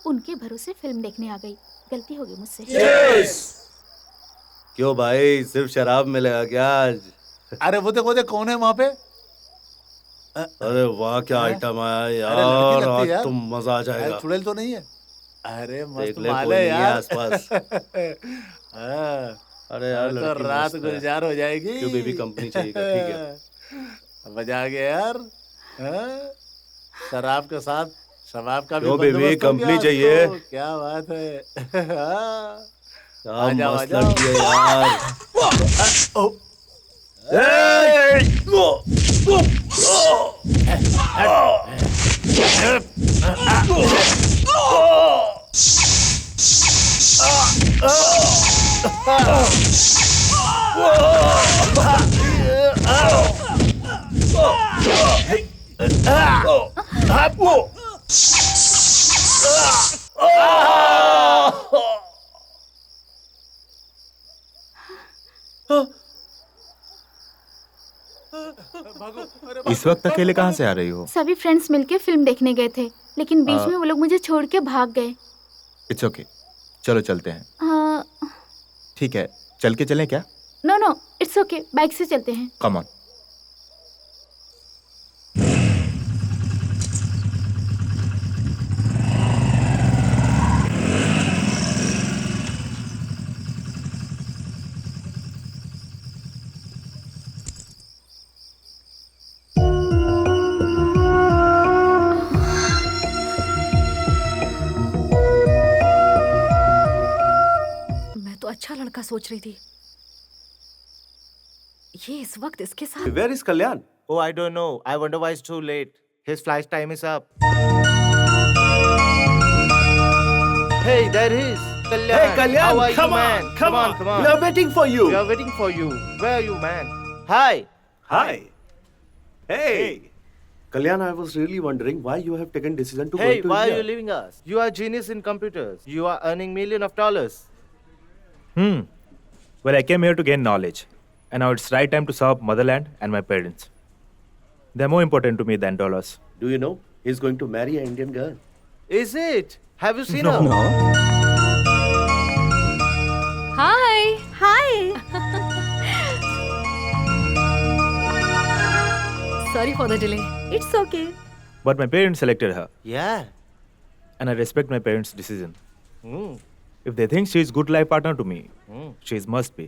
उनके भरोसे फिल्म देखने आ गई। गलती हो गई मुझसे। क्यों भाई, सिर्फ शराब मिलेगा क्या आज? अरे वो देख कौन है वहाँ पे? अरे वाह, क्या आइटम आया अरे लड़की यार, लगती है आज यार। तो मजा आ जाएगा। चुड़ैल तो नहीं है? अरे मस्त देख ले, माल कोई है नहीं है यार। आसपास। हाँ, अरे यार तो लड़की रात मस्त है। गुलजार हो जाएगी। क्यों बेबी, कंपनी चाहिए क्या? ठीक है। मजा आ गया यार। हाँ? शराब के साथ शबाब का भी क्यों बेबी, बंदोबस्त हो गया कंपनी आज चाहिए? तो। क्या बात है। हाँ। क्या आ जाओ, आ मस्त जाओ। लड़की है यार। ओ, इस वक्त अकेले कहाँ से आ रही हो? सभी फ्रेंड्स मिलके फिल्म देखने गए थे, लेकिन बीच में वो लोग मुझे छोड़ के भाग गए। इट्स ओके, चलो चलते हैं। हाँ। ठीक है, चल के चलें क्या? No no, it's okay, bike से चलते हैं। Come on. मैं तो अच्छा लड़का सोच रही थी, ये इस वक्त इसके साथ। Where is Kalyan? Oh, I don't know. I wonder why it's too late. His flight time is up. Hey, there he is. Kalyan. Hey Kalyan, How are come you, on, man? come on, come on. we are waiting for you. We are waiting for you. Where are you, man? Hi. Hi. Hey. Kalyan, I was really wondering why you have taken decision to go Hey, to why India. are you leaving us? You are genius in computers. You are earning millions of dollars. Well, I came here to gain knowledge, and now it's right time to serve motherland and my parents. They're more important to me than dollars. Do you know he's going to marry an Indian girl? Is it? Have you seen No. her? Hi hi. Sorry for the delay. It's okay. But my parents selected her, Yeah. and I respect my parents' decision. Hmm. If they think she's good life partner to me, she must be.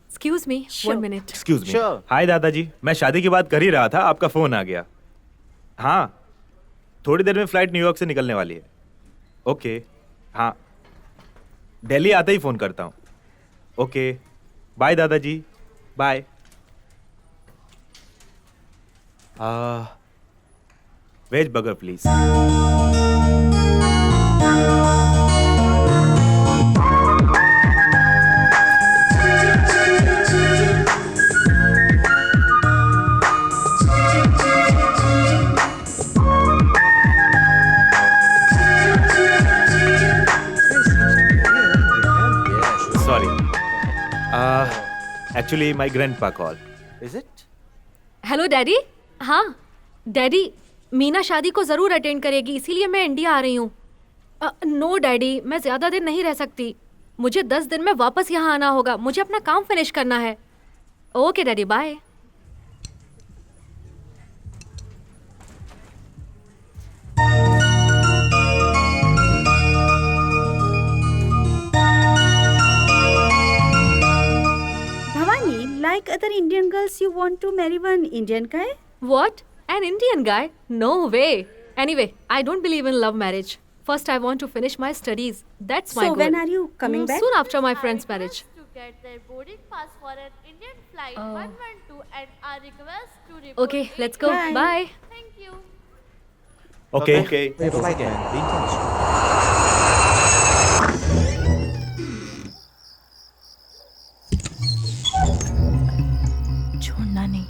Excuse me, one minute. Excuse me. Sure. Hi दादाजी, मैं शादी की बात कर ही रहा था, आपका phone आ गया। हाँ, थोड़ी देर में फ्लाइट न्यूयॉर्क से निकलने वाली है। ओके, हाँ, दिल्ली आते ही फोन करता हूँ। ओके, बाय दादाजी, bye. Veg burger please. Sorry. Actually, my grandpa called. Is it? Hello daddy. हाँ डैडी, मीना शादी को जरूर अटेंड करेगी, इसीलिए मैं इंडिया आ रही हूँ। नो डैडी, मैं ज्यादा दिन नहीं रह सकती। मुझे 10 दिन में वापस यहाँ आना होगा। मुझे अपना काम फिनिश करना है। Okay daddy, bye. Bhavani, like other Indian girls, you want to marry one Indian guy? What? An Indian guy? No way. Anyway, I don't believe in love marriage. First, I want to finish my studies. That's my So goal. when are you coming back? Soon after my friend's marriage. To get their boarding pass for an Indian flight 112 and our request to report. Okay, let's go. Bye. Bye. Thank you. Okay. Okay. Your flight and be in touch. छोड़ना नहीं,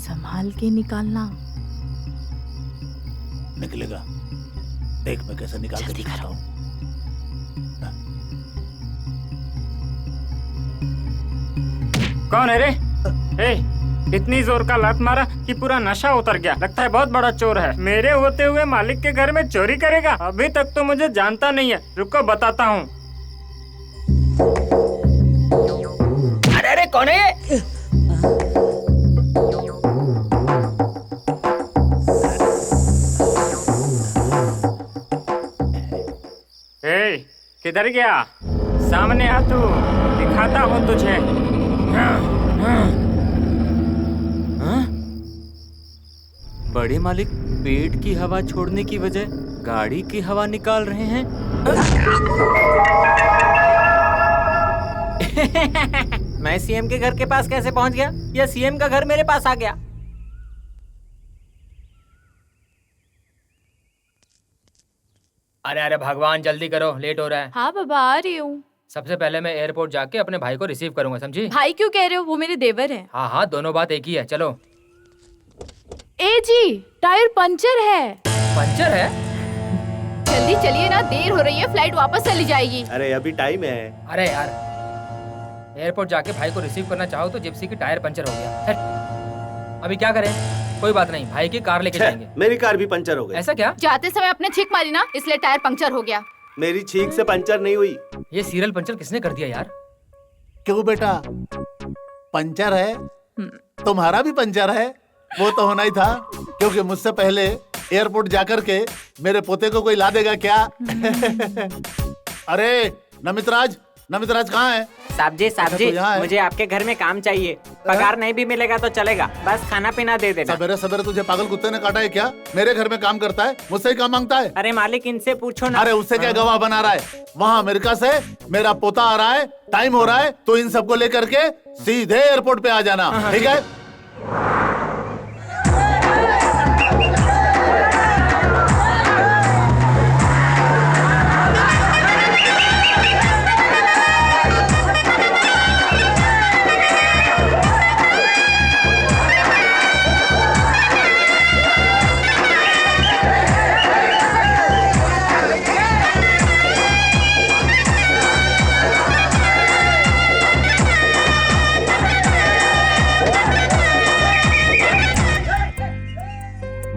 संभाल के निकालना। निकलेगा। देख मैं कैसे निकाल के दिखाता हूँ। कौन है रे? ए, इतनी जोर का लात मारा कि पूरा नशा उतर गया। लगता है बहुत बड़ा चोर है। मेरे होते हुए मालिक के घर में चोरी करेगा? अभी तक तो मुझे जानता नहीं है। रुको बताता हूँ। अरे अरे कौन है ये? ए, किधर गया? सामने आ तू, दिखाता हूँ तुझे। बड़े मालिक पेट की हवा छोड़ने की वजह गाड़ी की हवा निकाल रहे हैं। मैं सीएम के घर के पास कैसे पहुंच गया या सीएम का घर मेरे पास आ गया? अरे अरे भगवान जल्दी करो, लेट हो रहा है। हाँ बाबा आ रही हूँ। सबसे पहले मैं एयरपोर्ट जाके अपने भाई को रिसीव करूंगा, समझी? भाई क्यों कह रहे हो? वो मेरे देवर है। हाँ हाँ, दोनों बात एक ही है। चलो। ए जी, टायर पंचर है। पंचर है? जल्दी चलिए ना, देर हो रही है, फ्लाइट वापस चली जाएगी। अरे अभी टाइम है। अरे यार, एयरपोर्ट जाके भाई को रिसीव करना चाहो तो जिप्सी की टायर पंचर हो गया। अभी क्या करें? कोई बात नहीं, भाई की कार लेके जाएंगे। मेरी कार भी पंचर हो गई। ऐसा क्या? जाते समय अपने छींक मारी ना, इसलिए टायर पंक्चर हो गया। मेरी छींक से पंचर नहीं हुई। ये सीरियल पंचर किसने कर दिया यार? क्यों बेटा, पंचर है? तुम्हारा भी पंचर है? वो तो होना ही था, क्योंकि मुझसे पहले एयरपोर्ट जाकर के मेरे पोते को कोई ला देगा क्या? अरे नमितराज, नमितराज कहाँ है? साहब जी तो यहाँ है। मुझे आपके घर में काम चाहिए। पगार नहीं भी मिलेगा तो चलेगा, बस खाना पीना दे देना। सवेरे सवेरे तुझे पागल कुत्ते ने काटा है क्या? मेरे घर में काम करता है, मुझसे ही काम मांगता है। अरे मालिक इनसे पूछो ना। अरे उससे क्या गवाह बना रहा है? वहाँ अमेरिका से मेरा पोता आ रहा है, टाइम हो रहा है, तो इन सबको लेकर के सीधे एयरपोर्ट पे आ जाना, ठीक है?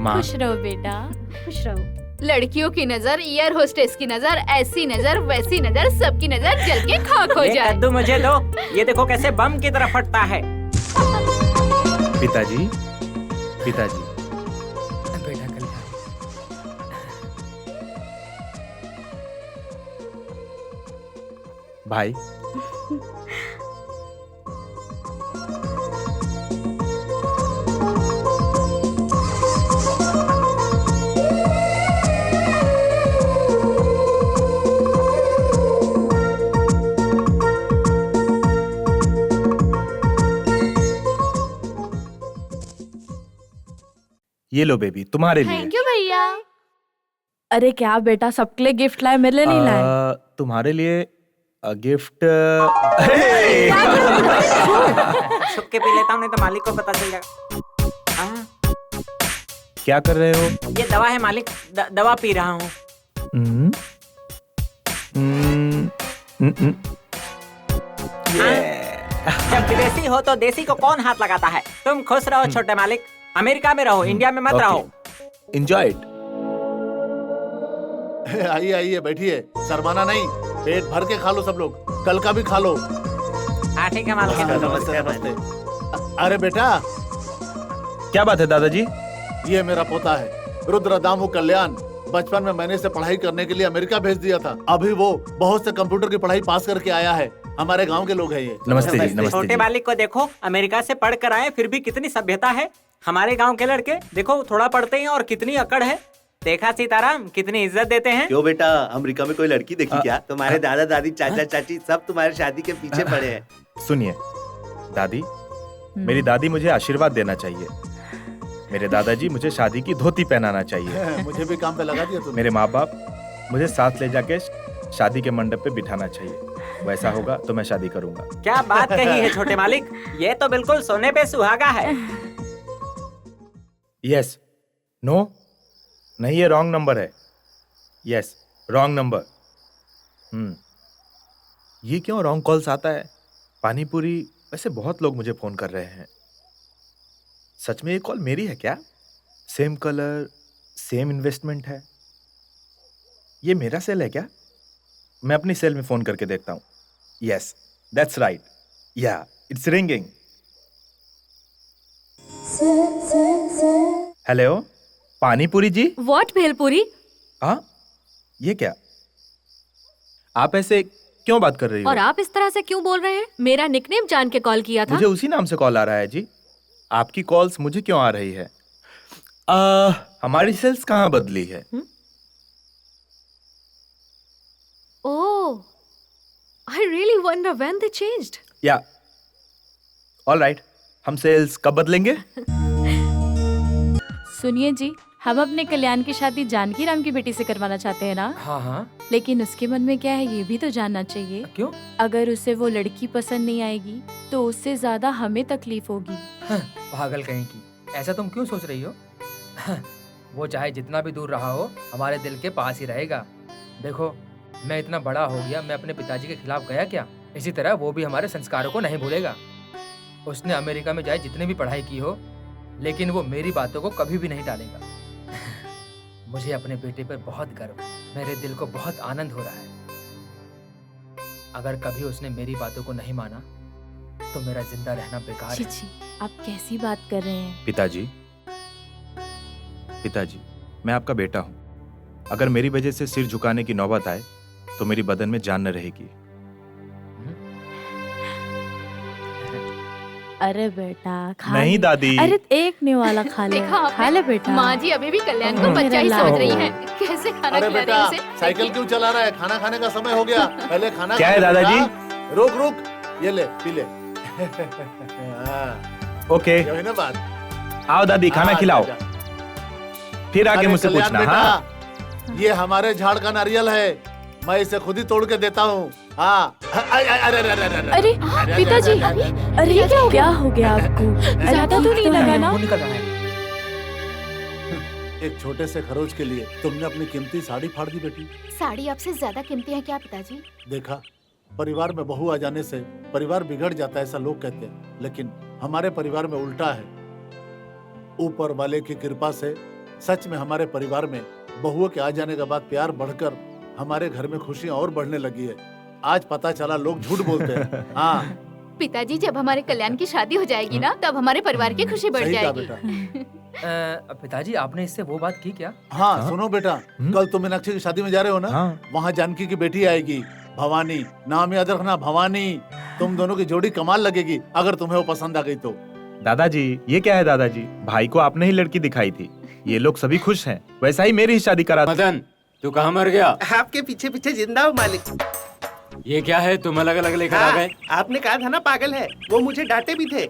खुश रहो बेटा, खुश रहो। लड़कियों की नजर, एयर होस्टेस की नजर, ऐसी नजर वैसी नजर, सबकी नजर जल के खाक हो ये जाए। कद्दू मुझे दो। ये देखो कैसे बम की तरह फटता है। पिताजी, पिताजी। बेटा कल्याण, भाई, ये लो बेबी, तुम्हारे लिए। थैंक यू भैया। अरे क्या बेटा, सबके लिए गिफ्ट लाए, मेरे लिए नहीं लाए? तुम्हारे लिए गिफ्ट। छुप के पी लेता हूँ, नहीं तो मालिक को पता चल जाएगा। क्या कर रहे हो? ये दवा है मालिक, दवा पी रहा हूँ। जब विदेशी हो तो देसी को कौन हाथ लगाता है? तुम खुश रहो छोटे मालिक, अमेरिका में रहो, इंडिया में मत रहो। Enjoy it. आइए आइए, बैठिए, शर्माना नहीं, पेट भर के खा लो सब लोग, कल का भी खा लो। हाँ ठीक है मालिक। नमस्ते नमस्ते। अरे बेटा, क्या बात है दादाजी? ये मेरा पोता है रुद्र दामू कल्याण। बचपन में मैंने इसे पढ़ाई करने के लिए अमेरिका भेज दिया था। अभी वो बहुत से कंप्यूटर की पढ़ाई पास करके आया है। हमारे गांव के लोग हैं ये। नमस्ते जी, नमस्ते छोटे जी। मालिक को देखो, अमेरिका से पढ़ कर आए, फिर भी कितनी सभ्यता है। हमारे गांव के लड़के देखो थोड़ा पढ़ते हैं और कितनी अकड़ है। देखा सीताराम, कितनी इज्जत देते हैं। क्यों बेटा, अमेरिका में कोई लड़की देखी क्या? तुम्हारे दादा दादी चाचा चाची सब तुम्हारे शादी के पीछे पड़े हैं। सुनिए दादी, मेरी दादी मुझे आशीर्वाद देना चाहिए। मेरे दादाजी मुझे शादी की धोती पहनाना चाहिए। मुझे भी काम पे लगा दिया तुमने। मेरे माँ बाप मुझे साथ ले जाके शादी के मंडप पे बिठाना चाहिए। वैसा होगा तो मैं शादी करूंगा। क्या बात कही है छोटे मालिक, ये तो बिल्कुल सोने पे सुहागा है। यस, नो, नहीं, ये रॉन्ग नंबर है। Yes, wrong number. ये क्यों रॉन्ग कॉल्स आता है? पानीपुरी, वैसे बहुत लोग मुझे फोन कर रहे हैं। सच में ये कॉल मेरी है क्या? सेम कलर, सेम इन्वेस्टमेंट है। ये मेरा सेल है क्या? मैं अपनी सेल में फोन करके देखता हूँ। Yes, that's right. Yeah, it's ringing. Hello, panipuri ji? What bhelpuri? हाँ, ये क्या? आप ऐसे क्यों बात कर रही हो? और आप इस तरह से क्यों बोल रहे हैं? मेरा निकनेम जान के कॉल किया था। मुझे उसी नाम से कॉल आ रहा है जी। आपकी कॉल्स मुझे क्यों आ रही है? हमारी सेल्स कहाँ बदली है? ओह, I really wonder when they changed. या, ऑल राइट, हम सेल्स कब बदलेंगे? सुनिए जी, हम अपने कल्याण की शादी जानकी राम की बेटी से करवाना चाहते हैं ना? हाँ हाँ। लेकिन उसके मन में क्या है ये भी तो जानना चाहिए। क्यों? अगर उसे वो लड़की पसंद नहीं आएगी तो उससे ज्यादा हमें तकलीफ होगी। हाँ, पागल कहीं की, ऐसा तुम क्यों सोच रही हो? हाँ, वो चाहे जितना भी दूर रहा हो हमारे दिल के पास ही रहेगा। देखो, मैं इतना बड़ा हो गया, मैं अपने पिताजी के खिलाफ गया क्या? इसी तरह वो भी हमारे संस्कारों को नहीं भूलेगा। उसने अमेरिका में जाए जितने भी पढ़ाई की हो, लेकिन वो मेरी बातों को कभी भी नहीं टालेगा। मुझे अपने बेटे पर बहुत गर्व है, मेरे दिल को बहुत आनंद हो रहा है। अगर कभी उसने मेरी बातों को नहीं माना तो मेरा जिंदा रहना बेकार है। छी, आप कैसी बात कर रहे हैं? पिताजी, मैं आपका बेटा हूँ। अगर मेरी वजह से सिर झुकाने की नौबत आए तो मेरी बदन में जान न रहेगी। अरे बेटा खा नहीं ले। दादी। अरे एक निवाला खा ले, खा ले बेटा। माँ जी अभी भी कल्याण को बच्चा ही समझ रही है। कैसे खाना अरे खिला बेटा, रही है उसे? साइकिल क्यों चला रहा है? खाना खाने का समय हो गया, पहले खाना क्या है खा ले दादाजी? बेटा। रुक रुक, ये ले पी ले। हाँ, ओके, ये हुई ना बात। आओ दादी, खाना हाँ, खिलाओ। जा, जा। फिर आके अरे मुझसे कल्याण पूछना। बेटा, हाँ, ये हमारे झाड़ का नारियल है, मैं इसे खुद ही तोड़ के देता हूँ। हाँ, अरे पिताजी, अरे क्या हो गया आपको? ज्यादा तो नहीं लगा ना? खून निकल रहा है। एक छोटे से खरोच के लिए तुमने अपनी कीमती साड़ी फाड़ दी बेटी। साड़ी आपसे ज्यादा कीमती है क्या पिताजी? देखा, परिवार में बहू आ जाने से परिवार बिगड़ जाता है, ऐसा लोग कहते हैं, लेकिन हमारे परिवार में उल्टा है। ऊपर वाले की कृपा से सच में हमारे परिवार में बहुओं के आ जाने के बाद प्यार बढ़कर हमारे घर में खुशियां और बढ़ने लगी है। आज पता चला लोग झूठ बोलते हैं। हाँ, पिताजी जब हमारे कल्याण की शादी हो जाएगी ना, तब हमारे परिवार की खुशी बढ़ सही कहा जाएगी। बेटा। पिताजी आपने इससे वो बात की क्या? हाँ, सुनो बेटा, कल तुम मीनाक्षी की शादी में जा रहे हो ना? हाँ। वहाँ जानकी की बेटी आएगी, भवानी। नाम याद रखना, भवानी। तुम दोनों की जोड़ी कमाल लगेगी, अगर तुम्हें वो पसंद आ गई तो। दादाजी, ये क्या है दादाजी? भाई को आपने ही लड़की दिखाई थी, ये लोग सभी खुश हैं। वैसा ही मेरी ही शादी करा। मदन, तू कहाँ मर गया? आपके पीछे पीछे जिंदा हूँ मालिक। ये क्या है, तुम अलग अलग लेकर आ गए? आपने कहा था ना पागल है, वो मुझे डांटे भी थे।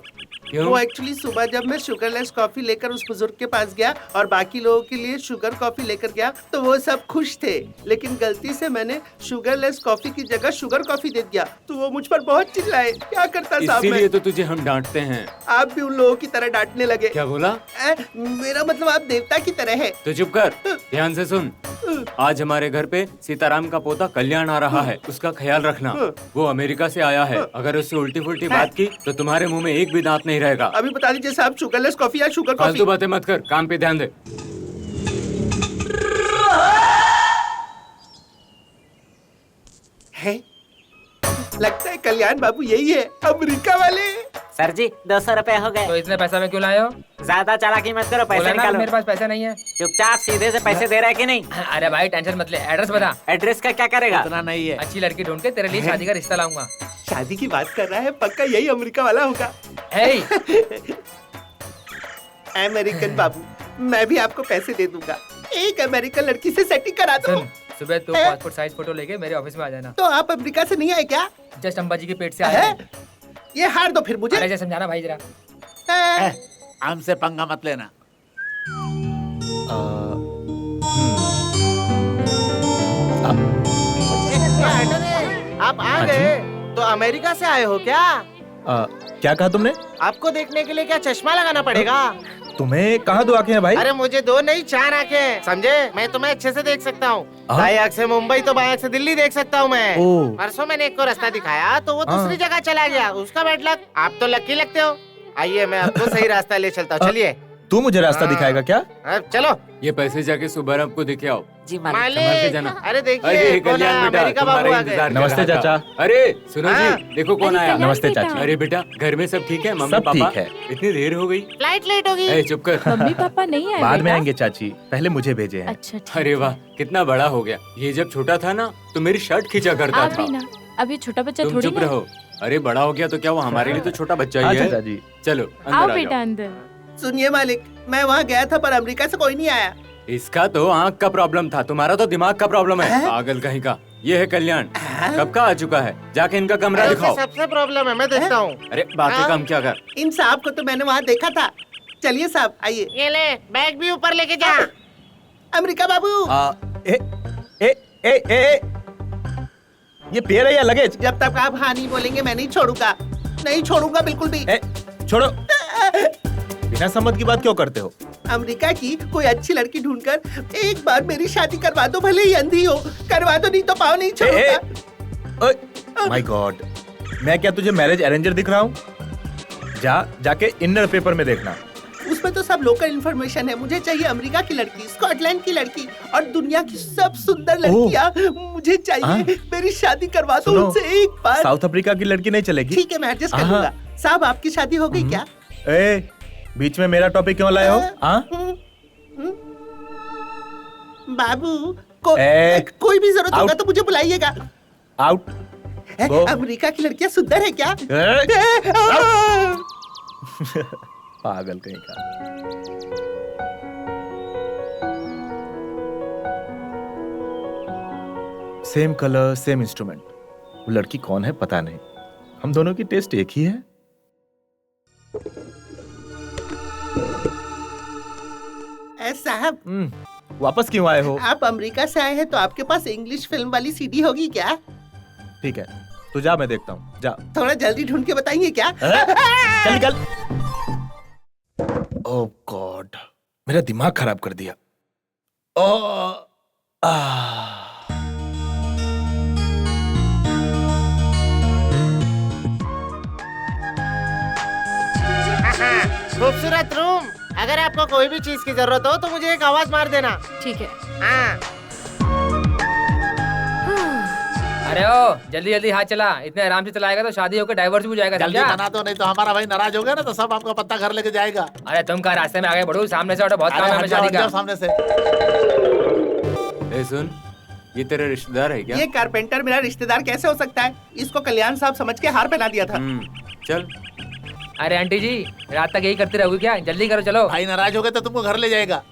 क्यों? वो एक्चुअली सुबह जब मैं शुगरलेस कॉफी लेकर उस बुजुर्ग के पास गया और बाकी लोगों के लिए शुगर कॉफी लेकर गया तो वो सब खुश थे, लेकिन गलती से मैंने शुगरलेस कॉफी की जगह शुगर कॉफी दे दिया तो वो मुझ पर बहुत चिल्लाए। क्या करता साहब मैं? इसीलिए तो तुझे हम डांटते हैं। आप भी उन लोगों की तरह डांटने लगे। क्या बोला? मेरा मतलब आप देवता की तरह है। तो चुप कर, ध्यान से सुन। आज हमारे घर पे सीताराम का पोता कल्याण आ रहा है, उसका ख्याल रखना। वो अमेरिका से आया है, अगर उससे उल्टी फुल्टी बात की तो तुम्हारे मुंह में एक भी दांत नहीं रहेगा। अभी बता दीजिए साहब, शुगरलेस कॉफी या शुगर कॉफी? फालतू बातें मत कर, काम पे ध्यान दे। है? लगता है कल्याण बाबू यही है, अमेरिका वाले। सर जी 200 रुपए हो गए। तो इतने पैसा में क्यों लाए हो? ज्यादा चालाकी मत करो, पैसे बोला ना निकालो। मेरे पास पैसा नहीं है। चुपचाप सीधे से पैसे दे रहा है कि नहीं? अरे भाई टेंशन मत ले, एड्रेस बता। एड्रेस का क्या करेगा? इतना नहीं है। अच्छी लड़की ढूंढ के तेरे लिए शादी का रिश्ता लाऊंगा। शादी की बात कर रहा है, पक्का यही अमेरिका वाला होगा। अमेरिकन बाबू, मैं भी आपको पैसे दे दूंगा, एक अमेरिकन लड़की से सेटिंग करा दो। सुबह तू पासपोर्ट साइज फोटो लेके मेरे ऑफिस में आ जाना। तो आप अमेरिका से नहीं आए क्या? जस्ट अंबाजी के पेट से आए। ये हार दो फिर मुझे। अरे समझाना भाई जरा। हमसे पंगा मत लेना। आप आ गए तो अमेरिका से आए हो क्या? क्या कहा तुमने? आपको देखने के लिए क्या चश्मा लगाना पड़ेगा? तुम्हें कहाँ दो आंखें हैं भाई? अरे मुझे 2 नहीं 4 आंखें, समझे? मैं तुम्हें अच्छे से देख सकता हूँ। दाएं आंख से मुंबई तो बाएं आंख से दिल्ली देख सकता हूँ मैं। परसों मैंने एक को रास्ता दिखाया तो वो दूसरी जगह चला गया, उसका बैड लक। आप तो लकी लगते हो। आइए मैं आपको सही रास्ता ले चलता हूँ, चलिए। तू मुझे रास्ता हाँ। दिखाएगा क्या? अब चलो। ये पैसे जाके सुबह आपको देखे आओ। जी संभाल के जाना। अरे देखिए अरे कौन कल्याण है, बेटा, अमेरिका बाबू तुम्हारा आ गए। इंतजार कर नमस्ते रहा था। चाचा। अरे सुनो हाँ। जी, देखो कौन आया। नमस्ते चाचा। अरे बेटा, घर में सब ठीक है? मम्मी सब पापा? ठीक है। इतनी देर हो गई। फ्लाइट लेट होगी। ए, चुप कर। मम्मी पापा नहीं आए बाद में बेटा? आएंगे चाची, पहले मुझे भेजे हैं। अच्छा ठीक। अरे वाह, कितना बड़ा हो गया। ये जब छोटा था ना तो मेरी शर्ट खींचा करता आप था। भी ना, अभी छोटा बच्चा तुम थोड़ी चुप है। रहो। अरे बड़ा हो गया तो क्या वो हमारे लिए तो छोटा बच्चा हाँ ही चाचा है। जी। चलो आओ अंदर आ बेटा जाओ। अंदर। सुनिए मालिक, मैं वहाँ गया था पर अमेरिका से कोई नहीं आया। इसका तो आँख का प्रॉब्लम था, तुम्हारा तो दिमाग का प्रॉब्लम है। पागल कहीं का। ये है कल्याण, कब का आ चुका है। जाके इनका कमरा दिखाओ। सबसे प्रॉब्लम है, मैं देखता हूँ। अरे बातें कम क्या कर। इन साहब को तो मैंने वहाँ देखा था। चलिए साहब आइए। ये ले, बैग भी ऊपर लेके जा। अमेरिका बाबू, ए, ए, ए, ए, ए, ये पेड़ है या लगेज? जब तक आप हाँ नहीं बोलेंगे मैं नहीं छोड़ूंगा, नहीं छोड़ूंगा बिल्कुल भी। ए, छोड़ो। बिना सम्मत की बात क्यों करते हो? अमेरिका की कोई अच्छी लड़की ढूंढकर एक बार मेरी शादी करवा दो, भले ही अंधी हो, करवा दो, नहीं तो पाँव नहीं छोड़ूंगा। माय गॉड, मैं क्या तुझे मैरिज अरेंजर दिख रहा हूँ? जाके इनर पेपर में देखना। उसमें तो सब लोकल इन्फॉर्मेशन है। मुझे चाहिए अमेरिका की लड़की, स्कॉटलैंड की लड़की और दुनिया की सब सुंदर लड़कियाँ मुझे चाहिए। मेरी शादी करवा दो उनसे एक बार। साउथ अफ्रीका की लड़की नहीं चलेगी? ठीक है, मैं एडजस्ट कर लूंगा। साहब आपकी शादी हो गई क्या? ए, बीच में मेरा टॉपिक क्यों लाए हो? बाबू कोई भी जरूरत होगा तो मुझे बुलाइएगा। आउट। अमेरिका की लड़कियां सुंदर है क्या? पागल कहीं का। Same colour same instrument. वो लड़की कौन है पता नहीं। हम दोनों की टेस्ट एक ही है। साहब वापस क्यों आए हो? आप अमेरिका से आए हैं तो आपके पास इंग्लिश फिल्म वाली सीडी होगी क्या? ठीक है, तो जा, मैं देखता हूँ। जा। थोड़ा जल्दी ढूंढ के बताएंगे क्या? चल निकल। ओह गॉड, मेरा दिमाग खराब कर दिया। खूबसूरत रूम, अगर आपको कोई भी चीज की जरूरत हो तो मुझे एक आवाज मार देना। ठीक है। हाँ। अरे ओ जल्दी जल्दी हाथ चला। इतने आराम से चलाएगा तो शादी होकर डाइवोर्स भी हो जाएगा। जल्दी समझा? बना दो, नहीं तो हमारा भाई नाराज हो गया ना तो सब आपका पत्ता घर लेके जाएगा। अरे तुम कहाँ रास्ते में आगे बढ़ो, सामने से हटो, बहुत काम है हमें शादी का। सामने से। ए सुन, ये तेरा रिश्तेदार है क्या? ये कारपेंटर मेरा रिश्तेदार कैसे हो सकता है? इसको कल्याण साहब समझ के हार पहना दिया था। चल। अरे आंटी जी, रात तक यही करती रहोगी क्या? जल्दी करो, चलो। भाई नाराज हो गए तो तुमको घर ले जाएगा।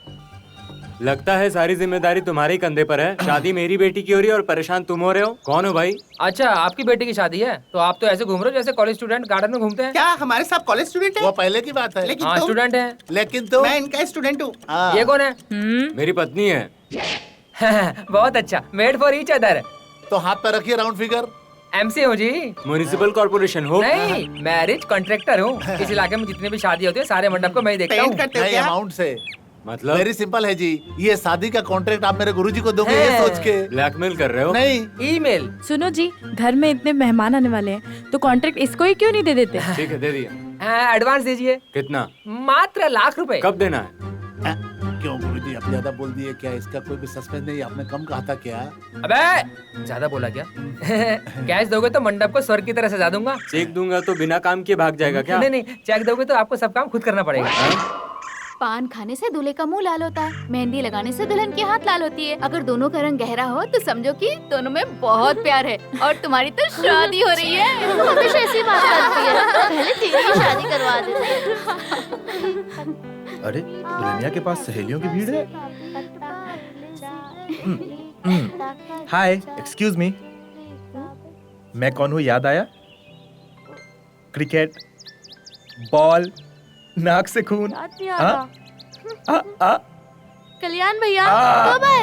लगता है सारी जिम्मेदारी तुम्हारे ही कंधे पर है। शादी मेरी बेटी की हो रही है और परेशान तुम हो रहे हो। कौन हो भाई? अच्छा, आपकी बेटी की शादी है तो आप तो ऐसे घूम रहे हो जैसे कॉलेज स्टूडेंट गार्डन में घूमते हैं। क्या हमारे साथ कॉलेज स्टूडेंट है? वो पहले की बात है। लेकिन हाँ, स्टूडेंट है। लेकिन तो मैं इनका स्टूडेंट हूँ। ये कौन है? मेरी पत्नी है। बहुत अच्छा, मेड फॉर ईच अदर। तो हाथ पर रखिए राउंड फिगर। MC हूँ जी। म्युनिसिपल कॉर्पोरेशन हो? नहीं, मैरिज कॉन्ट्रैक्टर हूँ। इस इलाके में जितनी भी शादी होती है सारे मंडप को मैं ही देखता हूँ। नहीं, अमाउंट से मतलब? वेरी सिंपल है जी। ये शादी का कॉन्ट्रैक्ट आप मेरे गुरुजी को दोगे ये सोच के। ब्लैकमेल कर रहे हो? नहीं, ईमेल। सुनो जी, घर में इतने मेहमान आने वाले हैं तो कॉन्ट्रैक्ट इसको ही क्यों नहीं दे देते? ठीक है, दे दिया। एडवांस दीजिए। कितना? मात्र ₹1,00,000। कब देना है? क्यों गुरुजी आप ज्यादा बोल दिए क्या? इसका कोई भी सस्पेंस नहीं, आपने कम कहा था क्या? अबे ज्यादा बोला क्या? कैश दोगे तो मंडप को स्वर्ग की तरह सजा दूंगा। चेक दूंगा तो बिना काम किए भाग जाएगा क्या? नहीं, चेक दोगे तो आपको सब काम खुद करना पड़ेगा। पान खाने से दूल्हे का मुंह लाल होता है, मेहंदी लगाने से दुल्हन की हाथ लाल होती है। अगर दोनों का रंग गहरा हो तो समझो कि दोनों में बहुत प्यार है और तुम्हारी तो शादी हो रही है। तुम हमेशा ऐसी बात करती है। पहले तेरी ही शादी करवा देते। अरे दुल्हनिया के पास सहेलियों की भीड़ है। हाय, एक्सक्यूज मी। मैं कौन हूँ याद आया? क्रिकेट, बॉल, नाक से खून। कल्याण भैया कब आए?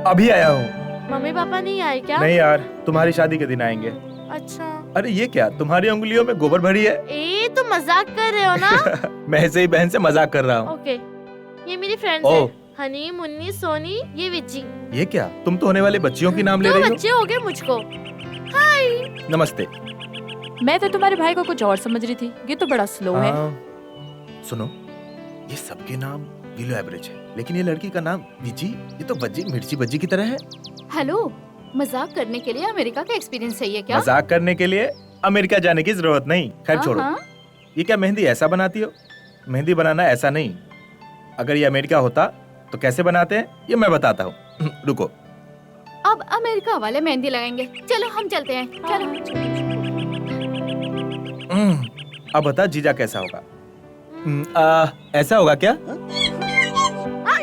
अभी आया हूँ। मम्मी पापा नहीं आए क्या? नहीं यार, तुम्हारी शादी के दिन आएंगे। अच्छा। अरे ये क्या, तुम्हारी उंगलियों में गोबर भरी है? ए तुम मजाक कर रहे हो ना? मैं ऐसे ही बहन से मजाक कर रहा हूँ। ओके, ये मेरी फ्रेंड्स ओह। है। हनी, मुन्नी, सोनी, ये विज्जी। ये क्या, तुम तो होने वाले बच्चियों की नाम ले दो रही हो? बच्चे हो गए मुझको। हाय। नमस्ते। मैं तो तुम्हारे भाई को कुछ और समझ रही थी, ये तो बड़ा स्लो है। सुनो, ये सबके नाम बिलो एवरेज है, लेकिन ये लड़की का नाम विजी, ये तो बज्जी मिर्ची बज्जी की तरह है। हेलो, मजाक करने के लिए अमेरिका का एक्सपीरियंस चाहिए क्या? मजाक करने के लिए अमेरिका जाने की जरूरत नहीं। खैर छोड़ो, ये क्या मेहंदी ऐसा बनाती हो? मेहंदी बनाना ऐसा नहीं। अगर ये अमेरिका होता तो कैसे बनाते हैं ये मैं बताता हूँ। रुको, अब अमेरिका वाले मेहंदी लगाएंगे। चलो हम चलते हैं, चलो। अब बता जीजा कैसा होगा? ऐसा होगा क्या?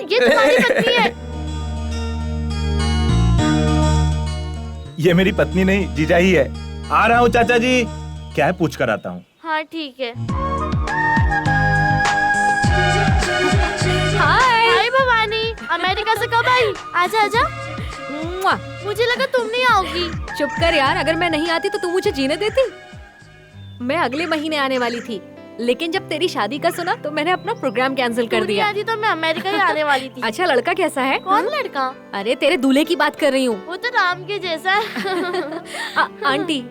ये तुम्हारी पत्नी है। ये मेरी पत्नी नहीं, जीजा ही है। आ रहा हूँ चाचा जी। क्या है, पूछ कर आता हूँ। हाँ ठीक है। हाय भवानी, अमेरिका से कब आई? आजा आजा। मुझे लगा तुम नहीं आओगी। चुप कर यार, अगर मैं नहीं आती तो तू मुझे जीने देती? मैं अगले महीने आने वाली थी, लेकिन जब तेरी शादी का सुना तो मैंने अपना प्रोग्राम कैंसिल कर दिया। आती तो मैं अमेरिका ही आने वाली थी। अच्छा, लड़का कैसा है? कौन लड़का? अरे तेरे दूल्हे की बात कर रही हूँ। वो तो राम के जैसा है। आंटी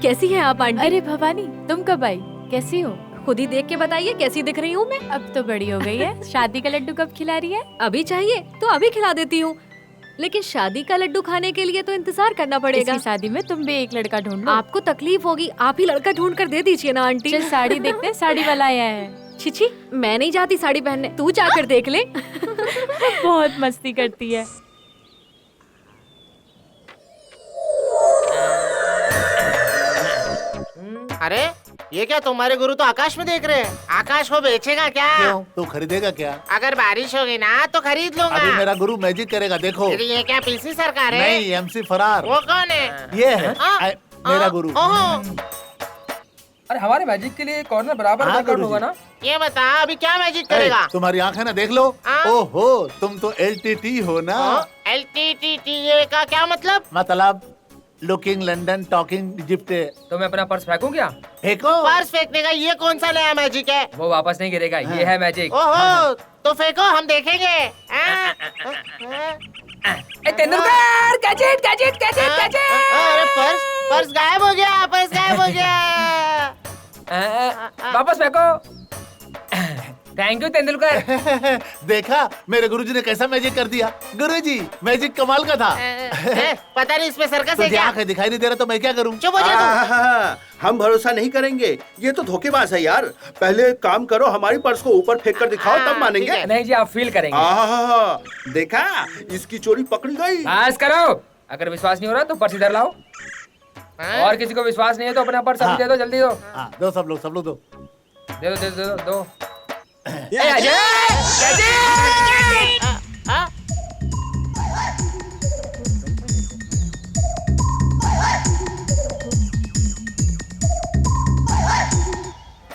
कैसी है आप आंटी? अरे भवानी, तुम कब आई? कैसी हो? खुद ही देख के बताइए कैसी दिख रही हूँ मैं। अब तो बड़ी हो गई है। शादी का लड्डू कब खिला रही है? अभी चाहिए तो अभी खिला देती हूँ, लेकिन शादी का लड्डू खाने के लिए तो इंतजार करना पड़ेगा। इसकी शादी में तुम भी एक लड़का ढूंढ लो। आपको तकलीफ होगी, आप ही लड़का ढूंढ कर दे दीजिए ना आंटी। चल साड़ी देखते हैं, साड़ी वाला आया है। छिछी, मैं नहीं जाती साड़ी पहनने, तू जाकर देख ले। बहुत मस्ती करती है। अरे ये क्या, तुम्हारे गुरु तो आकाश में देख रहे हैं। आकाश को बेचेगा क्या? क्यों? तू खरीदेगा क्या? अगर बारिश होगी ना तो खरीद लूंगा। अभी मेरा गुरु मैजिक करेगा, देखो। ये क्या पीसी सरकार है? नहीं, एमसी फरार। वो कौन है? ये है मेरा गुरु। अरे हमारे मैजिक के लिए कॉर्नर बराबर वर्कआउट होगा ना? ये बता अभी क्या मैजिक करेगा? तुम्हारी आँख है ना, देख लो। ओहो, तुम तो LTT हो ना? LTT का क्या मतलब? मतलब लुकिंग लंदन टॉकिंग इजिप्ट। तो मैं अपना पर्स फेंकूं क्या? फेंको। पर्स फेंकने का ये कौन सा नया मैजिक है? वो वापस नहीं गिरेगा, ये है मैजिक। ओहो, तो फेंको, हम देखेंगे। Tendulkar, gadget gadget gadget gadget. अरे पर्स गायब हो गया, पर्स गायब हो गया। वापस फेंको। Thank you Tendulkar. देखा मेरे गुरुजी ने कैसा मैजिक कर दिया। गुरुजी, मैजिक कमाल का था। पता नहीं इसमें सर्कस है क्या? आंखें दिखाई नहीं दे रहा तो मैं क्या करूं? चुप हो जा। हम भरोसा नहीं करेंगे, ये तो धोखेबाज है यार। पहले एक काम करो, हमारी पर्स को ऊपर फेंक कर दिखाओ, तब मानेंगे। नहीं जी, आप फील करेंगे। देखा, इसकी चोरी पकड़ी गई। बस करो, अगर विश्वास नहीं हो रहा तो पर्स इधर लाओ। और किसी को विश्वास नहीं है तो अपना पर्स अभी दे दो, जल्दी दो। दो, सब लोग दो। दे दो।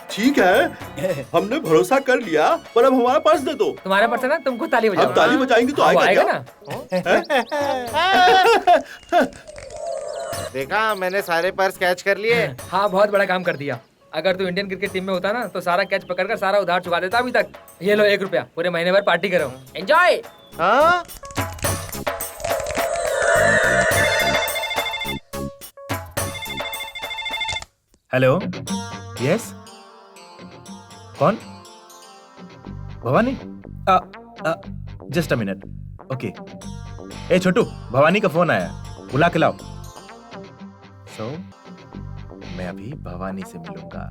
ठीक है, हमने भरोसा कर लिया, पर अब हमारा पर्स दे दो। तुम्हारा पर्स है ना, तुमको ताली बजाओ। अब ताली बजाएंगे तो आएगा ना। देखा, मैंने सारे पर्स कैच कर लिए। हाँ, बहुत बड़ा काम कर दिया। अगर तू इंडियन क्रिकेट टीम में होता ना तो सारा कैच पकड़कर सारा उधार चुका देता अभी तक। ये लो 1 रुपया, पूरे महीने भर पार्टी करो, एंजॉय। हेलो, यस, कौन? Bhavani? Just a minute. Okay. ए छोटू, भवानी का फोन आया, बुला के लाओ। सो मैं अभी भवानी से मिलूंगा।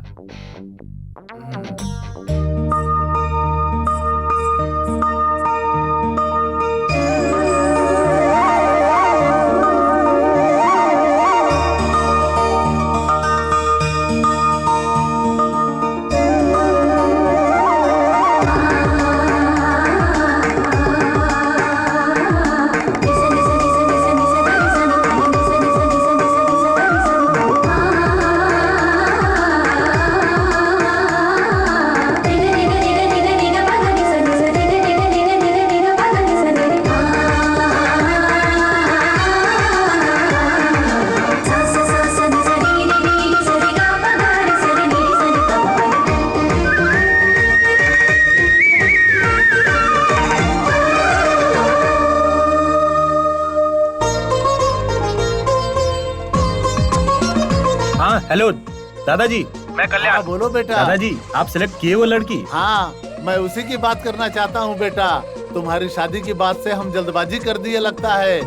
हेलो दादाजी, मैं कल्याण। हाँ, बोलो बेटा। दादाजी, आप सिलेक्ट किए वो लड़की? हाँ, मैं उसी की बात करना चाहता हूँ बेटा। तुम्हारी शादी की बात से हम जल्दबाजी कर दिए लगता है,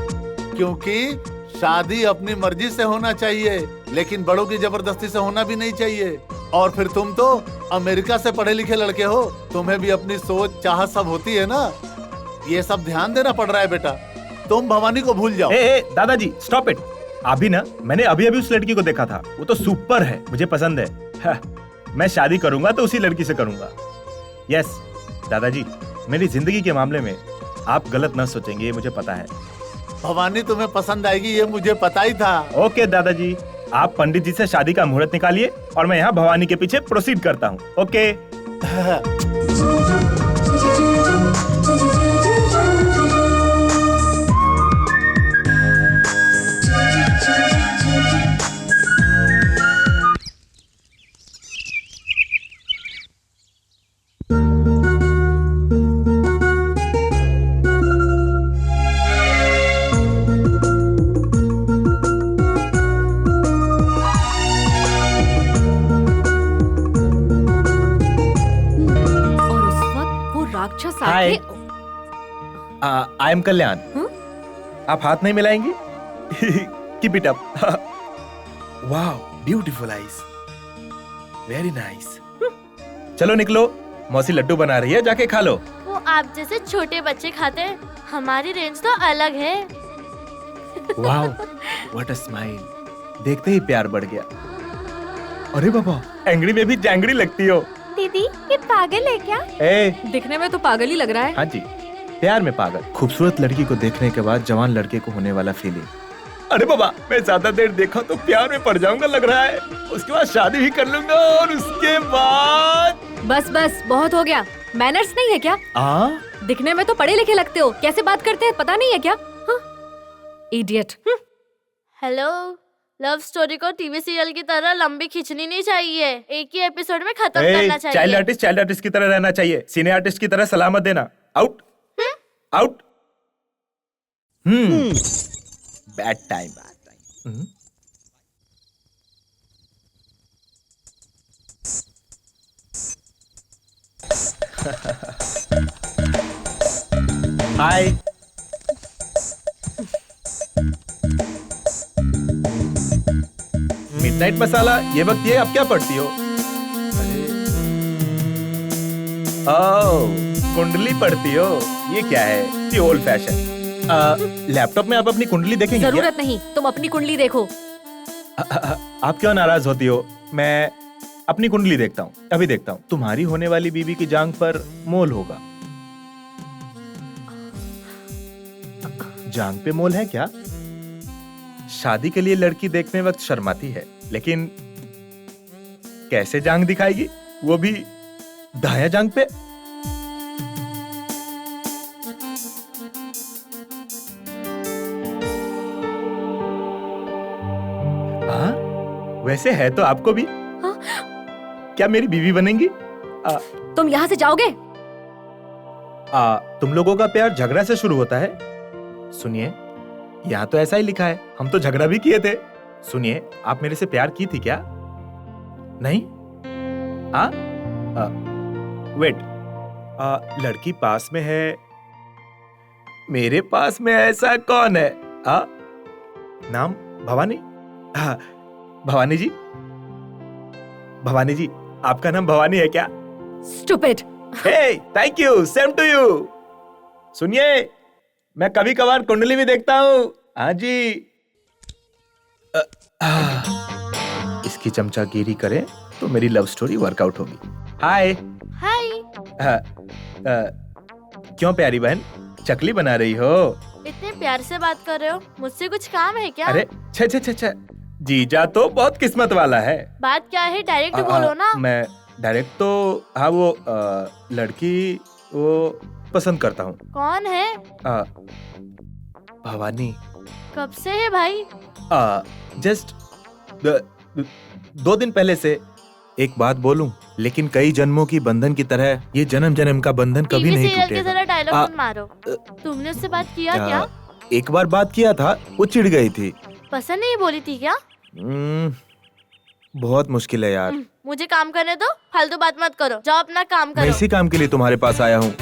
क्योंकि शादी अपनी मर्जी से होना चाहिए, लेकिन बड़ों की जबरदस्ती से होना भी नहीं चाहिए। और फिर तुम तो अमेरिका से पढ़े लिखे लड़के हो, तुम्हें भी अपनी सोच चाहत सब होती है ना, ये सब ध्यान देना पड़ रहा है बेटा। तुम भवानी को भूल जाओ। दादाजी स्टॉप इट। अभी ना मैंने अभी उस लड़की को देखा था, वो तो सुपर है, मुझे पसंद है। मैं शादी करूंगा तो उसी लड़की से करूंगा। यस दादाजी, मेरी जिंदगी के मामले में आप गलत न सोचेंगे, ये मुझे पता है। भवानी तुम्हें पसंद आएगी, ये मुझे पता ही था। ओके दादाजी, आप पंडित जी से शादी का मुहूर्त निकालिए और मैं यहाँ भवानी के पीछे प्रोसीड करता हूँ। ओके। हाय, आई एम कल्याण। आप हाथ नहीं मिलाएंगे? Keep it up. Wow, beautiful eyes, very nice. चलो निकलो, मौसी लड्डू बना रही है, जाके खा लो। वो आप जैसे छोटे बच्चे खाते हैं, हमारी रेंज तो अलग है। Wow, what a smile. देखते ही प्यार बढ़ गया। अरे बाबा, एंग्री में भी जैंगरी लगती हो। दीदी, ये पागल है क्या? दिखने में तो पागल ही लग रहा है। हाँ जी, प्यार में पागल। खूबसूरत लड़की को देखने के बाद जवान लड़के को होने वाला फीलिंग। अरे बाबा, मैं ज्यादा देर देखा तो प्यार में पड़ जाऊंगा लग रहा है। उसके बाद शादी भी कर लूंगा और उसके बाद बस बस, बहुत हो गया। मैनर्स नहीं है क्या? दिखने में तो पढ़े लिखे लगते हो, कैसे बात करते हैं पता नहीं है क्या? इडियट। हेलो, लव स्टोरी को टीवी सीरियल की तरह लंबी खींचनी नहीं चाहिए, एक ही एपिसोड में खत्म करना चाहिए। चाइल्ड आर्टिस्ट की तरह रहना चाहिए, सिने आर्टिस्ट की तरह सलामत देना। Out out. Bad time. Hi, midnight masala, ये वक्त ये आप क्या पढ़ती हो? कुंडली पढ़ती हो, ये क्या है? ये ओल्ड फैशन। लैपटॉप में आप अपनी कुंडली देखेंगे? जरूरत नहीं, तुम अपनी कुंडली देखो। आप क्यों नाराज होती हो? मैं अपनी कुंडली देखता हूँ, अभी देखता हूँ। तुम्हारी होने वाली बीबी की जांघ पर मोल होगा। जांघ पे मोल है क्या? शादी के लिए लड़की देखने वक्त शर्माती है, लेकिन कैसे जांघ दिखाएगी, वो भी दाया जांघ पे? हाँ, वैसे है तो आपको भी। क्या मेरी बीवी बनेंगी? तुम यहाँ से जाओगे? तुम लोगों का प्यार झगड़ा से शुरू होता है। सुनिए, यहाँ तो ऐसा ही लिखा है, हम तो झगड़ा भी किए थे। सुनिए, आप मेरे से प्यार की थी क्या? नहीं? वेट, लड़की पास में है, मेरे पास में ऐसा कौन है? नाम भवानी? भवानी जी, भवानी जी, आपका नाम भवानी है क्या? Stupid. Hey, thank you, same to you. सुनिए, मैं कभी कभार कुंडली भी देखता हूँ। हाँ जी। इसकी चमचागिरी करें तो मेरी लव स्टोरी वर्कआउट होगी। हाय। हाय। क्यों प्यारी बहन, चकली बना रही हो? इतने प्यार से बात कर रहे हो, मुझसे कुछ काम है क्या? अरे छे, जीजा तो बहुत किस्मत वाला है। बात क्या है, डायरेक्ट बोलो ना। मैं डायरेक्ट तो, हाँ, वो लड़की वो पसंद करता हूँ। कौन है? भवानी। कब से है भाई? जस्ट 2 दिन पहले से। एक बात बोलूं, लेकिन कई जन्मों की बंधन की तरह ये जन्म जन्म का बंधन कभी नहीं टूटेगा। की तरह डायलॉग मत मारो। तुमने उससे बात किया क्या? एक बार बात किया था, वो चिढ़ गई थी। पसंद नहीं बोली थी क्या? बहुत मुश्किल है यार। मुझे काम करने दो, फालतू बात मत करो, जाओ अपना काम मैं करो। इसी काम के लिए तुम्हारे पास आया हूँ।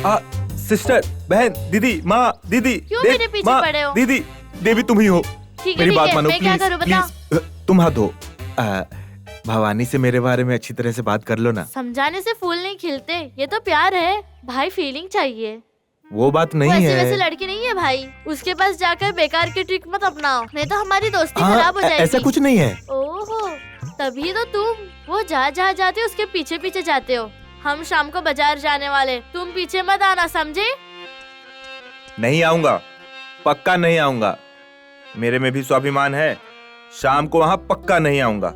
सिस्टर, बहन, दीदी, माँ, दीदी, क्यों मेरे पीछे माँ, पड़े हो? दीदी, देवी तुम ही हो। ठीक है, मेरी ठीक बात है, मानो मैं क्या प्लीज, करूं बताओ? प्लीज। तुम हाथ धो। भवानी से मेरे बारे में अच्छी तरह से बात कर लो ना। समझाने से फूल नहीं खिलते, ये तो प्यार है भाई, फीलिंग चाहिए। वो बात वो नहीं ऐसी है। वैसी लड़की नहीं है भाई, उसके पास जाकर बेकार की ट्रिक मत अपनाओ, नहीं तो हमारी दोस्ती हाँ, खराब हो जाएगी। ऐसा कुछ नहीं है। ओहो, तभी तो तुम वो जहाँ जाते हो उसके पीछे पीछे जाते हो। हम शाम को बाजार जाने वाले, तुम पीछे मत आना, समझे? नहीं आऊंगा, पक्का नहीं आऊंगा। मेरे में भी स्वाभिमान है, शाम को वहां पक्का नहीं आऊंगा।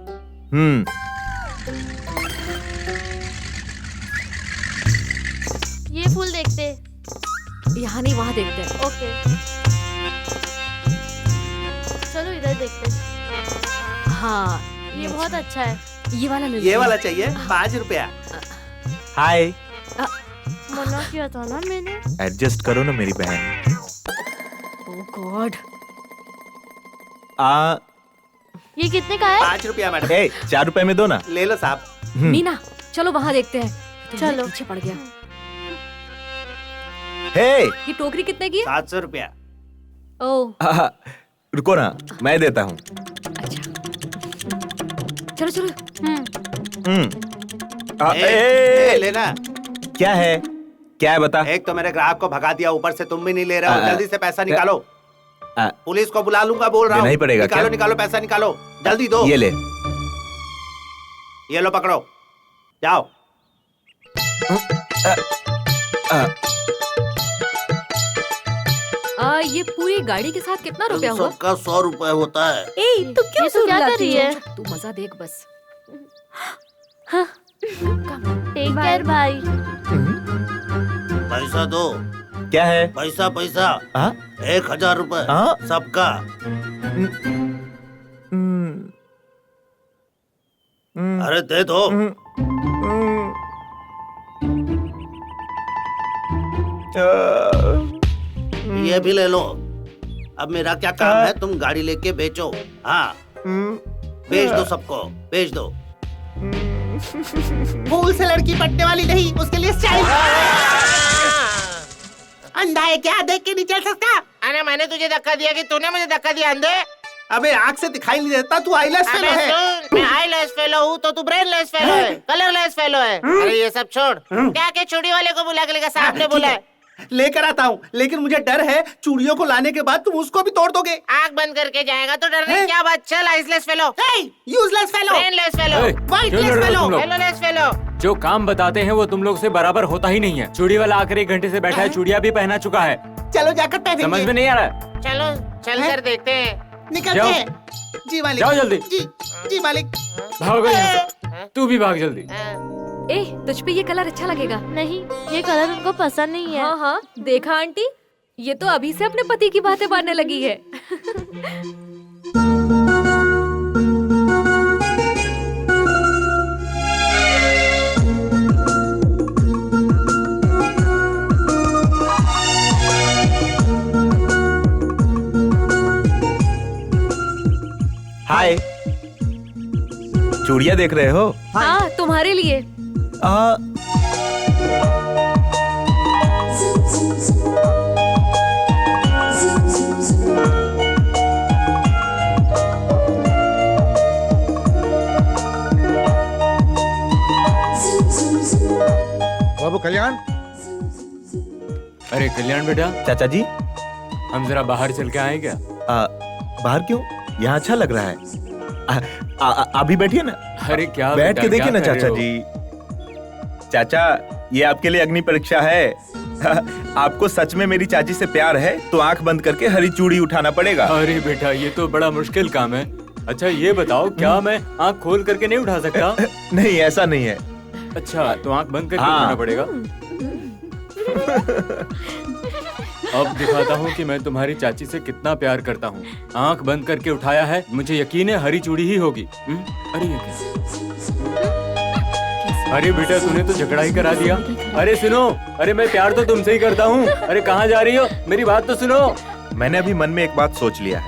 ये फूल देखते, यहाँ नहीं वहाँ देखते हैं। ओके चलो इधर देखते। हाँ ये बहुत अच्छा है। ये वाला ले ये वाला चाहिए, 5 रुपया। हाय, मना किया था ना मैंने। एडजस्ट करो ना मेरी बहन। ओह गॉड। ये कितने का है? 5 रुपया मैडम। 4 रुपए में दो ना। ले लो साहब। मीना चलो वहाँ देखते हैं। चलो। पीछे पड़ गया। हे, ये टोकरी कितने की है? 700 रुपया। ओह रुको ना, मैं देता हूँ। चलो चलो। लेना। क्या है, क्या है बता। एक तो मेरे ग्राहक को भगा दिया, ऊपर से तुम भी नहीं ले रहे हो। जल्दी से पैसा निकालो। पुलिस को बुला लूंगा, बोल रहा हूँ। नहीं पड़ेगा निकालो क्या? निकालो, पैसा निकालो, जल्दी दो। ये ले। ये लो पकड़ो, जाओ। ये पूरी गाड़ी के साथ कितना रुपया हुआ? सबका 100 रुपए होता है। ए, तू क्यों ये तो क्या कर रही है? तू मजा देख बस। टेक केयर भाई। पैसा दो। क्या है? पैसा पैसा। 1000 रुपए सबका। अरे दे दो। ये भी ले लो। अब मेरा क्या काम है, तुम गाड़ी लेके बेचो। हाँ बेच दो, सबको बेच दो। फूल से लड़की पटने वाली नहीं, उसके लिए स्टाइल। अंधा है क्या, देख के नहीं चल सकता? अरे मैंने तुझे धक्का दिया कि तूने मुझे धक्का दिया अंधे? अबे आँख से दिखाई नहीं देता, तू आईलेस फेलो है। सुन, मैं आईलेस फेलो हूँ तो तू ब्रेनलेस फेलो है, कलरलेस फेलो है। अरे ये सब छोड़, क्या के चूड़ी वाले को बुला के लेगा, साहब ने बोला है। लेकर आता हूँ, लेकिन मुझे डर है चूड़ियों को लाने के बाद तुम उसको भी तोड़ दोगे। आँख बंद करके जाएगा तो डरने क्या बात। चल eyeless fellow, useless fellow, brainless fellow, witless fellow, fellowless fellow. जो काम बताते हैं वो तुम लोग से बराबर होता ही नहीं है। चूड़ी वाला आकर 1 घंटे से बैठा है, चूड़ियाँ भी पहना चुका है। चलो जाकर पहनेंगे। समझ में नहीं आ रहा। चलो चल कर देखते हैं। निकलते हैं। जी मालिक। जाओ जल्दी। जी मालिक। भागो यहाँ से। तू भी भाग जल्दी। ए, तुझ पे ये कलर अच्छा लगेगा? नहीं, ये कलर उनको पसंद नहीं है। हाँ हाँ, देखा आंटी, ये तो अभी से अपने पति की बातें मानने लगी है। हाय, चूड़ियाँ देख रहे हो? हाँ, तुम्हारे लिए। बाबू कल्याण। अरे कल्याण बेटा। चाचा जी, हम जरा बाहर चल के आए क्या? बाहर क्यों? यहाँ अच्छा लग रहा है। अभी बैठिए ना। अरे क्या बैठ के देखिए ना क्या कर चाचा रहे हो? जी। चाचा, ये आपके लिए अग्नि परीक्षा है। आपको सच में मेरी चाची से प्यार है तो आंख बंद करके हरी चूड़ी उठाना पड़ेगा। अरे बेटा, ये तो बड़ा मुश्किल काम है। अच्छा ये बताओ, क्या मैं आंख खोल करके नहीं उठा सकता? नहीं, ऐसा नहीं है। अच्छा, तो आंख बंद करके हाँ। उठाना पड़ेगा। अब दिखाता हूँ कि मैं तुम्हारी चाची से कितना प्यार करता हूँ। आंख बंद करके उठाया है, मुझे यकीन है हरी चूड़ी ही होगी। अरे ये क्या? अरे बेटा, तूने तो झगड़ा ही करा दिया। अरे सुनो, अरे मैं प्यार तो तुमसे ही करता हूँ। अरे कहाँ जा रही हो? मेरी बात तो सुनो। मैंने अभी मन में एक बात सोच लिया है।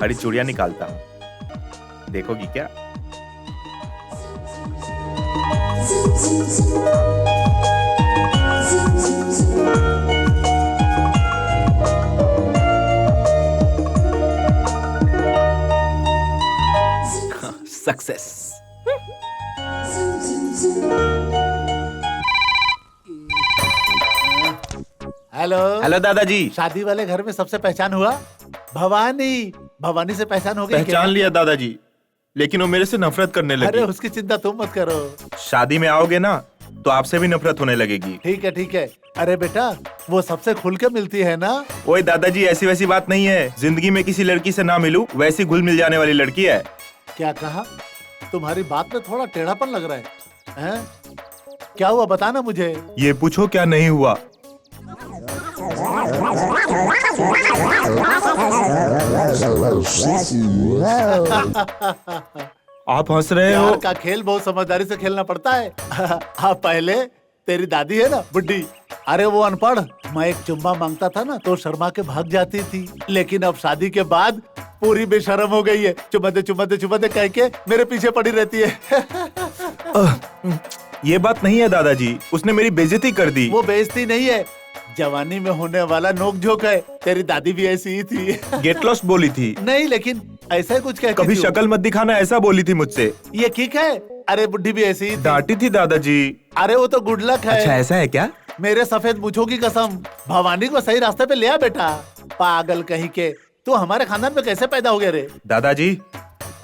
हरी चूड़ियाँ निकालता हूँ, देखोगी क्या? सक्सेस। हेलो हेलो दादाजी। शादी वाले घर में सबसे पहचान हुआ? भवानी। भवानी से पहचान हो गई? पहचान लिया दादाजी, लेकिन वो मेरे से नफरत करने अरे लगी। उसकी चिंता तुम मत करो। शादी में आओगे ना तो आपसे भी नफरत होने लगेगी। ठीक है ठीक है। अरे बेटा वो सबसे खुल के मिलती है ना। ओए दादाजी, ऐसी वैसी बात नहीं है। जिंदगी में किसी लड़की से ना मिलूं वैसी घुल मिल जाने वाली लड़की है। क्या कहा? तुम्हारी बात में थोड़ा टेढ़ापन लग रहा है, हैं? क्या हुआ बताना मुझे। ये पूछो क्या नहीं हुआ। आप हंस रहे हो? प्यार का खेल बहुत समझदारी से खेलना पड़ता है। हाँ पहले तेरी दादी है ना बुड्ढी, अरे वो अनपढ़, मैं एक चुम्मा मांगता था ना तो शर्मा के भाग जाती थी, लेकिन अब शादी के बाद पूरी बेशर्म हो गई है। चुम्मा दे कह के मेरे पीछे पड़ी रहती है। ये बात नहीं है दादाजी, उसने मेरी बेइज्जती कर दी। वो बेइज्जती नहीं है, जवानी में होने वाला नोक झोंक है। तेरी दादी भी ऐसी ही थी। गेट लॉस्ट बोली थी। नहीं लेकिन ऐसा ही कुछ कहती कभी थी। शक्ल मत दिखाना ऐसा बोली थी मुझसे। ये किक है। अरे बुड्ढी भी ऐसी ही थी। डांटी थी दादाजी। अरे वो तो गुड लक है। अच्छा ऐसा है क्या? मेरे सफेद मूंछों की कसम, भवानी को सही रास्ते पे ले आ बेटा। पागल कहीं के, तू हमारे खानदान में कैसे पैदा हो गया रे? दादाजी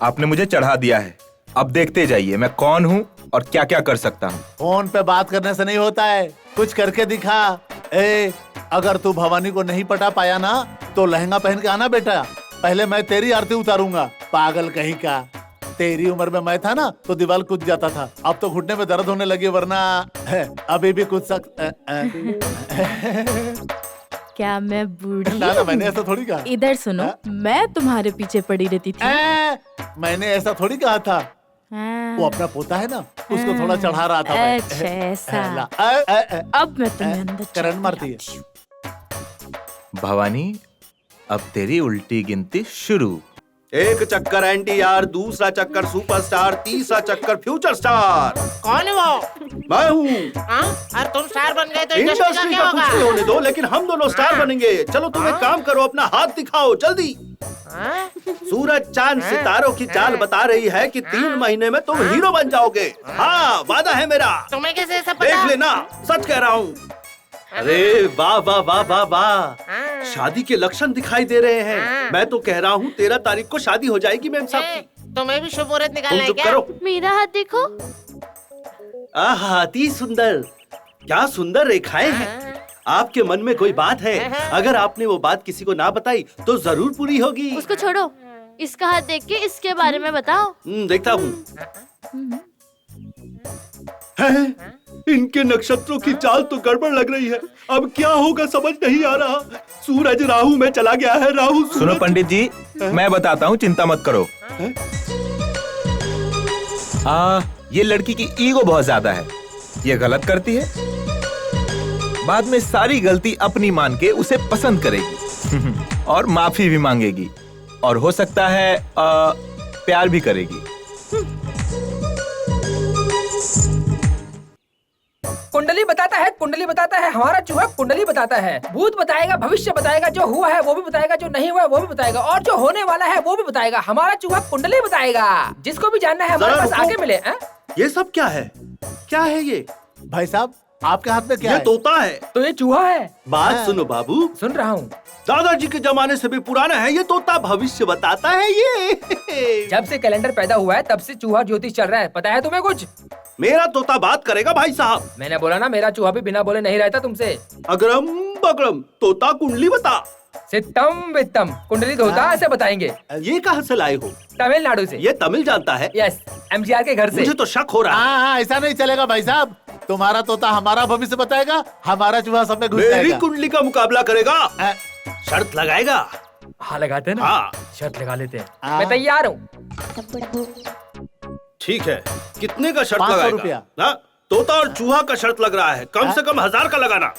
आपने मुझे चढ़ा दिया है, अब देखते जाइए मैं कौन हूँ और क्या क्या कर सकता हूँ। फोन पे बात करने से नहीं होता है, कुछ करके दिखा। अगर तू भवानी को नहीं पटा पाया ना तो लहंगा पहन के आना बेटा, पहले मैं तेरी आरती उतारूंगा। पागल कहीं का, तेरी उम्र में मैं था ना तो दीवार कूद जाता था, अब तो घुटने में दर्द होने लगी, वरना अभी भी कुछ क्या मैं बूढ़ी? ना मैंने ऐसा थोड़ी कहा। इधर सुनो, मैं तुम्हारे पीछे पड़ी रहती थी। मैंने ऐसा थोड़ी कहा था। वो अपना पोता है ना, उसको थोड़ा चढ़ा रहा था मैं। अच्छा ऐसा। अब मैं तुम्हें अंदर करंट मारती है। भवानी अब तेरी उल्टी गिनती शुरू। एक चक्कर एनटीआर, दूसरा चक्कर सुपरस्टार, तीसरा चक्कर फ्यूचर स्टार। कौन है वो? मैं हूँ। और तुम स्टार बन गए तो इंडस्ट्री का इंडस्ट्री क्या का कुछ होगा? नहीं होने दो, लेकिन हम दोनों स्टार बनेंगे। चलो तुम एक काम करो, अपना हाथ दिखाओ जल्दी। सूरज चांद सितारों की चाल बता रही है कि 3 महीने में तुम हीरो बन जाओगे। हाँ वादा है मेरा। तुम्हें कैसे ऐसा पता? देख लेना, सच कह रहा हूँ। अरे वाह वाह वाह वाह वाह, शादी के लक्षण दिखाई दे रहे हैं। मैं तो कह रहा हूँ 13 तारीख को शादी हो जाएगी मैम साहब की। तुम्हें भी शुभ मुहूर्त निकालना तुम है चुप क्या? करो। मेरा हाथ देखो। आहा अति सुंदर, क्या सुंदर रेखाएं हैं। आपके मन में कोई बात है, अगर आपने वो बात किसी को ना बताई तो जरूर पूरी होगी। उसको छोड़ो, इसका हाथ देख के इसके बारे में बताओ। देखता हूँ। इनके नक्षत्रों की चाल तो गड़बड़ लग रही है, अब क्या होगा समझ नहीं आ रहा। सूरज राहु में चला गया है। राहु सुनो पंडित जी, मैं बताता हूँ, चिंता मत करो। ये लड़की की ईगो बहुत ज्यादा है, ये गलत करती है, बाद में सारी गलती अपनी मान के उसे पसंद करेगी और माफी भी मांगेगी, और हो सकता है प्यार भी करेगी। कुंडली बताता है, कुंडली बताता है, हमारा चूहा कुंडली बताता है। भूत बताएगा, भविष्य बताएगा, जो हुआ है वो भी बताएगा, जो नहीं हुआ है वो भी बताएगा, और जो होने वाला है वो भी बताएगा। हमारा चूहा कुंडली बताएगा। जिसको भी जानना है हमारे पास आगे मिले। ये सब क्या है? क्या है ये? भाई साहब आपके हाथ में क्या ये है? तोता है। तो ये चूहा है। बात सुनो बाबू। सुन रहा हूँ। दादाजी के जमाने से भी पुराना है ये तोता, भविष्य बताता है ये। जब से कैलेंडर पैदा हुआ है तब से चूहा ज्योतिष चल रहा है, पता है तुम्हें कुछ? मेरा तोता बात करेगा भाई साहब। मैंने बोला ना, मेरा चूहा भी बिना बोले नहीं रहता तुमसे। अगरम बगरम, तोता कुंडली बता। सितम वित्तम, कुंडली धोता ऐसे बताएंगे। ये कहाँ से लाए हो? तमिलनाडु से। ये तमिल जानता है? यस, एमजीआर के घर से। मुझे तो शक हो रहा है। हाँ ऐसा नहीं चलेगा भाई साहब, तुम्हारा तोता हमारा भविष्य बताएगा, हमारा चूहा सब में घुस मेरी जाएगा। कुंडली का मुकाबला करेगा, शर्त लगाएगा। हाँ लगाते हैं ना। हाँ शर्त लगा लेते हैं। मैं तैयार हूँ। ठीक है, कितने का शर्त 500 लगाएगा? रुपया। हाँ, तोता और चूहा का शर्त लग रहा है, कम से कम 1000 का लगाना।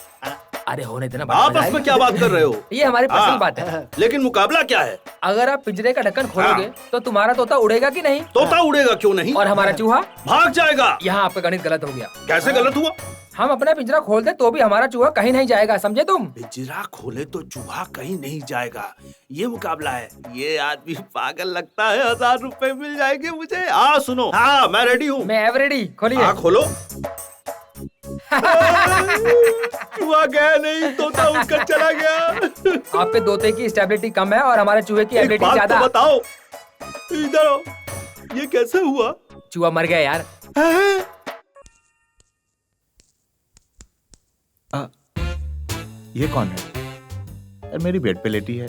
अरे होने देना, बात हो आपस में जाएगी। क्या बात कर रहे हो? ये हमारी पर्सनल हाँ, बात है। लेकिन मुकाबला क्या है? अगर आप पिंजरे का ढक्कन खोलोगे तो तुम्हारा तोता उड़ेगा कि नहीं? तोता उड़ेगा क्यों नहीं? और हमारा चूहा भाग जाएगा। यहाँ आपका गणित गलत हो गया। कैसे गलत हुआ? हम अपना पिंजरा खोल दे तो भी हमारा चूहा कहीं नहीं जाएगा, समझे तुम? पिंजरा खोले तो चूहा कहीं नहीं जाएगा, ये मुकाबला है। ये आदमी पागल लगता है। 1000 रुपए मिल जाएंगे मुझे। हाँ सुनो, हाँ मैं रेडी हूँ। मैं एवर रेडी। खोलिए। हाँ खोलो। चूहा गया नहीं, तोता उड़कर चला गया। आपके तोते की स्टेबिलिटी कम है और हमारे चूहे की एक एबिलिटी बात ज्यादा। तो बताओ, इधर आओ, ये कैसे हुआ? चूहा मर गया यार। ये कौन है यार? मेरी बेड पे लेटी है।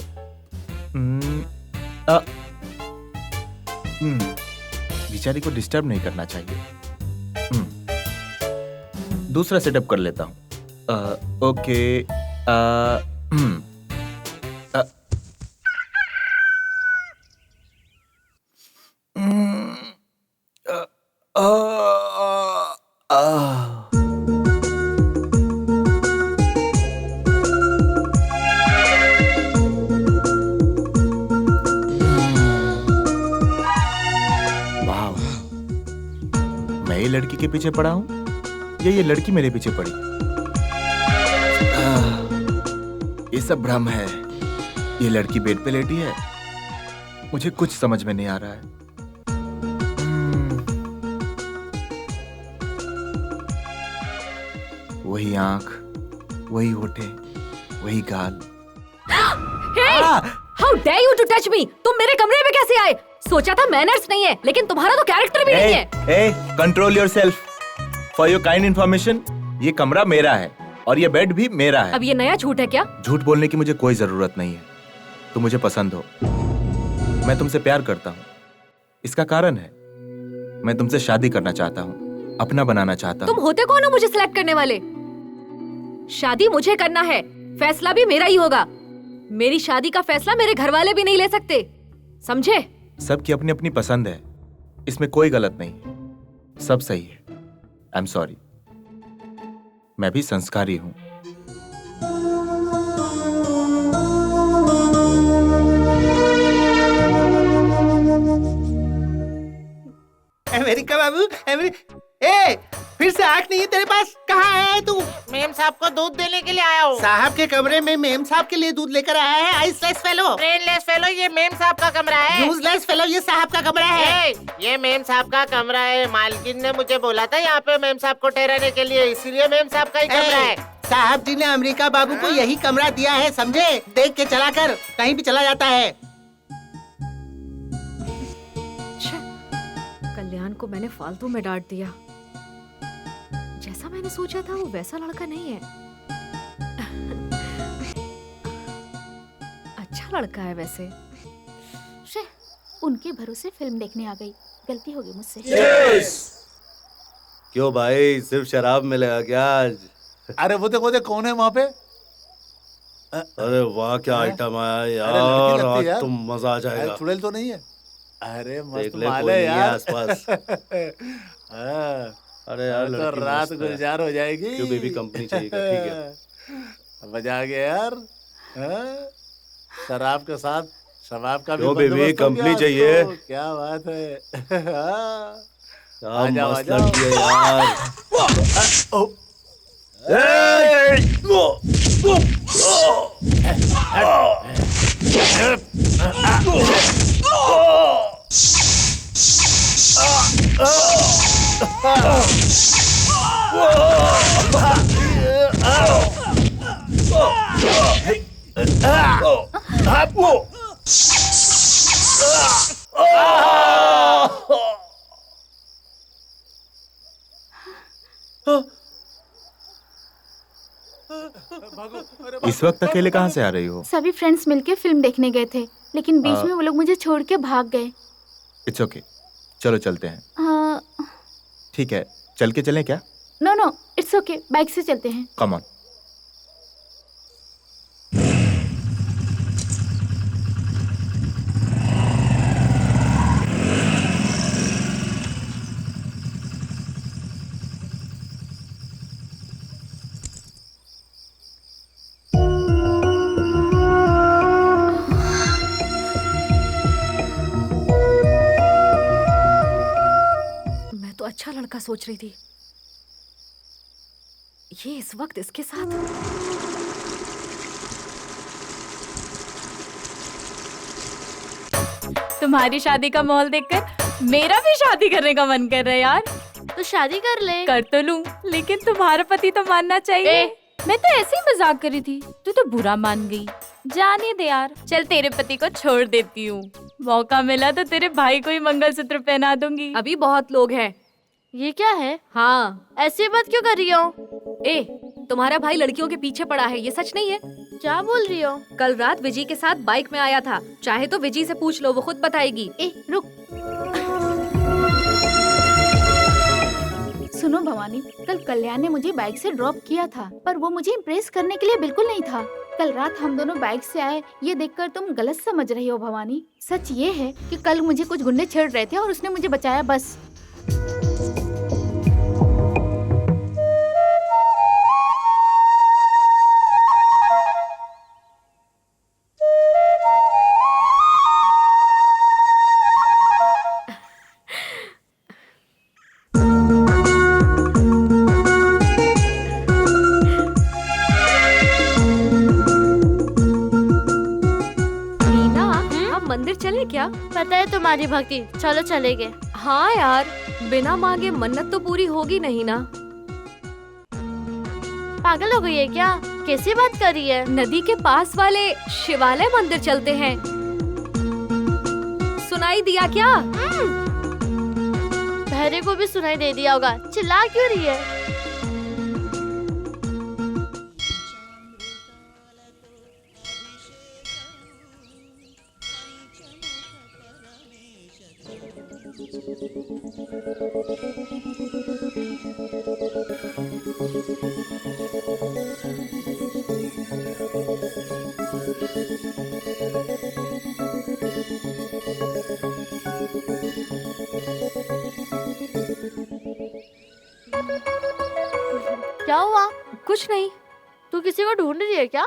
बेचारी को डिस्टर्ब नहीं करना चाहिए। दूसरा सेटअप कर लेता हूँ। ओके। लड़की के पीछे पड़ा हूं या ये लड़की मेरे पीछे पड़ी? ये सब भ्रम है। ये लड़की बेड पे लेटी है, मुझे कुछ समझ में नहीं आ रहा है। वही आंख, वही होठे, वही गाल। How dare you to touch me? तुम मेरे कमरे में कैसे आए? सोचा था मैनर्स नहीं है, लेकिन तुम्हारा तो कैरेक्टर भी नहीं है। Control yourself. For your kind information, ये कमरा मेरा है और ये बेड भी मेरा है। अब ये नया झूठ है क्या? झूठ बोलने की मुझे कोई जरूरत नहीं है। तुम मुझे पसंद हो, मैं तुमसे प्यार करता हूँ। इसका कारण है मैं तुमसे शादी करना चाहता हूँ, अपना बनाना चाहता हूँ। तुम होते कौन हो मुझे सिलेक्ट करने वाले? शादी मुझे करना है, फैसला भी मेरा ही होगा। मेरी शादी का फैसला मेरे घर वाले भी नहीं ले सकते, समझे? सबकी अपनी अपनी पसंद है, इसमें कोई गलत नहीं, सब सही है। आई एम सॉरी, मैं भी संस्कारी हूं। अमेरिका बाबू, ए, फिर से आंख नहीं है तेरे पास? कहाँ है तू? मेम साहब को दूध देने के लिए आया हूँ। साहब के कमरे में मेम साहब के लिए दूध लेकर आया है? आइसलेस फेलो, ब्रेनलेस फेलो, ये मेम साहब का कमरा है। यूजलेस फेलो, ये साहब का कमरा है। ये मेम साहब का कमरा है। मालकिन ने मुझे बोला था यहाँ पे मेम साहब को ठहराने के लिए, इसीलिए मेम साहब का ही कमरा है। साहब जी ने अमेरिका बाबू को यही कमरा दिया है, समझे? देख के चला कर, कहीं भी चला जाता है। कल्याण को मैंने फालतू में डांट दिया। जैसा मैंने सोचा था वो वैसा लड़का नहीं है। अच्छा लड़का है वैसे। उनके भरोसे फिल्म देखने आ गई, गलती हो गई मुझसे। क्यों भाई, सिर्फ शराब मिलेगा क्या आज? अरे वो देख कौन है वहाँ पे? अरे वाह, क्या आइटम आया यार, आज तो मजा आ जाएगा। चुड़ैल तो नहीं है? अरे मस्त ले, माल कोई है नहीं यार आसपास। अरे यार, तो लड़की रात मस्त है। गुलजार हो जाएगी। क्यों, बेबी कंपनी चाहिए, ठीक है। मजा आ गया यार। शराब के साथ शबाब का भी क्यों बेबी, बंदोबस्त हो कंपनी गया चाहिए? तो क्या बात है। क्या आजाओ, मस्त आजाओ। लड़की है यार। इस वक्त अकेले कहाँ से आ रही हो? सभी फ्रेंड्स मिलके फिल्म देखने गए थे, लेकिन बीच में वो लोग मुझे छोड़ के भाग गए। इट्स ओके, चलो चलते हैं। हाँ, ठीक है, चल के चलें क्या? No no it's okay, bike से चलते हैं। Come on. सोच रही थी। ये इस वक्त इसके साथ। तुम्हारी शादी का माहौल देखकर मेरा भी शादी करने का मन कर रहा है यार। तो शादी कर ले। कर तो लूं, लेकिन तुम्हारा पति तो मानना चाहिए। मैं तो ऐसे ही मजाक करी थी, तू तो बुरा मान गई। जाने दे यार, चल तेरे पति को छोड़ देती हूँ। मौका मिला तो तेरे भाई को ही मंगलसूत्र पहना दूंगी। अभी बहुत लोग हैं। ये क्या है? हाँ, ऐसी बात क्यों कर रही हो? ए, तुम्हारा भाई लड़कियों के पीछे पड़ा है, ये सच नहीं है? क्या बोल रही हो? कल रात विजी के साथ बाइक में आया था। चाहे तो विजी से पूछ लो, वो खुद बताएगी। ए रुक, सुनो भवानी, कल कल्याण ने मुझे बाइक से ड्रॉप किया था, पर वो मुझे इम्प्रेस करने के लिए बिल्कुल नहीं था। कल रात हम दोनों बाइक से आए, ये देखकर तुम गलत समझ रही हो भवानी। सच ये है कि कल मुझे कुछ गुंडे छेड़ रहे थे और उसने मुझे बचाया, बस। मंदिर चले क्या? पता है तुम्हारी भक्ति, चलो चलेंगे। हाँ यार, बिना मांगे मन्नत तो पूरी होगी नहीं ना। पागल हो गई है क्या? कैसी बात कर रही है? नदी के पास वाले शिवालय मंदिर चलते हैं। सुनाई दिया क्या? बहरे को भी सुनाई दे दिया होगा, चिल्ला क्यों रही है? क्या हुआ? कुछ नहीं। तू किसी को ढूंढ रही है क्या?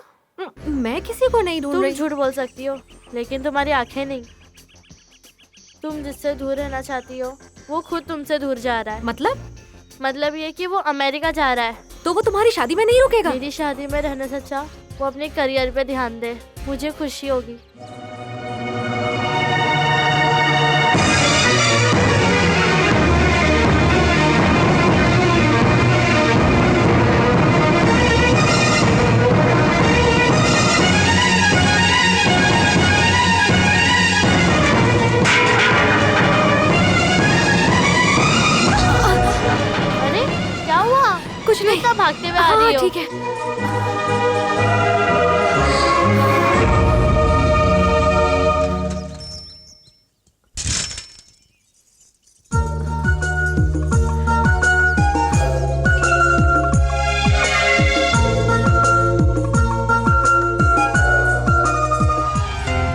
मैं किसी को नहीं ढूंढ रही। तुम झूठ बोल सकती हो, लेकिन तुम्हारी आंखें नहीं। तुम जिससे दूर रहना चाहती हो वो खुद तुमसे दूर जा रहा है। मतलब ये कि वो अमेरिका जा रहा है। तो वो तुम्हारी शादी में नहीं रुकेगा? मेरी शादी में रहने से अच्छा वो अपने करियर पे ध्यान दे, मुझे खुशी होगी। कुछ नहीं। तो भागते हुए आ रही हो। ठीक है।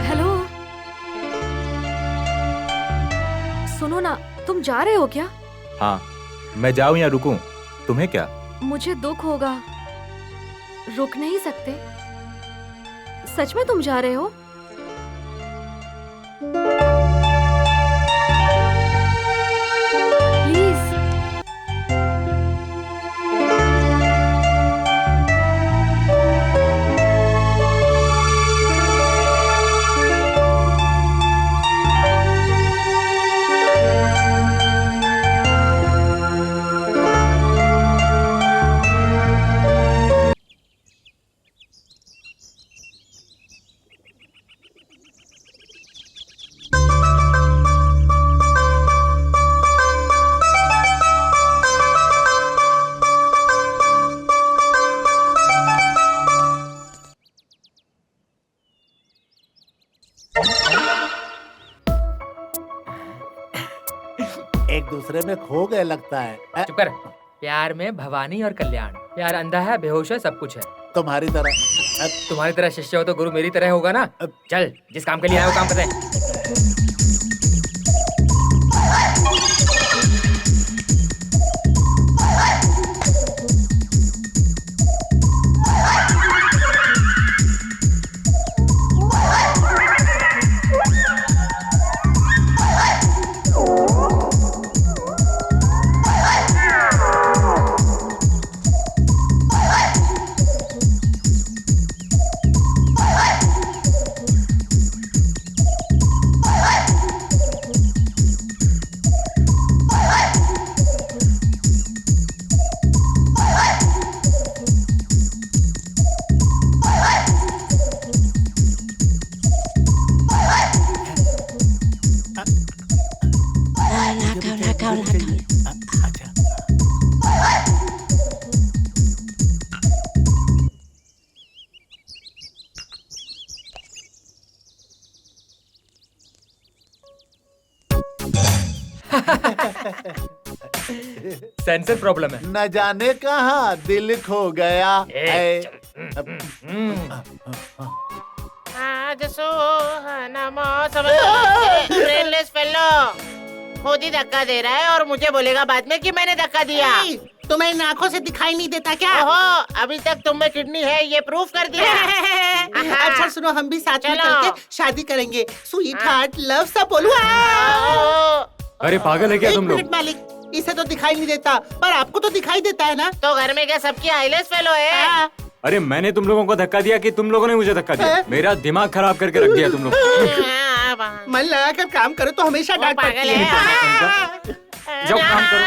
हेलो, सुनो ना, तुम जा रहे हो क्या? हाँ, मैं जाऊं या रुकूं? तुम्हें क्या? मुझे दुख होगा, रुक नहीं सकते। सच में तुम जा रहे हो? प्लीज। एक दूसरे में खो गए लगता है। चुप कर। प्यार में भवानी और कल्याण। प्यार अंधा है, बेहोश है, सब कुछ है। तुम्हारी तरह शिष्य हो तो गुरु मेरी तरह होगा ना। चल, जिस काम के लिए आया वो काम कर दे। सेंसर प्रॉब्लम है। न जाने कहाँ दिल खो गया है। आज सुहाना मौसम। ब्रेनलेस फेलो खुद ही धक्का दे रहा है और मुझे बोलेगा बाद में कि मैंने धक्का दिया। तुम्हें इन आंखों से दिखाई नहीं देता क्या? ओहो, अभी तक तुम में किडनी है ये प्रूफ कर दिया। अच्छा सुनो, हम भी साथ में चलते शादी करेंगे। स्वीट हार्ट लव सब बोलो। अरे पागल है क्या तुम लोग? मालिक, इसे तो दिखाई नहीं देता पर आपको तो दिखाई देता है ना। तो घर में क्या सबकी आईलेस फेलो है? अरे मैंने तुम लोगों को धक्का दिया कि तुम लोगों ने मुझे धक्का दिया? मेरा दिमाग खराब करके रख दिया तुम लोग। मन लगा कर काम करो तो हमेशा डांट पड़ती है। जाओ काम करो।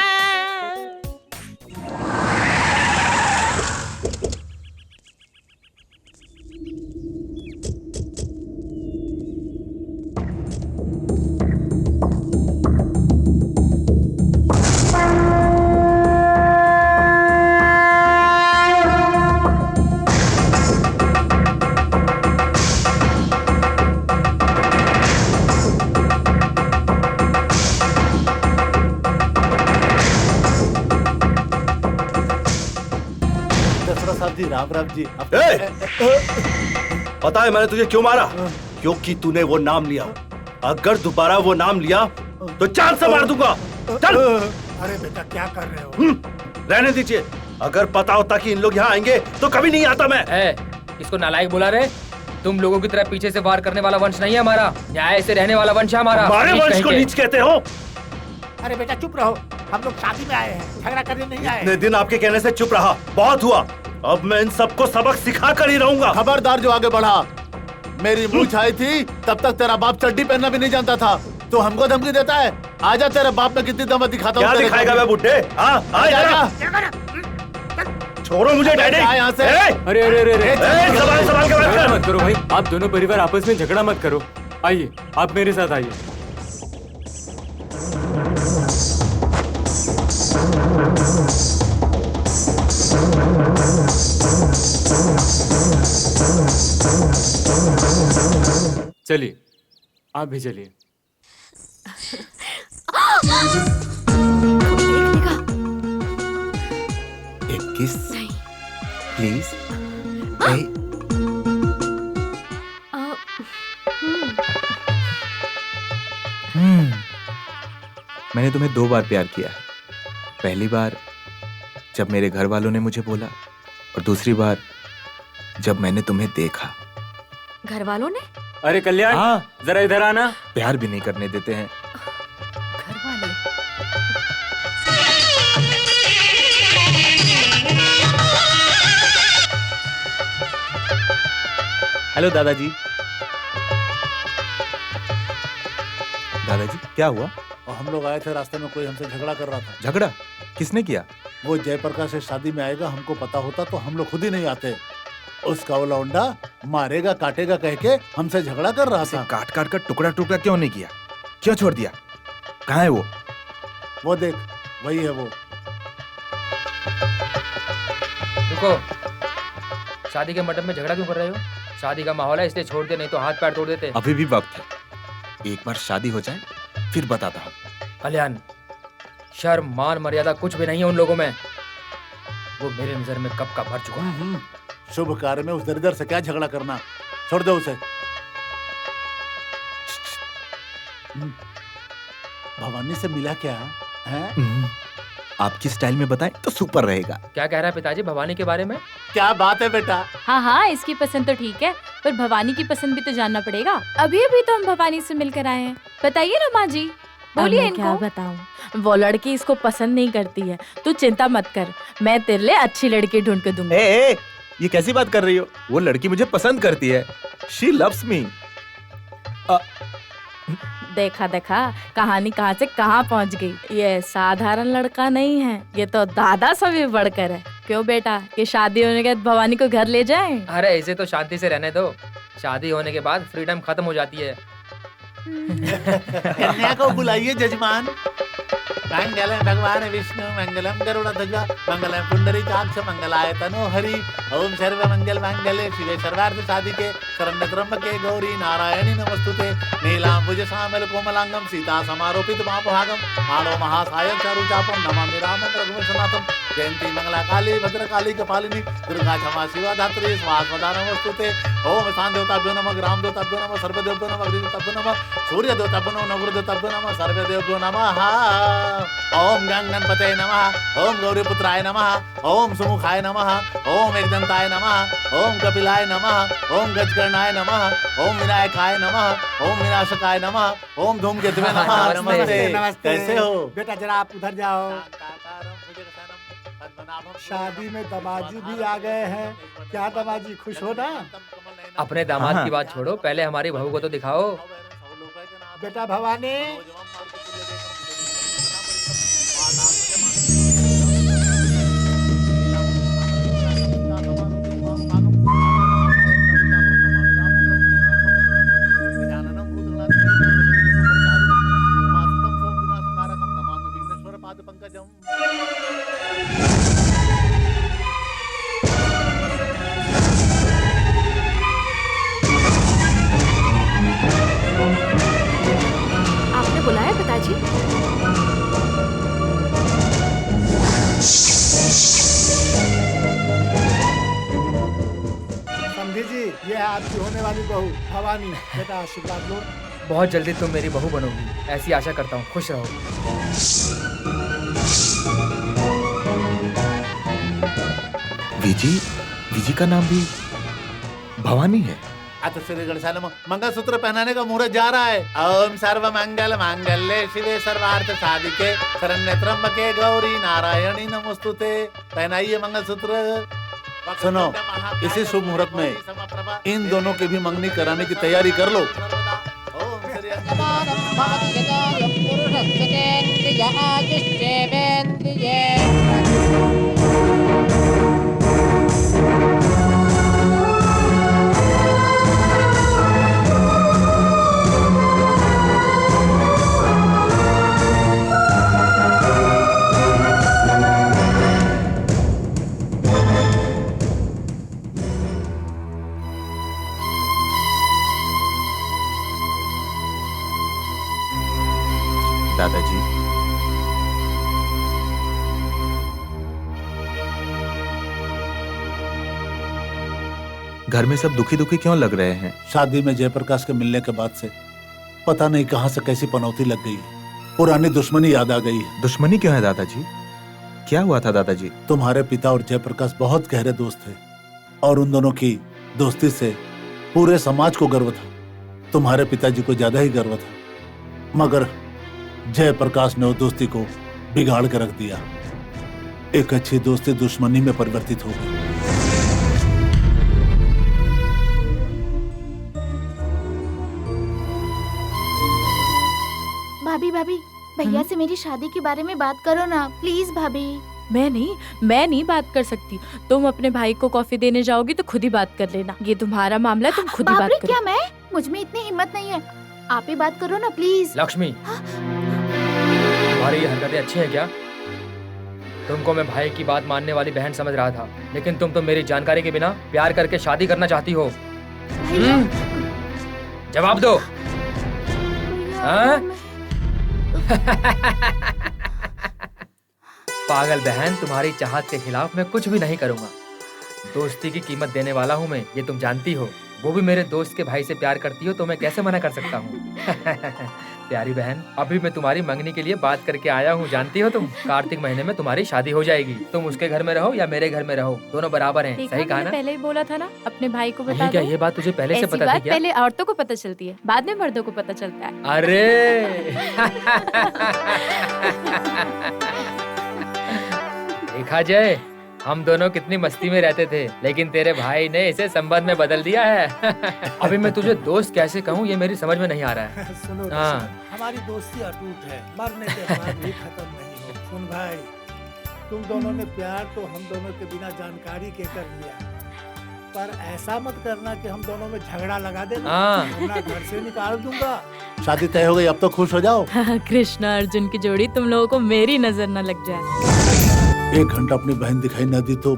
जी राम राम जी। पता है मैंने तुझे क्यों मारा? क्योंकि तूने वो नाम लिया। अगर दोबारा वो नाम लिया तो चांद से मार दूंगा। चल। अरे बेटा क्या कर रहे हो? रहने दीजिए। अगर पता होता कि इन लोग यहाँ आएंगे तो कभी नहीं आता मैं। इसको नालायक बुला रहे? तुम लोगों की तरह पीछे से वार करने वाला वंश नहीं है हमारा। न्याय से रहने वाला वंश है हमारा। हमारे वंश को नीच कहते हो? अरे बेटा चुप रहो, हम लोग शादी में आए हैं, झगड़ा करने नहीं आए। इतने दिन आपके कहने से चुप रहा, बहुत हुआ। अब मैं इन सबको सबक सिखा कर ही रहूंगा। खबरदार जो आगे बढ़ा। मेरी मूंछ आई थी तब तक तेरा बाप चड्डी पहनना भी नहीं जानता था। तो हमको धमकी देता है? आजा तेरे बाप में कितनी दम दिखाता हूँ। क्या दिखाएगा मैं बुड्ढे? छोड़ो मुझे डैडी। यहाँ से। अरे अरे अरे सवाल के बात कर। मत करो भाई, आप दोनों परिवार आपस में झगड़ा मत करो। आइए आप मेरे साथ आइए। चलिए आप भी चलिए। एक किस प्लीज। मैंने तुम्हें 2 बार प्यार किया है। पहली बार जब मेरे घर वालों ने मुझे बोला और दूसरी बार जब मैंने तुम्हें देखा। घर वालों ने? अरे कल्याण, जरा इधर आना। प्यार भी नहीं करने देते हैं। घर वाले? हेलो दादाजी। दादाजी क्या हुआ? और हम लोग आए थे, रास्ते में कोई हमसे झगड़ा कर रहा था। झगड़ा किसने किया? वो जयप्रकाश से शादी में आएगा, हमको पता होता तो हम लोग खुद ही नहीं आते। उसका वो लौंडा मारेगा काटेगा कह के हमसे झगड़ा कर रहा था। काट काट कर टुकड़ा टुकड़ा क्यों नहीं किया? क्यों छोड़ दिया? कहाँ है वो? वो देख, वही है वो। रुको, शादी के मंडप में झगड़ा क्यों कर रहे हो? शादी का माहौल है इसलिए छोड़ दे, नहीं तो हाथ पैर तोड़ देते। अभी भी वक्त है, एक बार शादी हो जाए फिर बताता हूँ। कल्याण, शर्म मान मर्यादा कुछ भी नहीं है उन लोगों में। वो मेरे नजर में कब का भर चुका है। शुभ कार्य में उस दरिद्र से क्या झगड़ा करना, छोड़ दो उसे। भवानी से मिला क्या है? आपकी स्टाइल में बताएं तो सुपर रहेगा। क्या कह रहा है पिताजी भवानी के बारे में? क्या बात है बेटा? हाँ हाँ, इसकी पसंद तो ठीक है, पर भवानी की पसंद भी तो जानना पड़ेगा। अभी अभी तो हम भवानी से मिलकर आए हैं। बताइए रमा जी, बोलिए इनको। क्या बताऊं, वो लड़की इसको पसंद नहीं करती है। तू चिंता मत कर, मैं तेरे लिए अच्छी लड़की ढूंढ के दूंगी। ये कैसी बात कर रही हो? वो लड़की मुझे पसंद करती है। She loves me. देखा देखा, कहानी कहाँ से कहाँ पहुँच गई। ये साधारण लड़का नहीं है, ये तो दादा से भी बढ़कर है। क्यों बेटा, ये शादी होने के बाद भवानी को घर ले जाएं? अरे ऐसे तो शांति से रहने दो, शादी होने के बाद फ्रीडम खत्म हो जाती है। कन्या को बुलाइए जजमान। मंगलम भगवान विष्णु मंगलम गरुड़ध्वज मंगलम पुंडरीकाक्ष मंगलाय तनोहरि ओम सर्व मंगल मांगल्ये शिवे सर्वार्थ साधिके शरण्य त्र्यंबके गौरी नारायणी नमस्तुते नीलांबुज श्यामल कोमलांगम सीता समारोपित महाभागम मानो महासायं चारुचापम नमामि रामं रघुवंशनाथम जयंती मंगला काली भद्रकाली कपालिनी दुर्गा क्षमा शिवा धात्री स्वाहा नमस्तुते ओम शांत देवताभ्यो नमः ग्राम देवताभ्यो नमः सर्वदेवभ्यो नमः अग्निदेवताभ्यो नमः सूर्य देवताभ्यो नमः नवग्रहदेवताभ्यो नमः सर्वदेवभ्यो नमः ओम गंगणपते नमः ओम गौरीपुत्राय नमः ओम सुमुखाय नमः ओम एकदंताय नमः ओम कपिलाय नमः ओम गजकर्णाय नमः ओम विनायकाय नमः ओम विनाशकाय नमः ओम धूमकेतुवे नमः नमस्ते कैसे हो बेटा जरा आप उधर जाओ। शादी में दामाजी भी आ गए हैं, क्या दामाजी खुश हो ना? अपने दामाद की बात छोड़ो, पहले हमारी बहू को तो दिखाओ। बेटा भवानी, आपने बुलाया पिताजी? समझी जी, ये है आपकी होने वाली बहू भवानी। बेटा आशीर्वाद लो। बहुत जल्दी तुम मेरी बहू बनोगी, ऐसी आशा करता हूँ। खुश रहो। विजी का नाम भी भवानी है। अत श्री गणेशाय नमः। मंगलसूत्र पहनाने का मुहूर्त जा रहा है। ओम सर्व मंगल मांगल्ये शिवे सर्वार्थ साधिके शरण्य त्र्यंबके गौरी नारायणी नमस्तुते। पहनाइए मंगलसूत्र। सुनो, इसी शुभ मुहूर्त में इन दोनों की भी मंगनी कराने की तैयारी कर लो। दादाजी, घर में सब दुखी दुखी क्यों लग रहे हैं? शादी में जयप्रकाश के मिलने के बाद से पता नहीं कहां से कैसी पनौती लग गई है। पुरानी दुश्मनी याद आ गई है। दुश्मनी क्यों है दादाजी? क्या हुआ था दादाजी? तुम्हारे पिता और जयप्रकाश बहुत गहरे दोस्त थे और उन दोनों की दोस्ती से पूरे समाज को गर्व था। तुम्हारे पिताजी को ज्यादा ही गर्व था, मगर जयप्रकाश ने उस दोस्ती को बिगाड़ कर रख दिया। एक अच्छी दोस्ती दुश्मनी में परिवर्तित हो गई। भाभी भैया से मेरी शादी के बारे में बात करो ना प्लीज भाभी। मैं नहीं बात कर सकती। तुम अपने भाई को कॉफी देने जाओगी तो खुद ही बात कर लेना। ये तुम्हारा मामला है, तुम खुद ही बात करो। क्या मैं? मुझ में इतनी हिम्मत नहीं है, आप ही बात करो ना प्लीज। लक्ष्मी, तुम्हारी ये हरकतें अच्छी हैं क्या? तुमको मैं भाई की बात मानने वाली बहन समझ रहा था, लेकिन तुम तो मेरी जानकारी के बिना प्यार करके शादी करना चाहती हो। जवाब दो। पागल बहन, तुम्हारी चाहत के खिलाफ मैं कुछ भी नहीं करूंगा। दोस्ती की कीमत देने वाला हूँ मैं, ये तुम जानती हो। वो भी मेरे दोस्त के भाई से प्यार करती हो तो मैं कैसे मना कर सकता हूँ? प्यारी बहन, अभी मैं तुम्हारी मंगनी के लिए बात करके आया हूँ। जानती हो तुम, कार्तिक महीने में तुम्हारी शादी हो जाएगी। तुम उसके घर में रहो या मेरे घर में रहो, दोनों बराबर हैं। सही कहा ना? पहले ही बोला था ना अपने भाई को बता दो। क्या ये बात तुझे पहले से पता थी क्या? पहले औरतों को पता चलती है, बाद में मर्दों को पता चलता है। अरे देखा जाए, हम दोनों कितनी मस्ती में रहते थे, लेकिन तेरे भाई ने इसे संबंध में बदल दिया है। अभी मैं तुझे दोस्त कैसे कहूँ ये मेरी समझ में नहीं आ रहा है। सुनो हमारी दोस्ती अटूट है, मरने के बाद भी खत्म नहीं हो। सुन भाई, तुम दोनों ने प्यार तो हम दोनों के बिना जानकारी के कर लिया, पर ऐसा मत करना कि हम दोनों में झगड़ा लगा देना, हाँ। वरना घर से निकाल दूंगा। शादी तय हो गई, अब तो खुश हो जाओ। कृष्णा अर्जुन की जोड़ी तुम लोगों को मेरी नजर न लग जाए। 1 घंटा अपनी बहन दिखाई न दी तो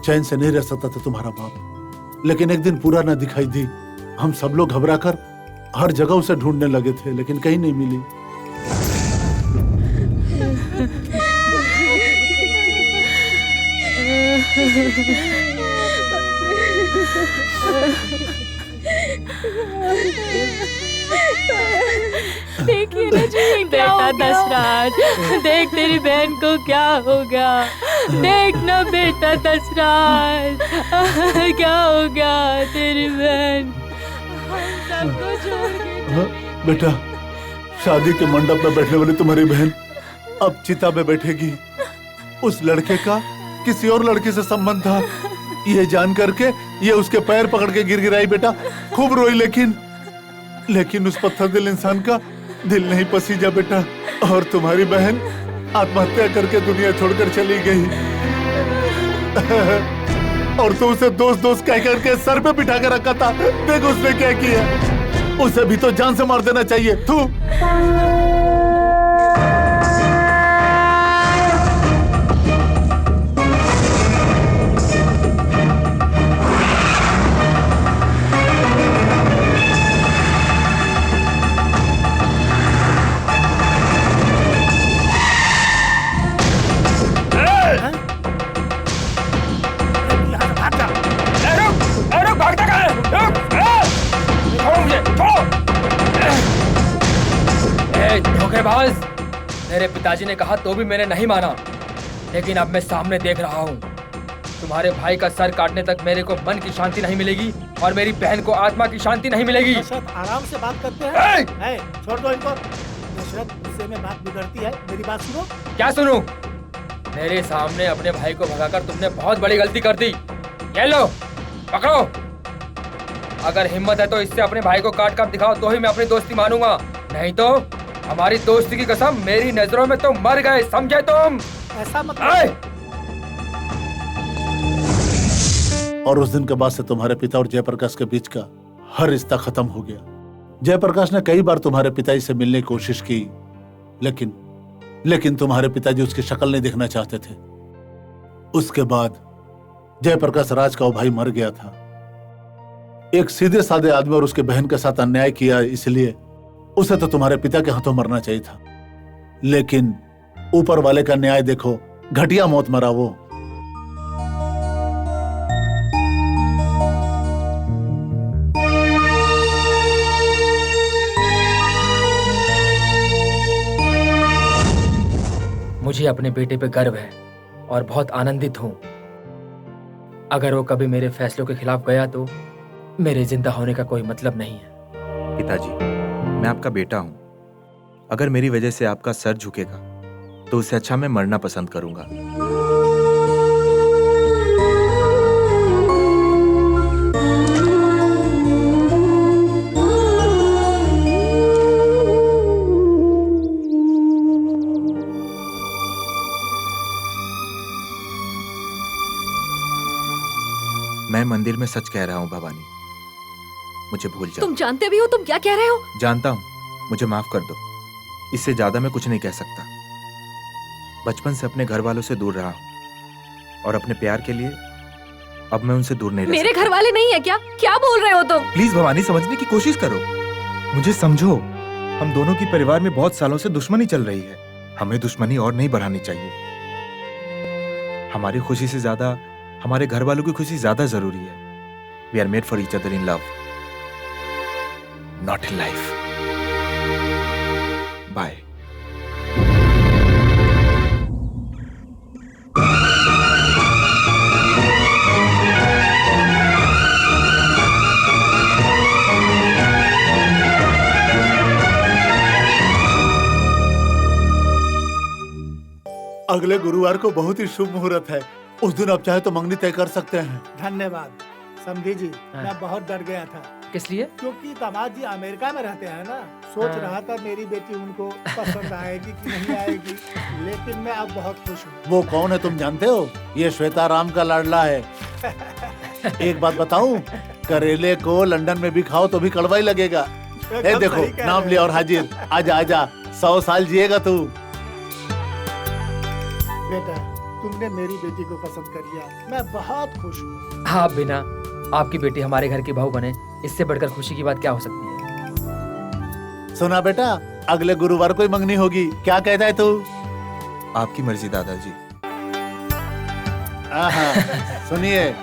चैन से नहीं रह सकता था तुम्हारा बाप, लेकिन एक दिन पूरा न दिखाई दी। हम सब लोग घबरा कर हर जगह उसे ढूंढने लगे थे, लेकिन कहीं नहीं मिली। देखिए ना जी बेटा दशराज, देख तेरी बहन को क्या हो गया। देख ना बेटा दशराज, क्या हो गया तेरी बहन, हम सबको छोड़ के। बेटा, शादी के मंडप में बैठने वाली तुम्हारी बहन अब चिता में बैठेगी। उस लड़के का किसी और लड़के से संबंध था, ये जान करके ये उसके पैर पकड़ के गिड़गिड़ाई बेटा, खूब रोई, लेकिन उस पत्थर दिल इंसान का दिल नहीं पसीजा बेटा। और तुम्हारी बहन आत्महत्या करके दुनिया छोड़कर चली गई। और तो उसे दोस्त दोस्त कह करके सर पे बिठा कर रखा था। देख उसने क्या किया, उसे भी तो जान से मार देना चाहिए। तू धोखेबाज, मेरे पिताजी ने कहा तो भी मैंने नहीं माना, लेकिन अब मैं सामने देख रहा हूँ तुम्हारे भाई का सर काटने तक मेरे को मन की शांति नहीं मिलेगी और मेरी बहन को आत्मा की शांति नहीं मिलेगी। दशरथ, आराम से बात करते हैं। छोड़ दो इनको। दशरथ, गुस्से में बात बिगड़ती है, मेरी बात सुनो। क्या सुनूं? मेरे सामने अपने भाई को भगाकर तुमने बहुत बड़ी गलती कर दी। ये लो, पकड़ो। अगर हिम्मत है तो इससे अपने भाई को काट कर दिखाओ, तो ही मैं अपनी दोस्ती मानूंगा, नहीं तो हमारी दोस्ती की कसम, मेरी नजरों में तो मर गए, समझे तुम? ऐसा मत। और उस दिन के बाद से तुम्हारे पिता और जयप्रकाश के बीच का हर रिश्ता खत्म हो गया। जयप्रकाश ने कई बार तुम्हारे पिताजी से मिलने की कोशिश की, लेकिन तुम्हारे पिताजी उसकी शक्ल नहीं देखना चाहते थे। उसके बाद जयप्रकाश राज का वो भाई मर गया था। एक सीधे साधे आदमी और उसके बहन के साथ अन्याय किया, इसलिए उसे तो तुम्हारे पिता के हाथों मरना चाहिए था, लेकिन ऊपर वाले का न्याय देखो, घटिया मौत मरा वो। मुझे अपने बेटे पे गर्व है और बहुत आनंदित हूँ। अगर वो कभी मेरे फैसलों के खिलाफ गया तो मेरे जिंदा होने का कोई मतलब नहीं है। पिताजी, मैं आपका बेटा हूं। अगर मेरी वजह से आपका सर झुकेगा तो उससे अच्छा मैं मरना पसंद करूंगा। मैं मंदिर में सच कह रहा हूं भवानी, मुझे भूल जाओ। तुम जानते भी हो तुम क्या कह रहे हो? जानता हूं, मुझे माफ कर दो। इससे ज्यादा मैं कुछ नहीं कह सकता। बचपन से अपने घर वालों से दूर रहा हूं और अपने प्यार के लिए अब मैं उनसे दूर नहीं रह मेरे घर वाले नहीं है क्या? क्या बोल रहे हो तुम? प्लीज भवानी, समझने की कोशिश करो, मुझे समझो। हम दोनों की परिवार में बहुत सालों से दुश्मनी चल रही है। हमें दुश्मनी और नहीं बढ़ानी चाहिए। हमारी खुशी से ज्यादा हमारे घर वालों की खुशी ज्यादा जरूरी है। We are made for each other in love, not in life. Bye. अगले गुरुवार को बहुत ही शुभ मुहूर्त है। उस दिन आप चाहे तो मंगनी तय कर सकते हैं। धन्यवाद समधी जी, मैं बहुत डर गया था। किस लिए? क्योंकि दामाद जी अमेरिका में रहते हैं ना। सोच रहा था मेरी बेटी उनको पसंद आएगी कि नहीं आएगी, लेकिन मैं अब बहुत खुश हूँ। वो कौन है तुम जानते हो? ये श्वेता राम का लाडला है। एक बात बताऊं, करेले को लंदन में भी खाओ तो भी कड़वा ही लगेगा। ए देखो, नाम लिया और हाजिर। आजा आजा, 100 साल जिएगा तू। बेटा, तुमने मेरी बेटी को पसंद कर लिया, मैं बहुत खुश हूँ। आप बिना आपकी बेटी हमारे घर की बहू बने, इससे बढ़कर खुशी की बात क्या हो सकती है। सुना बेटा, अगले गुरुवार को ही मंगनी होगी, क्या कहता है तू? आपकी मर्जी दादाजी। सुनिए,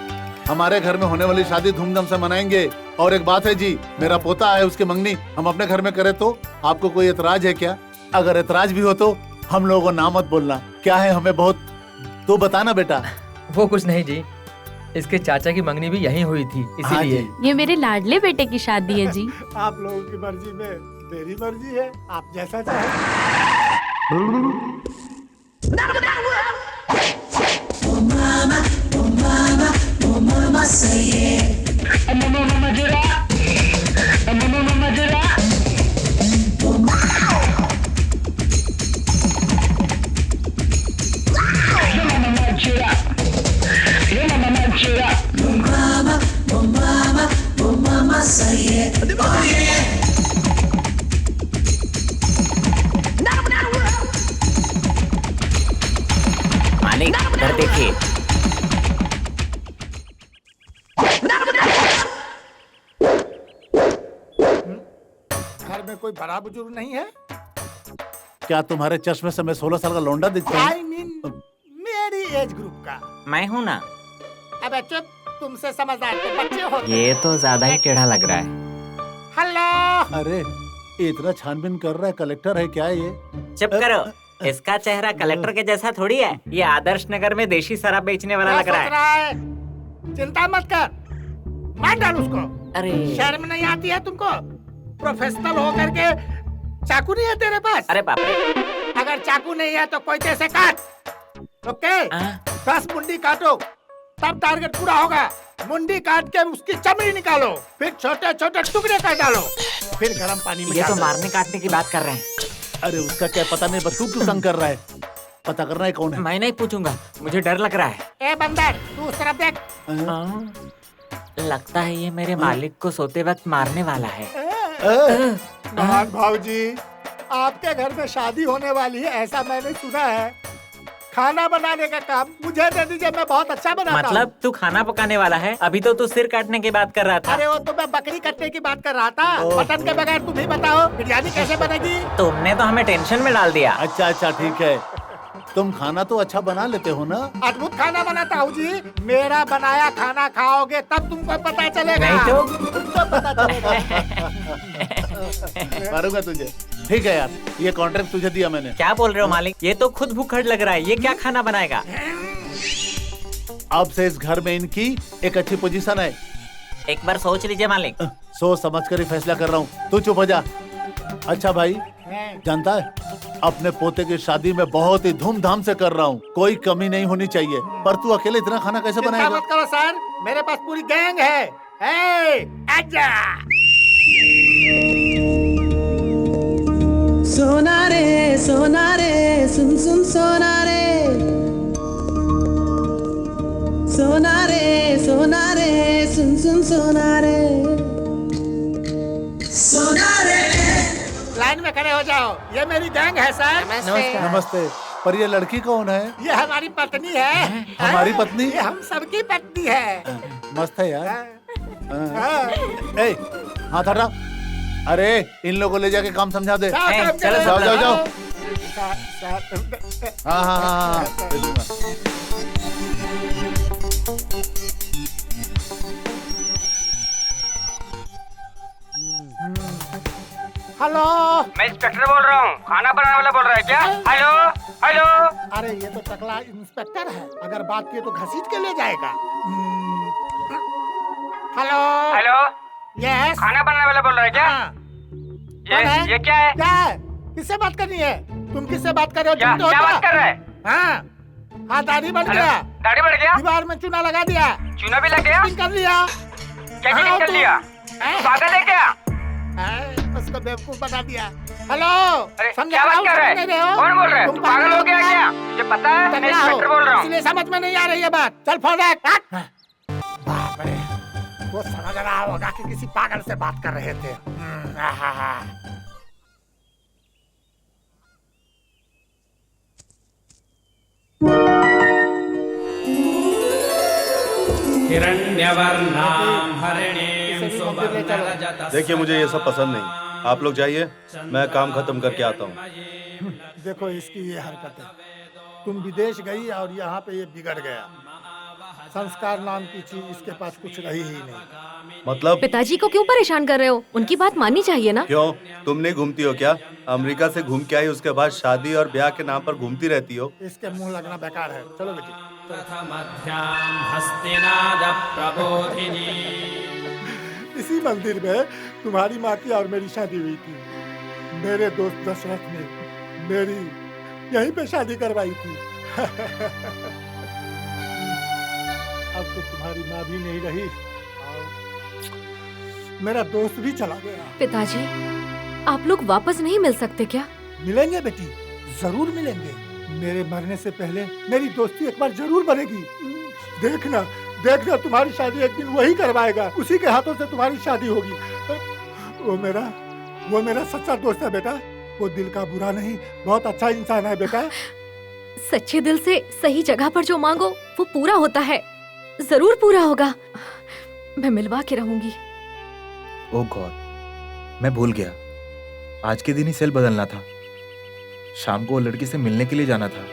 हमारे घर में होने वाली शादी धूमधाम से मनाएंगे। और एक बात है जी, मेरा पोता है, उसकी मंगनी हम अपने घर में करें तो आपको कोई एतराज है क्या? अगर एतराज भी हो तो हम लोगों को ना मत बोलना, क्या है हमें बहुत तो बताना बेटा। वो कुछ नहीं जी, इसके चाचा की मंगनी भी यहीं हुई थी, इसीलिए। ये मेरे लाडले बेटे की शादी है जी। आप लोगों की मर्जी में मेरी मर्जी है, आप जैसा चाहें। मालिक, इधर देखिए। घर में कोई बड़ा बुजुर्ग नहीं है? क्या तुम्हारे चश्मे से मैं 16 साल का लौंडा दिखता हूँ? I mean, मेरी एज ग्रुप का। मैं हूँ ना। अब चुप, तुमसे समझदार तो बच्चे होते। ये तो ज्यादा ही टेढ़ा लग रहा है। हेलो। अरे इतना छानबीन कर रहा है, कलेक्टर है क्या ये? चुप करो, इसका चेहरा कलेक्टर के जैसा थोड़ी है। ये आदर्श नगर में देशी शराब बेचने वाला लग रहा है। चिंता मत कर, मार डाल उसको। अरे शर्म नहीं आती है तुमको? प्रोफेशनल होकर के चाकू नहीं है तेरे पास? अरे बाप रे। अगर चाकू नहीं है तो कोई से काट। ओके, 10 मुंडी काटो, तब टारगेट पूरा होगा। मुंडी काट के उसकी चमड़ी निकालो, फिर छोटे छोटे टुकड़े कर डालो, फिर गर्म पानी में ये तो डालो। मारने काटने की बात कर रहे हैं। अरे उसका क्या पता नहीं, बस तू क्यों तंग कर रहा है? पता करना है कौन है। मैं नहीं पूछूंगा, मुझे डर लग रहा है। ए बंदर, तू उस तरफ देख। लगता है ये मेरे मालिक को सोते वक्त मारने वाला है। महान भाऊजी, आपके घर में शादी होने वाली है, ऐसा मैंने सुना है। खाना बनाने का काम मुझे दे दीजिए, मैं बहुत अच्छा बनाता हूँ। मतलब तू खाना पकाने वाला है? अभी तो तू सिर काटने की बात कर रहा था। अरे वो तो मैं बकरी कटने की बात कर रहा था। मटन के बगैर तुम ही बताओ बिरयानी कैसे बनेगी? तुमने तो हमें टेंशन में डाल दिया। अच्छा अच्छा ठीक है, तुम खाना तो अच्छा बना लेते हो ना? अद्भुत खाना बनाता हूँ जी। मेरा बनाया खाना खाओगे तब तुमको पता चलेगा। नहीं तो? तुमको पता चलेगा। मारूंगा तुझे। ठीक है यार, ये कॉन्ट्रैक्ट तुझे दिया मैंने। क्या बोल रहे हो मालिक? ये तो खुद भूखड़ लग रहा है। ये क्या खाना बनाएगा? अब से इस घर में इनकी एक अच्छी पोजीशन है। एक बार सोच लीजिए मालिक। सोच समझ कर ही फैसला कर रहा हूँ, तू चुप हो जा। अच्छा भाई, जानता है, अपने पोते की शादी में बहुत ही धूमधाम से कर रहा हूँ, कोई कमी नहीं होनी चाहिए। पर तू अकेले इतना खाना कैसे चिंता बनाएगा? मत करो सर, मेरे पास पूरी गैंग है। आजा। सोना रे सुन सुन सोना रे सुन सुन सोना रे। लाइन में खड़े हो जाओ, ये मेरी गैंग है सर। नमस्ते। पर ये लड़की कौन है? ये हमारी पत्नी है। हमारी पत्नी? ये हम सबकी पत्नी है। मस्त है यार। ए, हाथ हटा। अरे इन लोगों को ले जाके काम समझा दे। चलो जाओ जाओ जाओ। सर, हाँ हाँ हाँ, दे दूंगा। हेलो, मैं इंस्पेक्टर बोल रहा हूँ। खाना बनाने वाला बोल रहा है क्या? Hello hello. अरे ये तो टकला इंस्पेक्टर है, अगर बात की तो घसीट के ले जाएगा। Hello hello. यस, खाना बनाने वाला बोल रहा है क्या? ये क्या है? क्या है? किससे बात करनी है? तुम किससे बात कर रहे हो? क्या बात कर रहे हैं? हाँ, दाढ़ी बढ़ गया। दाढ़ी बढ़ गया? दीवार में चूना लगा दिया। चूना भी लग गया? कर लिया। क्या कर लिया? पागल है क्या? उसको बेवकूफ बना दिया। हेलो, क्या बात कर रहे हैं? कौन बोल रहे हैं? तुम पागल हो गया क्या? मुझे पता है, मैं इंस्पेक्टर बोल रहा हूँ। इसलिए समझ में नहीं आ रही है बात। चल फोन रख। बाप रे, वो समझ रहा होगा कि किसी पागल से बात कर रहे थे। देखिए मुझे ये सब पसंद नहीं, आप लोग जाइए, मैं काम खत्म करके आता हूँ। देखो इसकी ये हरकत है, तुम विदेश गई और यहाँ पे ये बिगड़ गया। संस्कार नाम की चीज इसके पास कुछ रही ही नहीं। मतलब पिताजी को क्यों परेशान कर रहे हो? उनकी बात माननी चाहिए ना। क्यों, तुम नहीं घूमती हो क्या? अमेरिका से घूम के आई, उसके बाद शादी और ब्याह के नाम पर घूमती रहती हो। इसके मुंह लगना बेकार है। चलो बेटी। इसी मंदिर में तुम्हारी माँ की और मेरी शादी हुई थी। मेरे दोस्त दशरथ ने मेरी यहीं पे शादी करवाई थी। अब तो तुम्हारी माँ भी नहीं रही और मेरा दोस्त भी चला गया। पिताजी, आप लोग वापस नहीं मिल सकते क्या? मिलेंगे बेटी, जरूर मिलेंगे। मेरे मरने से पहले मेरी दोस्ती एक बार जरूर बनेगी। देखना देखना, तुम्हारी शादी एक दिन वही करवाएगा, उसी के हाथों से तुम्हारी शादी होगी। वो मेरा सच्चा दोस्त है बेटा। वो दिल का बुरा नहीं, बहुत अच्छा इंसान है बेटा। सच्चे दिल से सही जगह पर जो मांगो वो पूरा होता है, जरूर पूरा होगा। मैं मिलवा के रहूंगी। ओह गॉड, मैं भूल गया, आज के दिन ही सेल बदलना था। शाम को वो लड़की से मिलने के लिए जाना था।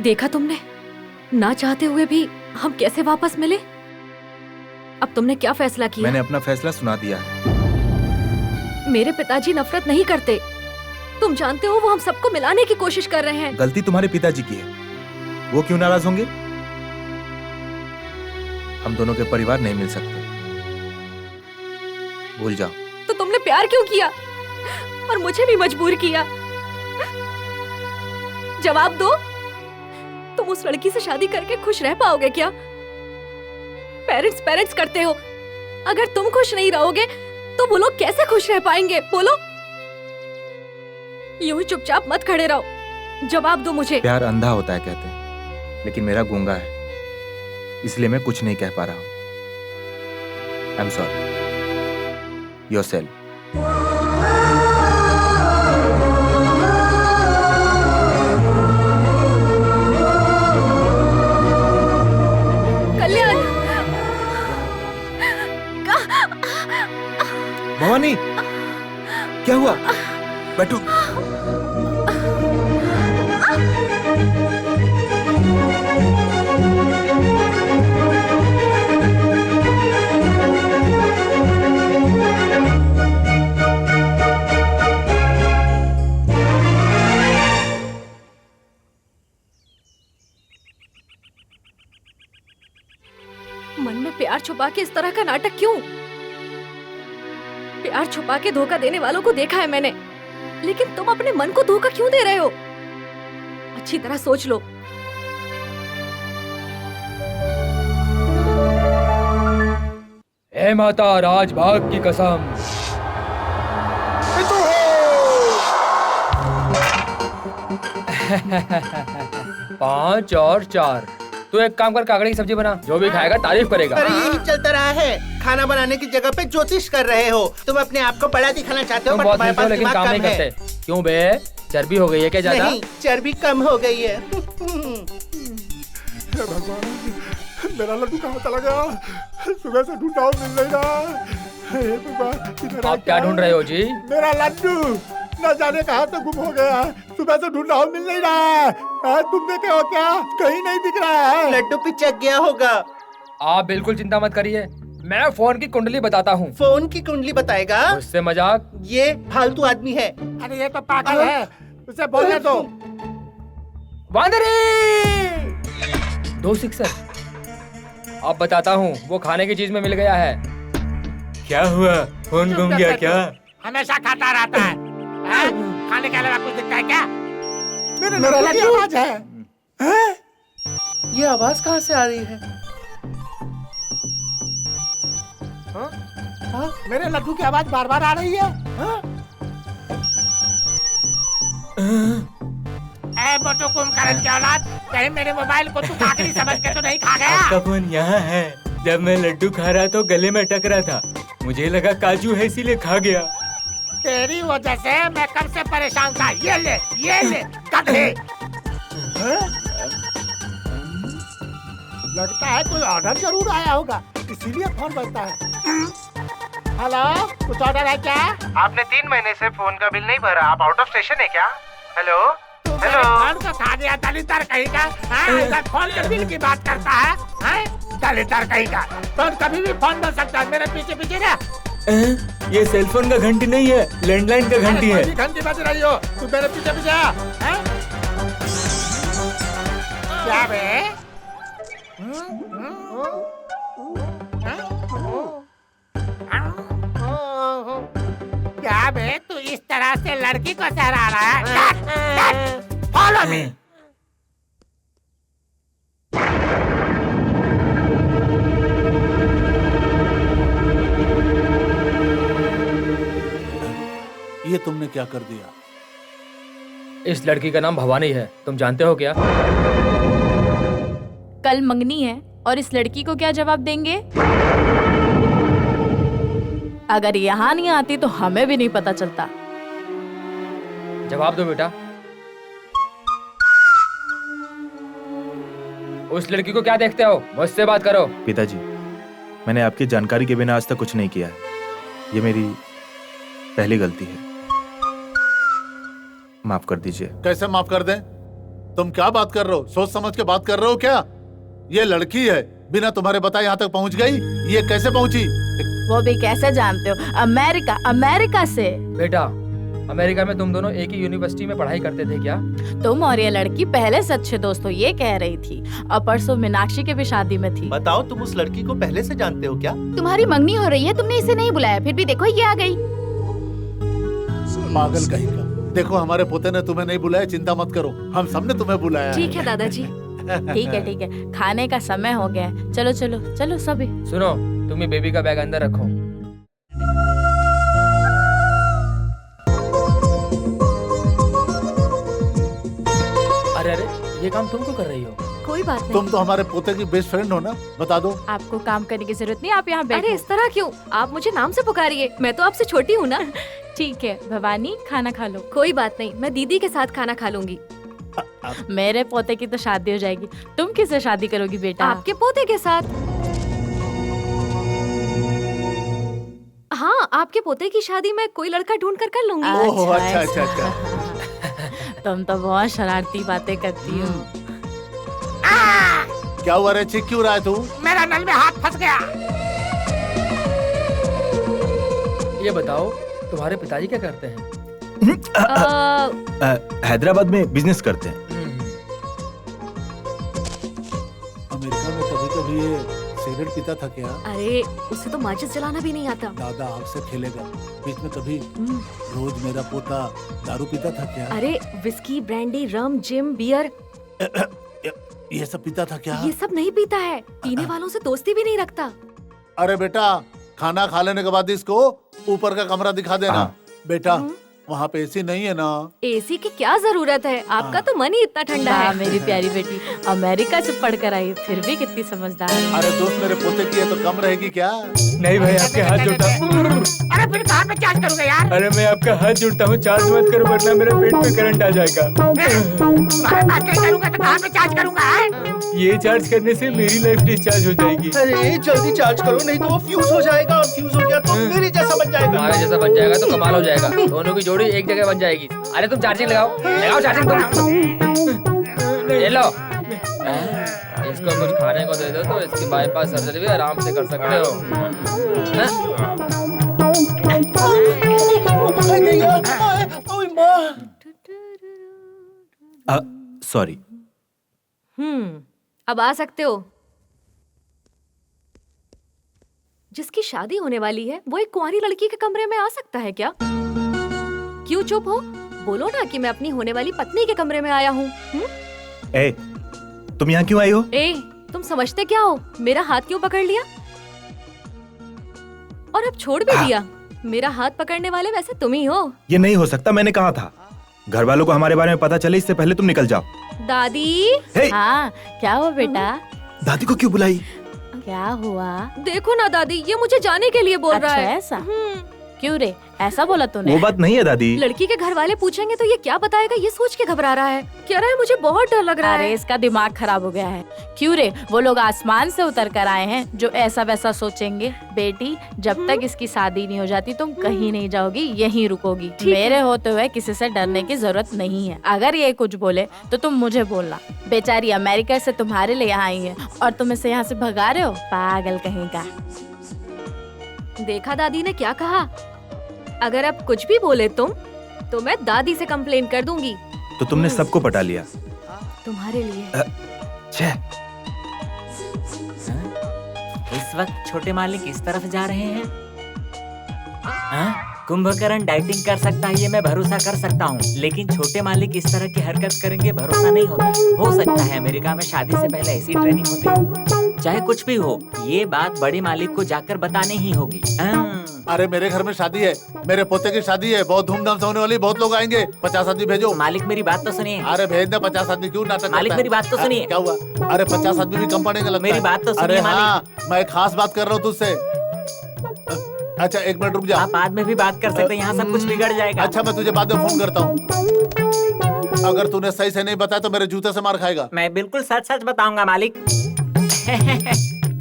देखा तुमने, ना चाहते हुए भी हम कैसे वापस मिले। अब तुमने क्या फैसला किया? मैंने अपना फैसला सुना दिया है। मेरे पिताजी नफरत नहीं करते, तुम जानते हो वो हम सबको मिलाने की कोशिश कर रहे हैं। गलती तुम्हारे पिताजी की है, वो क्यों नाराज होंगे? हम दोनों के परिवार नहीं मिल सकते, भूल जाओ। तो तुमने प्यार क्यों किया और मुझे भी मजबूर किया? जवाब दो, तुम उस लड़की से शादी करके खुश रह पाओगे क्या? पेरेंट्स करते हो, अगर तुम खुश नहीं रहोगे तो वो लोग कैसे खुश रह पाएंगे? बोलो। यूं ही चुपचाप मत खड़े रहो, जवाब दो मुझे। प्यार अंधा होता है कहते हैं, लेकिन मेरा गूंगा है, इसलिए मैं कुछ नहीं कह पा रहा हूं। I am sorry. Yourself. Bhavani, क्या हुआ? बैठो। मन में प्यार छुपा के इस तरह का नाटक क्यों? प्यार छुपा के धोखा देने वालों को देखा है मैंने, लेकिन तुम अपने मन को धोखा क्यों दे रहे हो? अच्छी तरह सोच लो। हे माता राजभाग की कसम, 5 और 4। तू एक काम कर, काकड़ी की सब्जी बना, जो भी खाएगा तारीफ करेगा। अरे यही चलता रहा है, खाना बनाने की जगह पे ज्योतिष कर रहे हो। तुम अपने आप को बड़ा दिखाना चाहते हो, तुम पर बहुत तुम्हारे मिलते हो पास लेकिन दिमाग काम कम नहीं है। करते। क्यों बे, चर्बी हो गई है क्या ज्यादा? नहीं, चर्बी कम हो गई है। हे भगवान, मेरा लड्डू कहाँ चला गया? सुबह से ढूंढा मिल नहीं रहा। हे भगवान, आप क्या ढूंढ रहे हो जी? मेरा लड्डू, न जाने कहाँ से गुम हो गया है। सुबह से ढूंढ रहा हूँ, मिल नहीं रहा है। तुमने क्या क्या कहीं नहीं दिख रहा है। लड्डू पिचक गया होगा। आप बिल्कुल चिंता मत करिए, मैं फोन की कुंडली बताता हूँ। फोन की कुंडली बताएगा? उससे मजाक। ये फालतू आदमी है। अरे ये तो पागल है, उसे बोलने दो। वांदरी 2 सिक्सर। अब बताता हूँ, वो खाने की चीज में मिल गया है। क्या हुआ, फोन गुम गया क्या? हमेशा खाता रहता है। खाने के अलावा कुछ दिखता है क्या? मेरे लड्डू की आवाज है। ये आवाज कहाँ से आ रही है? मेरे लड्डू की आवाज बार बार आ रही है। मोटू कुंभकर्ण की औलाद, कहीं मेरे मोबाइल को तू काकड़ी समझ के तो नहीं खा गया? आपका फोन यहाँ है। जब मैं लड्डू खा रहा तो गले में टकरा था, मुझे लगा काजू है इसीलिए खा गया। तेरी वजह से मैं कब से परेशान था। ये ले गधे। लगता है कोई ऑर्डर जरूर आया होगा, इसीलिए फोन बजता है। हेलो, कुछ ऑर्डर है क्या? आपने 3 महीने से फोन का बिल नहीं भरा, आप आउट ऑफ स्टेशन है क्या? हेलो हेलो, फोन को खा गया दलितर कहीं का। फोन के बिल की बात करता है, दलितर कहीं का। फोन कभी भी फोन बज सकता है, मेरे पीछे पीछे ना। ये सेलफोन का घंटी नहीं है, लैंडलाइन का घंटी है। घंटी बज रही हो, तू मेरे पीछे पीछे आ। क्या बे? क्या बे, तू इस तरह से लड़की को सहरा रहा है? Follow me. ये तुमने क्या कर दिया? इस लड़की का नाम भवानी है, तुम जानते हो क्या? कल मंगनी है और इस लड़की को क्या जवाब देंगे? अगर यहाँ नहीं आती तो हमें भी नहीं पता चलता। जवाब दो बेटा। उस लड़की को क्या देखते हो? मुझसे बात करो। पिताजी, मैंने आपकी जानकारी के बिना आज तक कुछ नहीं किया है। ये मेरी पहली गलती है, माफ कर दीजिए। कैसे माफ कर दें? तुम क्या बात कर रहे हो? सोच समझ के बात कर रहे हो क्या? ये लड़की है, बिना तुम्हारे बताए यहाँ तक पहुँच गई। ये कैसे पहुँची? वो भी कैसे जानते हो? अमेरिका से। बेटा, अमेरिका में तुम दोनों एक ही यूनिवर्सिटी में पढ़ाई करते थे क्या? तुम और ये लड़की पहले से अच्छे दोस्त हो, ये कह रही थी। और परसों मीनाक्षी की भी शादी में थी। बताओ, तुम उस लड़की को पहले से जानते हो क्या? तुम्हारी मंगनी हो रही है, तुमने इसे नहीं बुलाया, फिर भी देखो ये आ गई। पागल कहीं का। देखो, हमारे पोते ने तुम्हें नहीं बुलाया, चिंता मत करो, हम सबने तुम्हें बुलाया। ठीक है दादाजी। ठीक है, खाने का समय हो गया है। चलो चलो चलो सभी। सुनो, तुम ये बेबी का बैग अंदर रखो। अरे अरे, ये काम तुम क्यों कर रही हो? कोई बात नहीं। तुम तो हमारे पोते की बेस्ट फ्रेंड हो ना, बता दो। आपको काम करने की जरूरत नहीं, आप यहाँ बैठो। अरे इस तरह क्यों? आप मुझे नाम से पुकारिए, मैं तो आपसे छोटी हूँ ना। ठीक है भवानी, खाना खा लो। कोई बात नहीं, मैं दीदी के साथ खाना खा लूंगी। मेरे पोते की तो शादी हो जाएगी, तुम किससे शादी करोगी बेटा? आपके पोते के साथ। हाँ, आपके पोते की शादी मैं कोई लड़का ढूंढ कर लूंगी। ओह, अच्छा। तुम तो बहुत शरारती बातें करती हो। क्या हुआ रे, चीख क्यों रहा है तू? मेरा नल में हाथ फंस गया। ये बताओ, तुम्हारे पिताजी क्या करते हैं? हैदराबाद में बिजनेस करते हैं। अमेरिका में कभी ये सिगरेट पीता था क्या? अरे उसे तो माचिस जलाना भी नहीं आता। दादा आपसे खेलेगा। बीच में कभी रोज मेरा पोता दारू पीता था क्या? अरे विस्की, ब्रांडी, रम, जिम, बियर, ये सब पीता था क्या? ये सब नहीं पीता है। पीने वालों से दोस्ती भी नहीं रखता। अरे बेटा, खाना खा लेने के बाद इसको ऊपर का कमरा दिखा देना। बेटा, वहाँ पे एसी नहीं है ना? एसी की क्या जरूरत है? आपका तो मन ही इतना ठंडा है। मेरी प्यारी बेटी अमेरिका से पढ़कर आई, फिर भी कितनी समझदार है। अरे दोस्त मेरे पोते की है तो कम रहेगी क्या? नहीं भाई, आपके हाथ जोड़ता। अरे फिर कहाँ पे चार्ज करूँगा यार? अरे मैं आपका हाथ जोड़ता हूँ, चार्ज मत करो वरना मेरे पेट में करंट आ जाएगा। करूँगा तो कहाँ पे चार्ज करूँगा? ये चार्ज करने से मेरी लाइफ डिस्चार्ज हो जाएगी। अरे जल्दी चार्ज करो, नहीं तो वो फ्यूज हो जाएगा, और फ्यूज हो गया तो मेरे जैसा बन जाएगा। हमारे जैसा बन जाएगा तो कमाल हो जाएगा, दोनों की जोड़ी एक जगह बन जाएगी। अरे तुम चार्जिंग लगाओ, लगाओ चार्जिंग तुम। ले लो, इसको कुछ खाने को दे दो तो इसकी बाईपास सर्जरी भी आराम से कर सकते हो। सॉरी। अब आ सकते हो। जिसकी शादी होने वाली है वो एक कुंवारी लड़की के कमरे में आ सकता है क्या? क्यों चुप हो? बोलो ना कि मैं अपनी होने वाली पत्नी के कमरे में आया हूँ। ए, तुम यहाँ क्यों आई हो? ए, तुम समझते क्या हो? मेरा हाथ क्यों पकड़ लिया और अब छोड़ भी दिया? मेरा हाथ पकड़ने वाले वैसे तुम ही हो। ये नहीं हो सकता, मैंने कहा था। घर वालों को हमारे बारे में पता चले इससे पहले तुम निकल जाओ। दादी। हाँ, क्या हुआ बेटा? दादी को क्यों बुलाई? क्या हुआ? देखो ना दादी, ये मुझे जाने के लिए बोल रहा है। ऐसा? क्यों रे, ऐसा बोला तूने? वो बात नहीं है दादी। लड़की के घर वाले पूछेंगे तो ये क्या बताएगा, ये सोच के घबरा रहा है। कह रहा है मुझे बहुत डर लग रहा है। अरे इसका दिमाग खराब हो गया है। क्यों रे, वो लोग आसमान से उतर कर आए हैं जो ऐसा वैसा सोचेंगे। बेटी, जब तक इसकी शादी नहीं हो जाती तुम कहीं नहीं जाओगी, यहीं रुकोगी। मेरे होते हुए किसी से डरने की जरूरत नहीं है। अगर ये कुछ बोले तो तुम मुझे बोलना। बेचारी अमेरिका से तुम्हारे लिए यहाँ आई है और तुम इसे यहाँ से भगा रहे हो, पागल कहीं का। देखा दादी ने क्या कहा? अगर अब कुछ भी बोले तुम तो मैं दादी से कंप्लेन कर दूंगी। तो तुमने सबको पटा लिया? तुम्हारे लिए। इस वक्त छोटे मालिक इस तरफ जा रहे हैं। कुंभकर्ण डाइटिंग कर सकता है, ये मैं भरोसा कर सकता हूँ, लेकिन छोटे मालिक इस तरह की हरकत करेंगे भरोसा नहीं होता। हो सकता है अमेरिका में शादी से पहले ऐसी ट्रेनिंग होती। चाहे कुछ भी हो, ये बात बड़े मालिक को जाकर बतानी ही होगी। अरे मेरे घर में शादी है, मेरे पोते की शादी है, बहुत धूमधाम से होने वाली, बहुत लोग आएंगे। 50 आदमी भेजो। मालिक मेरी बात तो सुनिए। अरे भेज दे 50 आदमी, क्यों नाटक मालिक मेरी बात तो सुनिए। क्या हुआ? अरे 50 आदमी भी कम पड़ेंगे लगता है। मेरी बात तो सुनिए। अरे हाँ, मैं खास बात कर रहा हूँ तुझसे। अच्छा एक मिनट रुक जा। आप बाद में भी बात कर सकते हैं, यहाँ सब कुछ बिगड़ जाएगा। अच्छा मैं तुझे बाद में फोन करता हूँ। अगर तूने सही से नहीं बताया तो मेरे जूते से मार खाएगा। मैं बिल्कुल सच सच बताऊंगा मालिक।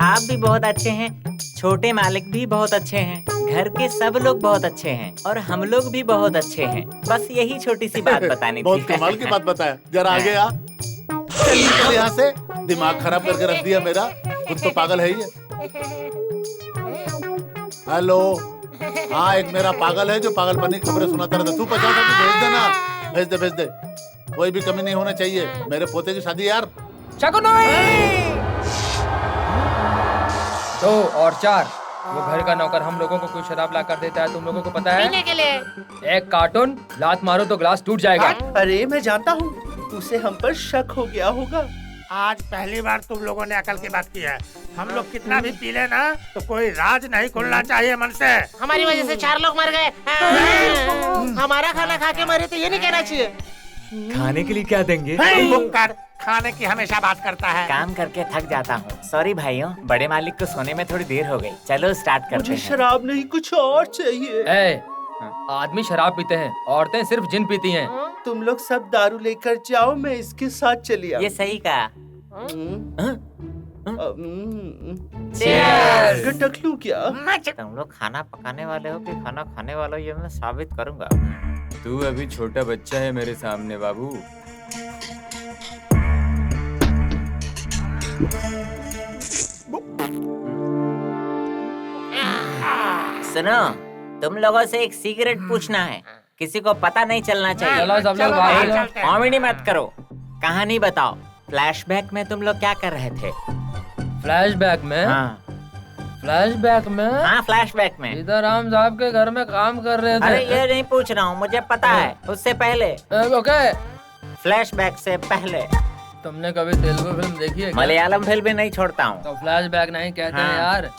आप भी बहुत अच्छे हैं, छोटे मालिक भी बहुत अच्छे हैं, घर के सब लोग बहुत अच्छे हैं और हम लोग भी बहुत अच्छे हैं। बस यही छोटी सी बात बतानी थी। बहुत कमाल की बात बताया। जरा आगे आ, चल यहाँ से। दिमाग खराब करके रख दिया मेरा, खुद तो पागल है ही। हेलो, हाँ एक मेरा पागल है जो पागलपनी खबरें सुनाता रहता। तू 50 आदमी भेज देना, भेज दे भेज दे, कोई भी कमी नहीं होना चाहिए। मेरे पोते की शादी यार। 2 और 4, वो घर का नौकर हम लोगों को कोई शराब ला कर देता है, तुम लोगों को पता है? पीने के लिए। एक कार्टून लात मारो तो ग्लास टूट जाएगा। अरे मैं जानता हूँ, उसे हम पर शक हो गया होगा। आज पहली बार तुम लोगों ने अकल की बात की है। हम लोग कितना भी पी ले ना तो कोई राज नहीं खुलना चाहिए मन से। हमारी वजह से 4 लोग मर गए। हमारा खाना खा के मरे तो ये नहीं कहना चाहिए। खाने के लिए क्या देंगे? खाने की हमेशा बात करता है। काम करके थक जाता हूँ, सॉरी भाइयों। बड़े मालिक को सोने में थोड़ी देर हो गई, चलो स्टार्ट करते हैं। मुझे शराब नहीं कुछ और चाहिए। आदमी शराब पीते हैं, औरतें सिर्फ जिन पीती हैं। तुम लोग सब दारू लेकर जाओ, मैं इसके साथ चली आऊं। ये सही कहा। गटक लूं क्या? तुम लोग खाना पकाने वाले हो कि खाना खाने वाले हो, ये मैं साबित करूंगा। तू अभी छोटा बच्चा है मेरे सामने बाबू। सुनो, तुम लोगों से एक सीक्रेट पूछना है, किसी को पता नहीं चलना चाहिए। चलो सब लोग बाहर चलते हैं। कॉमेडी मत करो, कहानी बताओ। फ्लैशबैक में तुम लोग क्या कर रहे थे? फ्लैशबैक में? हाँ। फ्लैशबैक में? हाँ फ्लैशबैक में। इधर राम साहब के घर में काम कर रहे थे। अरे ये नहीं पूछ रहा हूँ, मुझे पता है। उससे पहले। ओके। फ्लैशबैक से पहले। तुमने कभी तेलुगु फिल्म देखी है? मलयालम फिल्म भी नहीं छोड़ता हूँ। तो फ्लैशबैक नहीं कहते हैं यार,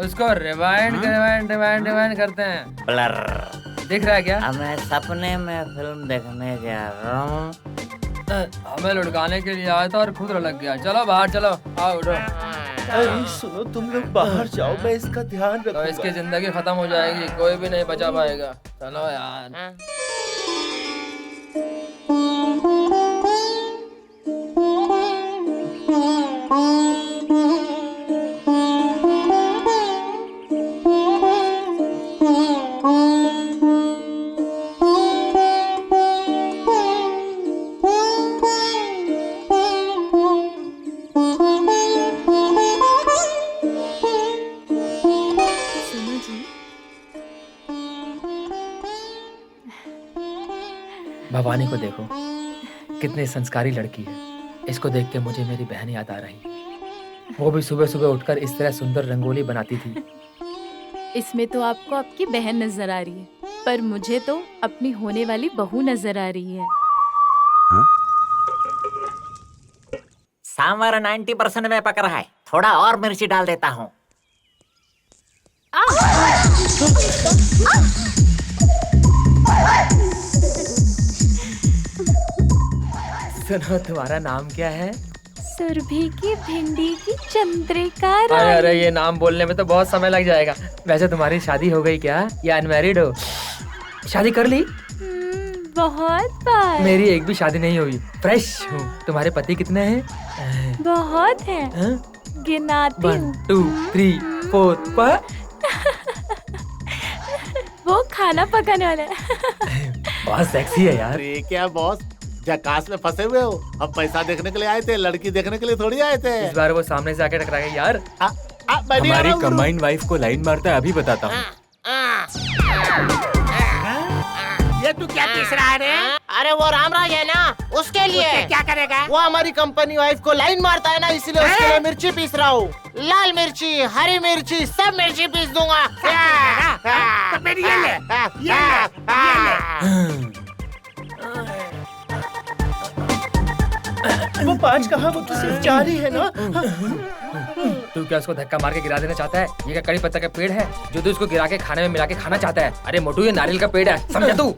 उसको रिवाइंड करते हैं। ब्लर। दिख रहा है क्या? अब मैं सपने में फिल्म देखने जा रहा हूँ। हमें लुढ़काने के लिए आया था और खुद लग गया। चलो बाहर चलो, आओ उठो। अरे सुनो, तुम लोग बाहर जाओ, मैं इसका ध्यान रखूंगा। तो इसकी जिंदगी खत्म हो जाएगी, कोई भी नहीं बचा पाएगा। चलो यार। भवानी को देखो, कितनी संस्कारी लड़की है। इसको देख के मुझे मेरी बहन याद आ रही। वो भी सुबह सुबह उठकर इस तरह सुंदर रंगोली बनाती थी। इसमें तो आपको आपकी बहन नजर आ रही है, पर मुझे तो अपनी होने वाली बहू नजर आ रही है। सांवर 90% में पक रहा है, थोड़ा और मिर्ची डाल देता हूँ। सुनो, तुम्हारा नाम क्या है? सुरभि की भिंडी की चंद्रिका अरे रानी। अरे, ये नाम बोलने में तो बहुत समय लग जाएगा। वैसे तुम्हारी शादी हो गई क्या, या अनमैरिड हो? शादी कर ली? बहुत बार। मेरी एक भी शादी नहीं हुई, फ्रेश हूँ। तुम्हारे पति कितने हैं? बहुत है, गिनाती 1 हूँ। 2 3 4 5। वो खाना पकाने वाला है। बहुत सेक्सी है यार। अरे क्या बॉस, जकास में फंसे हुए हो? हम पैसा देखने के लिए आए थे, लड़की देखने के लिए थोड़ी आए थे। इस बार वो सामने से आके टकरा गई यार। हमारी कंबाइंड वाइफ को लाइन मारता है, अभी बताता हूँ। ये तू क्या पीस रहा है रे? अरे वो रामराज है ना, उसके लिए। उसके क्या करेगा? वो हमारी कंपनी वाइफ को लाइन मारता है ना, इसलिए उसके लिए मिर्ची पीस रहा हूँ। लाल मिर्ची, हरी मिर्ची, सब मिर्ची पीस दूंगा। तो फिर ये ले, ये ले। वो 5 कहाँ, वो तो सिर्फ 4 ही है ना। तू क्या उसको धक्का मार के गिरा देना चाहता है? ये क्या कड़ी पत्ता का पेड़ है जो तू इसको गिरा के खाने में मिला के खाना चाहता है? अरे मोटू, ये नारियल का पेड़ है, समझा तू?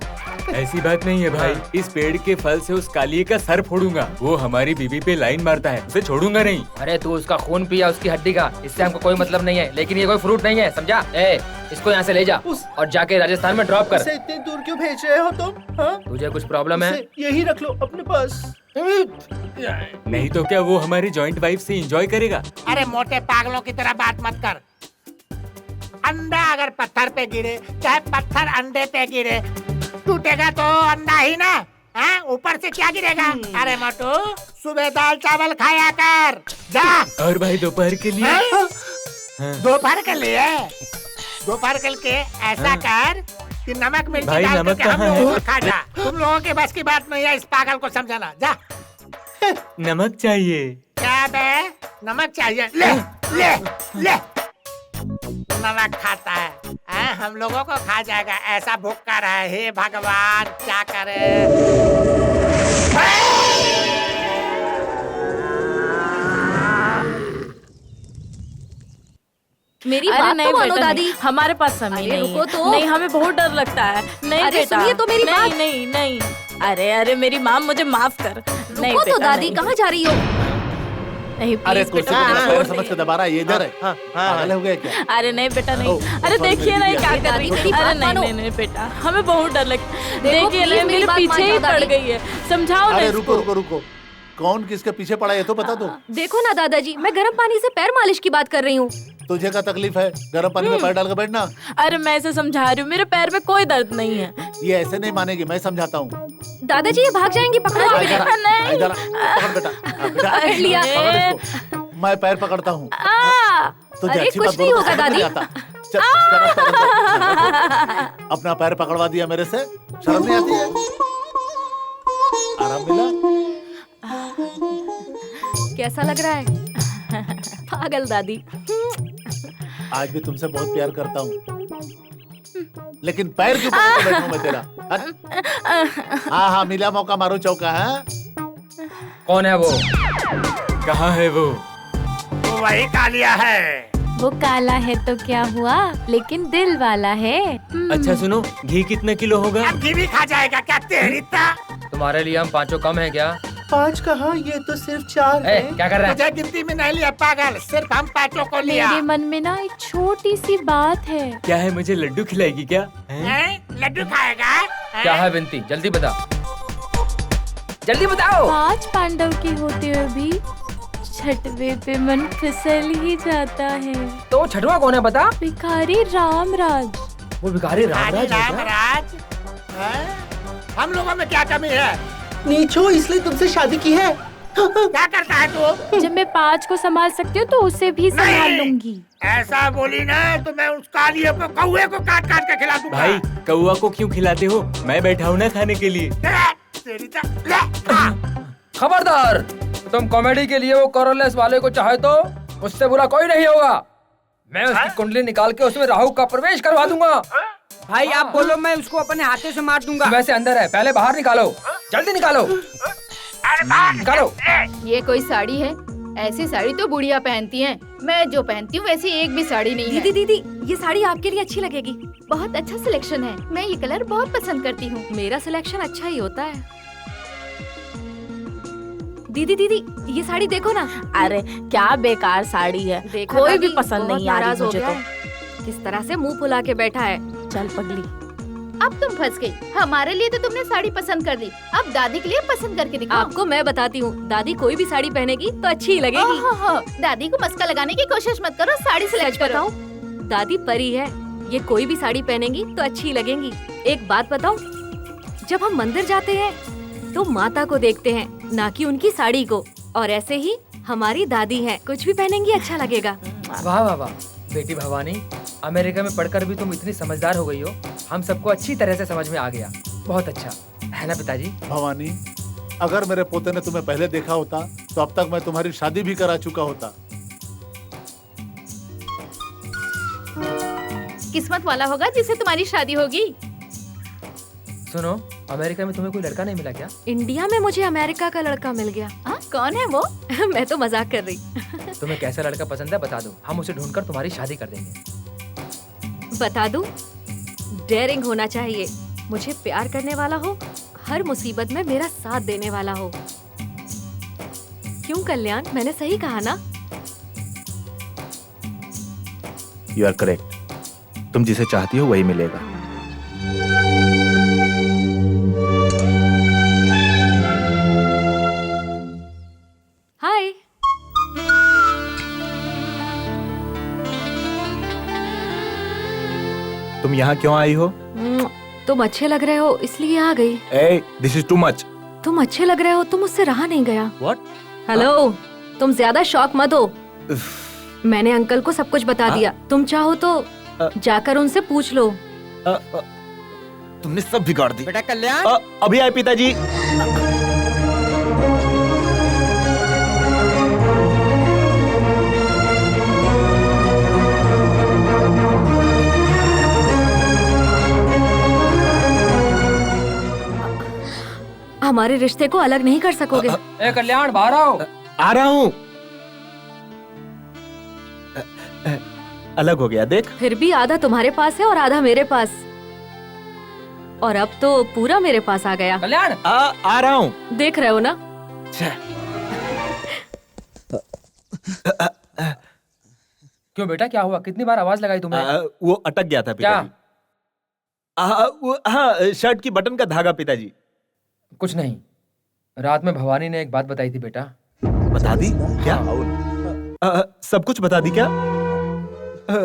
ऐसी बात नहीं है भाई, इस पेड़ के फल से उस कालिए का सर फोड़ूंगा। वो हमारी बीवी पे लाइन मारता है, उसे छोड़ूंगा नहीं। अरे तू उसका खून पिया, उसकी हड्डी का, इससे हमको कोई मतलब नहीं है। लेकिन ये कोई फ्रूट नहीं है, समझा? ए, इसको यहाँ से ले जा और जाके राजस्थान में ड्रॉप कर। उसे इतनी दूर क्यों भेज रहे हो तुम? हाँ? तुझे कुछ प्रॉब्लम है? उसे यही रख लो अपने पास। नहीं तो क्या वो हमारी जॉइंट वाइफ से एंजॉय करेगा? अरे मोटे पागलों की तरह बात मत कर। अंडा अगर पत्थर पे गिरे, चाहे पत्थर अंडे पे गिरे, टूटेगा तो अंडा ही ना। हाँ, ऊपर से क्या गिरेगा? अरे मोटू, सुबह दाल चावल खाया कर, जा। और भाई दोपहर के लिए? दोपहर के लिए? दोपहर के लिए ऐसा कर कि नमक मिर्ची भाई, डाल नमक के हम कहाँ लोगों है? को खा जा। तुम लोगों के बस की बात नहीं है, इस पागल को समझाना। जा। नमक चाहिए। क्या बे? नमक चाहिए? ले ले ले। नमक खाता है, हम लोगों को खा जाएगा। ऐसा भूख कर रहा है, हे भगवान, क्या करे? मेरी अरे बात नहीं तो मानो बेटा, दादी। नहीं, हमारे पास समय अरे नहीं रुको है। तो। नहीं, हमें बहुत डर लगता है। नहीं अरे बेटा, सुनिए तो मेरी नहीं, बात। नहीं नहीं। अरे अरे मेरी माँ, मुझे माफ कर। नहीं रुको तो बेटा, दादी, नहीं। कहाँ जा रही हो? नहीं अरे प्लीज कुछ बेटा, मुझे छोड़ समझ दे। के दबा रहा है, ये इधर है। पागल हो गए क्या? अरे नहीं बेटा, नहीं। ओ, अरे सॉरी, देखिए मेरी ना, बीवी क्या आ कर रही है। मेरी अरे बात नहीं मानो। नहीं नहीं बेटा, हमें बहुत डर लगता है। देखो, देखिए प्लीज ना, मेरी मेरे बात पीछे मान ही जाओ, पड़ दादी। गई है। समझाओ ना अरे इसको। रुको रुको रुको, कौन किसके पीछे पड़ा है तो बता दो। देखो ना दादाजी, मैं गर्म पानी से पैर मालिश की बात कर रही हूँ। तुझे क्या तकलीफ है? गर्म पानी में पैर डाल के बैठना। अरे मैं इसे समझा रही हूँ, मेरे पैर में कोई दर्द नहीं है। ये ऐसे नहीं मानेगी, मैं समझाता हूँ। दादाजी ये भाग जाएंगी, पकड़ो आप इन्हें। इधर पकड़ बेटा, बेटा, पकड़ लिया। पकड़ इसको। मैं पैर पकड़ता हूँ। तुझे अरे अच्छी कुछ बात नहीं बोलो तो होगा समझ नहीं दादी। आता। चल, अपना पैर पकड़वा दिया मेरे से, शर्म नहीं आती है? आराम मिला? कैसा लग रहा है? पागल दादी। आज भी तुमसे बहुत प्यार करता हूँ, लेकिन पैर क्यों पकड़ के बैठूं मैं तेरा? हाँ हाँ, मिला मौका, मारो चौका। है कौन है वो? कहाँ है वो? वो वही कालिया है। वो काला है तो क्या हुआ, लेकिन दिल वाला है। अच्छा सुनो, घी कितने किलो होगा? अब घी भी खा जाएगा क्या तेरी? तुम्हारे लिए हम पांचों कम है क्या? 5 कहाँ, ये तो सिर्फ 4 ए, है। क्या कर रहा है? मुझे गिनती में नहीं लिया पागल, सिर्फ हम पांचों को लिया। मेरे मन में ना एक छोटी सी बात है। क्या है, मुझे लड्डू खिलाएगी क्या? लड्डू खाएगा? क्या है विनती, जल्दी बता, जल्दी बताओ। 5 पांडव के होते हुए भी छठवें पे मन फिसल ही जाता है। तो छठवा कौन है बता? भिखारी रामराज। वो भिखारी रामराज है क्या? रामराज? हम लोगों में क्या कमी है? नीचो, इसलिए तुमसे शादी की है। क्या करता है तू? जब मैं 5 को संभाल सकती हूँ तो उसे भी संभाल लूंगी। ऐसा बोली ना तो मैं उस कालिए को, कौवे को काट काट के खिला दूंगा। भाई, कौवा को क्यों खिलाते हो? मैं बैठा हूँ ना खाने के लिए। तेरी खबरदार, तुम कॉमेडी के लिए वो कॉर्नलेस वाले को चाहे तो उससे बुरा कोई नहीं होगा। मैं उसकी कुंडली निकाल के उसमें राहु का प्रवेश करवा दूंगा। भाई आप बोलो, मैं उसको अपने हाथों से मार दूंगा। वैसे अंदर है, पहले बाहर निकालो, जल्दी निकालो। निकालो। ये कोई साड़ी है? ऐसी साड़ी तो बुढ़िया पहनती हैं। मैं जो पहनती हूँ वैसी एक भी साड़ी नहीं है। दीदी, ये साड़ी आपके लिए अच्छी लगेगी। बहुत अच्छा सिलेक्शन है, मैं ये कलर बहुत पसंद करती हूँ। मेरा सिलेक्शन अच्छा ही होता है। दीदी, ये साड़ी देखो ना। अरे क्या बेकार साड़ी है, देखा कोई दादी, भी पसंद बहुत नहीं आ नाराज रही हो मुझे गया तो। है। किस तरह से मुंह फुला के बैठा है। चल पगली, अब तुम फंस गई। हमारे लिए तो तुमने साड़ी पसंद कर दी, अब दादी के लिए पसंद करके दिखाओ। आपको मैं बताती हूँ, दादी कोई भी साड़ी पहनेगी तो अच्छी ही लगेगी। ओहो, दादी को मस्का लगाने की कोशिश मत करो, साड़ी सिलेक्ट करो। दादी परी है, ये कोई भी साड़ी पहनेगी तो अच्छी लगेंगी। एक बात बताओ, जब हम मंदिर जाते हैं तो माता को देखते हैं, ना कि उनकी साड़ी को। और ऐसे ही हमारी दादी है, कुछ भी पहनेंगी अच्छा लगेगा। वाह वाह वाह, बेटी भवानी, अमेरिका में पढ़कर भी तुम इतनी समझदार हो गई हो। हम सबको अच्छी तरह से समझ में आ गया। बहुत अच्छा है ना पिताजी? भवानी, अगर मेरे पोते ने तुम्हें पहले देखा होता तो अब तक मैं तुम्हारी शादी भी करा चुका होता। किस्मत वाला होगा जिससे तुम्हारी शादी होगी। सुनो, अमेरिका में तुम्हें कोई लड़का नहीं मिला क्या? इंडिया में मुझे अमेरिका का लड़का मिल गया। कौन है वो? मैं तो मजाक कर रही। तुम्हें कैसा लड़का पसंद है बता दो, हम उसे ढूंढकर तुम्हारी शादी कर देंगे। बता दूं? डेयरिंग होना चाहिए, मुझे प्यार करने वाला हो, हर मुसीबत में मेरा साथ देने वाला हो। क्यों कल्याण, मैंने सही कहा ना? You are correct. तुम जिसे चाहती हो वही मिलेगा। हाय। तुम यहाँ क्यों आई हो? तुम अच्छे लग रहे हो इसलिए आ गई। ए, दिस इज टू मच। तुम अच्छे लग रहे हो तो मुझसे रहा नहीं गया। What? हेलो, तुम ज्यादा शॉक मत हो। मैंने अंकल को सब कुछ बता दिया। तुम चाहो तो जाकर उनसे पूछ लो। तुमने सब बिगाड़ दी। बेटा कल्याण, अभी आए पिताजी। हमारे रिश्ते को अलग नहीं कर सकोगे। ए कल्याण, बाहर आओ। आ रहा हूँ। अलग हो गया देख। फिर भी आधा तुम्हारे पास है और आधा मेरे पास, और अब तो पूरा मेरे पास आ गया। कल्याण, आ रहा हूँ। देख रहे हो ना? क्यों बेटा, क्या हुआ? कितनी बार आवाज लगाई तुमने? वो अटक गया था पिताजी। हाँ, शर्ट की बटन का धागा पिताजी। कुछ नहीं, रात में भवानी ने एक बात बताई थी बेटा। बता दी क्या? सब कुछ बता दी क्या?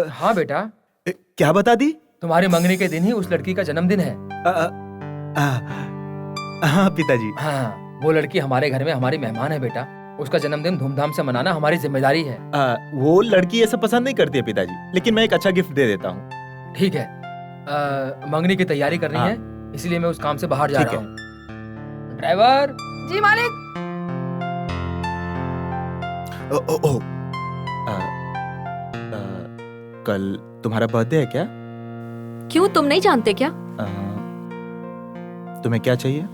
हाँ बेटा। क्या बता दी? तुम्हारी मंगनी के दिन ही उस लड़की का जन्मदिन है। हाँ पिताजी। हाँ, वो लड़की हमारे घर में हमारी मेहमान है बेटा। उसका जन्मदिन धूमधाम से मनाना हमारी जिम्मेदारी है। वो लड़की ऐसा पसंद नहीं करती है पिताजी, लेकिन मैं एक अच्छा गिफ्ट दे देता हूँ। ठीक है, मंगनी की तैयारी करनी है, इसलिए मैं उस काम से बाहर जा रहा हूँ। ड्राइवर जी मालिक। कल तुम्हारा बर्थडे है क्या? क्यों, तुम नहीं जानते क्या? तुम्हें क्या चाहिए?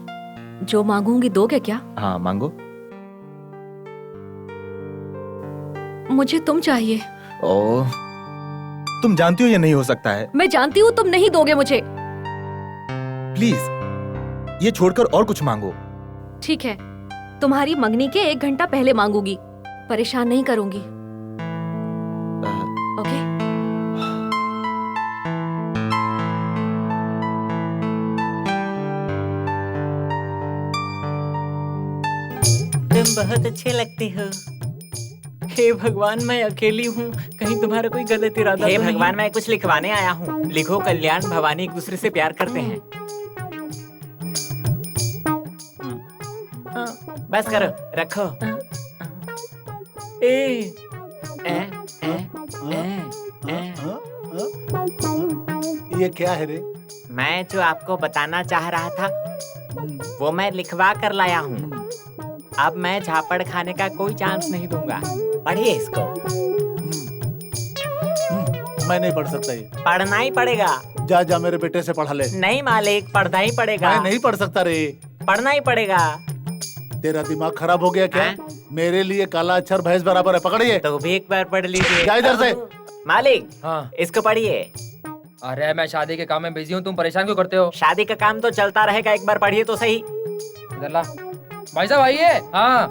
जो मांगूंगी दोगे क्या? हाँ मांगो। मुझे तुम चाहिए। ओह, तुम जानती हो ये नहीं हो सकता है। मैं जानती हूँ तुम नहीं दोगे मुझे। प्लीज ये छोड़कर और कुछ मांगो। ठीक है, तुम्हारी मंगनी के 1 घंटा पहले मांगूंगी, परेशान नहीं करूंगी। ओके? तुम बहुत अच्छे लगते हो। हे भगवान, मैं अकेली हूँ, कहीं तुम्हारा कोई गलत इरादा तो नहीं? हे भगवान, मैं कुछ लिखवाने आया हूँ। लिखो, कल्याण भवानी एक दूसरे से प्यार करते हैं। बस करो, रखो। ए, ए, ए, ए, ए। ये क्या है रे? मैं जो आपको बताना चाह रहा था वो मैं लिखवा कर लाया हूँ। अब मैं झापड़ खाने का कोई चांस नहीं दूंगा। पढ़िए इसको। मैं नहीं पढ़ सकता ये। पढ़ना ही पड़ेगा। जा जा मेरे बेटे से पढ़ा ले। नहीं मालिक, पढ़ना ही पड़ेगा। मैं नहीं पढ़ सकता रे। पढ़ना ही पड़ेगा। तेरा दिमाग खराब हो गया क्या? मेरे लिए काला अक्षर भैंस बराबर है। पकड़िए। तो भी एक बार पढ़ लीजिए। जा इधर से। मालिक, हाँ इसको पढ़िए। अरे मैं शादी के काम में बिजी हूँ, तुम परेशान क्यों करते हो? शादी का काम तो चलता रहेगा, एक बार पढ़िए तो सही। इधर ला। भाई साहब आइए। हाँ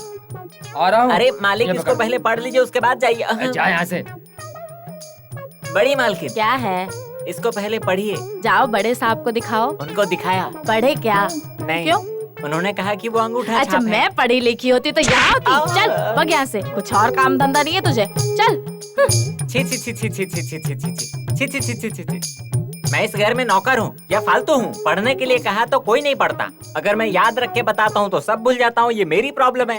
आ रहा हूँ। अरे मालिक, इसको पहले पढ़ लीजिए, उसके बाद जाइए। जा यहाँ से। बड़ी मालकिन, क्या है? इसको पहले पढ़िए। जाओ बड़े साहब को दिखाओ। उनको दिखाया। पढ़े क्या? नहीं। क्यों? उन्होंने कहा कि वो अंगूठा अच्छा छाप है। मैं पढ़ी लिखी होती तो यहाँ होती। चल भाग यहाँ से, कुछ और काम धंधा नहीं है तुझे? चल। छी छी छी छी छी छी छी छी छी छी छी छी छी छी। मैं इस घर में नौकर हूँ या फालतू हूँ? पढ़ने के लिए कहा तो कोई नहीं पढ़ता। अगर मैं याद रख के बताता हूँ तो सब भूल जाता हूँ, ये मेरी प्रॉब्लम है।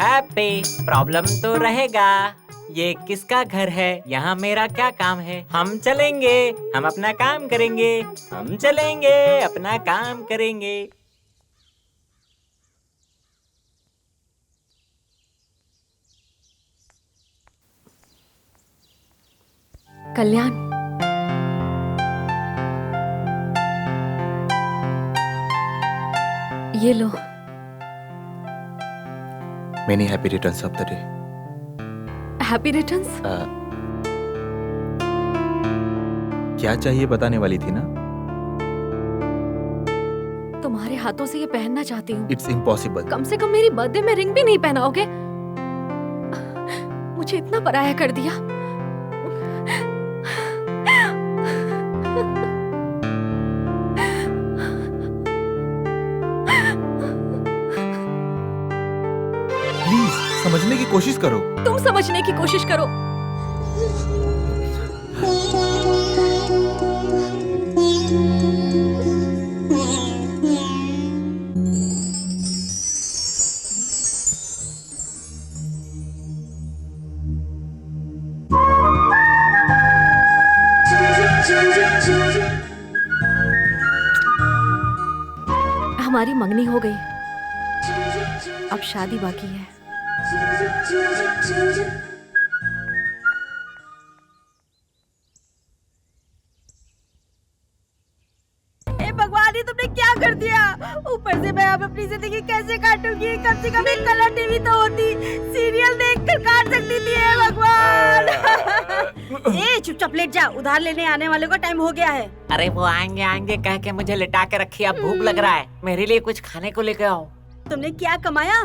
हैप्पी प्रॉब्लम तो रहेगा। ये किसका घर है? यहाँ मेरा क्या काम है? हम चलेंगे, हम अपना काम करेंगे। हम चलेंगे, अपना काम करेंगे। कल्याण, ये लो। Many happy returns of the day. Happy returns. क्या चाहिए बताने वाली थी ना? तुम्हारे हाथों से ये पहनना चाहती हूँ। It's impossible. कम से कम मेरी बर्थडे में रिंग भी नहीं पहनाओगे? मुझे इतना पराया कर दिया। प्लीज समझने की कोशिश करो। तुम समझने की कोशिश करो। हमारी मंगनी हो गई, अब शादी बाकी है। भगवान, ये तुमने क्या कर दिया? ऊपर से मैं अब अपनी जिंदगी कैसे काटूंगी? कम से कम एक कलर टीवी तो होती, सीरियल देखकर काट सकती थी। भगवान। ए चुपचाप लेट जा, उधार लेने आने वाले का टाइम हो गया है। अरे वो आएंगे आएंगे कह के मुझे लिटा के रखी। अब भूख लग रहा है, मेरे लिए कुछ खाने को लेके आओ। तुमने क्या कमाया?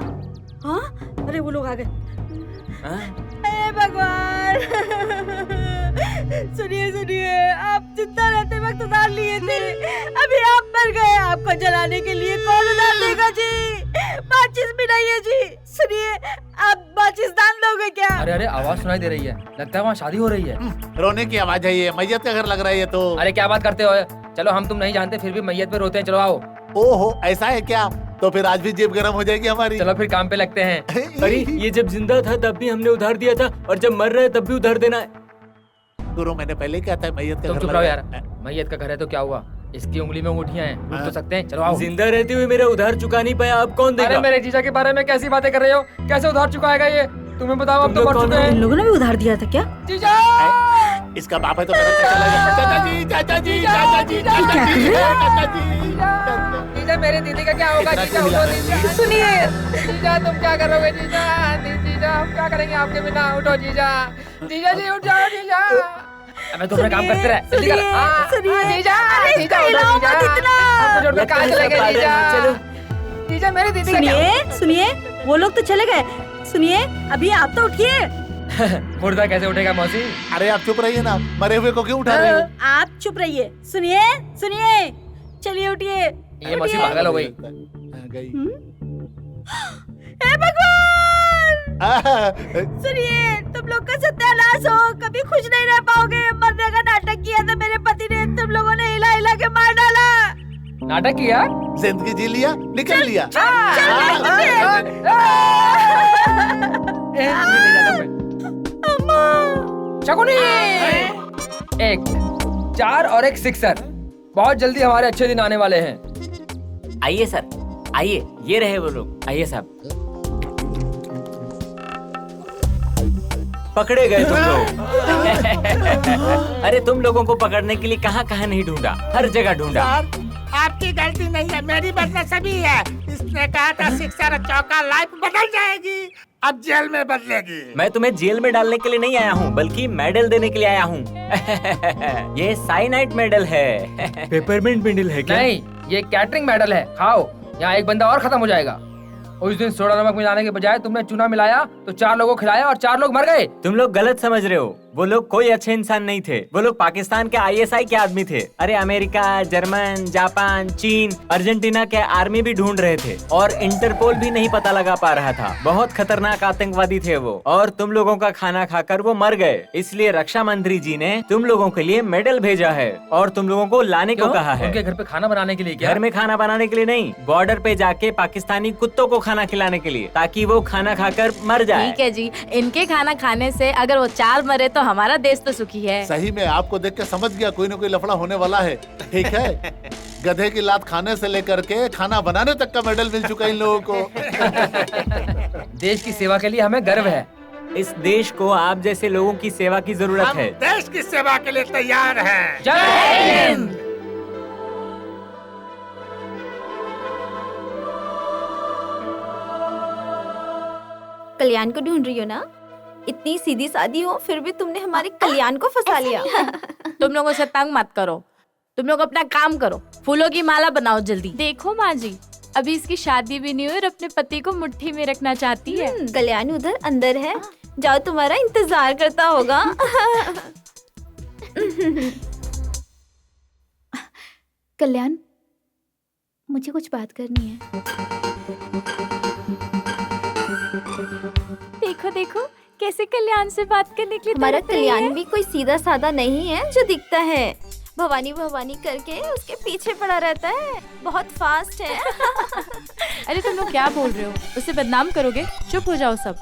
हाँ? अरे वो लोग आ गए। भगवान। सुनिए सुनिए, आप जिंदा रहते वक्त उधार लिए थे, अभी आप मर गए, आपको जलाने के लिए कौन उधार देगा जी? माचिस भी नहीं है जी। सुनिए, आप माचिस दान दोगे क्या? अरे अरे आवाज सुनाई दे रही है, लगता है वहाँ शादी हो रही है। रोने की आवाज है, ये मैयत का घर लग रहा है ये तो। अरे क्या बात करते हो? चलो हम तुम नहीं जानते, फिर भी मैयत पे रोते हैं। चलो आओ। ओहो ऐसा है क्या? तो फिर आज भी जेब गर्म हो जाएगी हमारी। चलो फिर काम पे लगते हैं। अरे ये जब जिंदा था तब भी हमने उधार दिया था, और जब मर रहा है तब भी उधार देना है। गुरु मैंने पहले क्या था, मैयत का तुम घर चुप लग रहो रहा यार। मैयत का घर है तो क्या हुआ? इसकी उंगली में अंगूठियां हैं, लूट तो सकते हैं। चलो आओ। जिंदा रहते हुए मेरा उधार चुका नहीं पाया, अब कौन देगा? अरे मेरे जीजा के बारे में कैसी बातें कर रहे हो? कैसे उधार चुकाएगा ये? तुम्हें बताओ, अब तो मर चुके हैं। इन लोगों ने भी उधार दिया था क्या? जीजा, इसका बाप है तो मेरा चला गया। चाचा जी, चाचा जी, चाचा जी, चाचा जी, चाचा जी। जीजा मेरी दीदी का क्या होगा? जीजा उठो जीजा। सुनिए जीजा, तुम क्या करोगे जीजा? जीजा हम क्या करेंगे आपके बिना? उठो जीजा। जीजा जी उठ जाओ जीजा। मैं तो अपना काम करते रहे। जल्दी कर। सुनिए जीजा, अरे जीजा उठो जीजा। हमको छोड़ के कहाँ चले गए जीजा? जीजा मेरी दीदी का क्या? सुनिए सुनिए, वो लोग तो चले गए। सुनिए, अभी आप तो उठिए। मुर्दा कैसे उठेगा मौसी? अरे आप चुप रहिए ना, मरे हुए को क्यों उठा रहे हो? आप चुप रहिए। सुनिए सुनिए, चलिए उठिए। ये मौसी पागल हो गई। हे भगवान! सुनिए, तुम लोग का सत्यानाश हो, कभी खुश नहीं रह पाओगे। मरने का नाटक किया था मेरे पति ने, तुम लोगों ने हिला हिला के मार डाला। नाटक किया? जिंदगी जी लिया, निकल लिया। शकुनी, एक 4 और एक 6 बहुत जल्दी हमारे अच्छे दिन आने वाले हैं। आइए सर। आइए, ये रहे वो लोग। आइए साहब। पकड़े गए तुम लोग। अरे तुम लोगों को पकड़ने के लिए कहाँ कहाँ नहीं ढूंढा, हर जगह ढूंढा। आपकी गलती नहीं है, मेरी बदनसीबी है। इसने कहा था सिक्सर चौका लाइफ बदल जाएगी, अब जेल में बदलेगी। मैं तुम्हें जेल में डालने के लिए नहीं आया हूँ, बल्कि मेडल देने के लिए आया हूँ। ये साइनाइड मेडल है। पेपरमिंट मेडल है क्या? नहीं, ये कैटरिंग मेडल है। खाओ, यहाँ एक बंदा और खत्म हो जाएगा। उस दिन सोडा नमक मिलाने के बजाय तुमने चूना मिलाया तो 4 लोगों को खिलाया और 4 लोग मर गए। तुम लोग गलत समझ रहे हो। वो लोग कोई अच्छे इंसान नहीं थे। वो लोग पाकिस्तान के ISI के आदमी थे। अरे अमेरिका, जर्मन, जापान, चीन, अर्जेंटीना के आर्मी भी ढूंढ रहे थे और इंटरपोल भी नहीं पता लगा पा रहा था। बहुत खतरनाक आतंकवादी थे वो, और तुम लोगों का खाना खाकर वो मर गए। इसलिए रक्षा मंत्री जी ने तुम लोगों के लिए मेडल भेजा है और तुम लोगों को लाने को कहा है। उनके घर पे खाना बनाने के लिए क्या? घर में खाना बनाने के लिए नहीं, बॉर्डर पे जाके पाकिस्तानी कुत्तों को खाना खिलाने के लिए, ताकि वो खाना खाकर मर जाए। ठीक है जी, इनके खाना खाने से अगर वो 4 मरे तो हमारा देश तो सुखी है। सही में आपको देख के समझ गया कोई न कोई लफड़ा होने वाला है। ठीक है, गधे की लात खाने से लेकर के खाना बनाने तक का मेडल मिल चुका इन लोगों को। देश की सेवा के लिए हमें गर्व है। इस देश को आप जैसे लोगों की सेवा की जरूरत हम है। देश की सेवा के लिए तैयार हैं। जय हिंद। कल्याण को ढूंढ रही हो ना? इतनी सीधी सादी हो फिर भी तुमने हमारे कल्याण को फंसा लिया। तुम लोगों से तंग मत करो, तुम लोग अपना काम करो। फूलों की माला बनाओ जल्दी। देखो माँ जी, अभी इसकी शादी भी नहीं हुई और अपने पति को मुट्ठी में रखना चाहती है। कल्याण उधर अंदर है, जाओ, तुम्हारा इंतजार करता होगा। कल्याण, मुझे कुछ बात करनी है। देखो देखो कैसे कल्याण से बात करने के लिए हमारा तड़प रही कल्याण है। भी कोई सीधा साधा नहीं है जो दिखता है। भवानी भवानी करके उसके पीछे पड़ा रहता है, बहुत फास्ट है। अरे तुम लोग क्या बोल रहे हो? उसे बदनाम करोगे? चुप हो जाओ सब।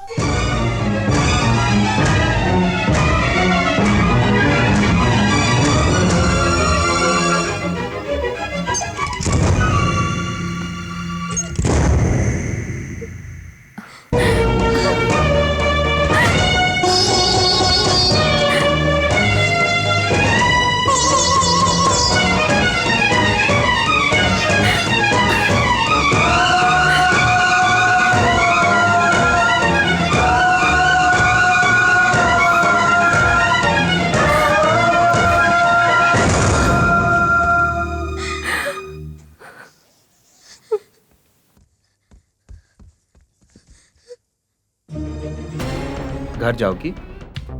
घर जाओगी?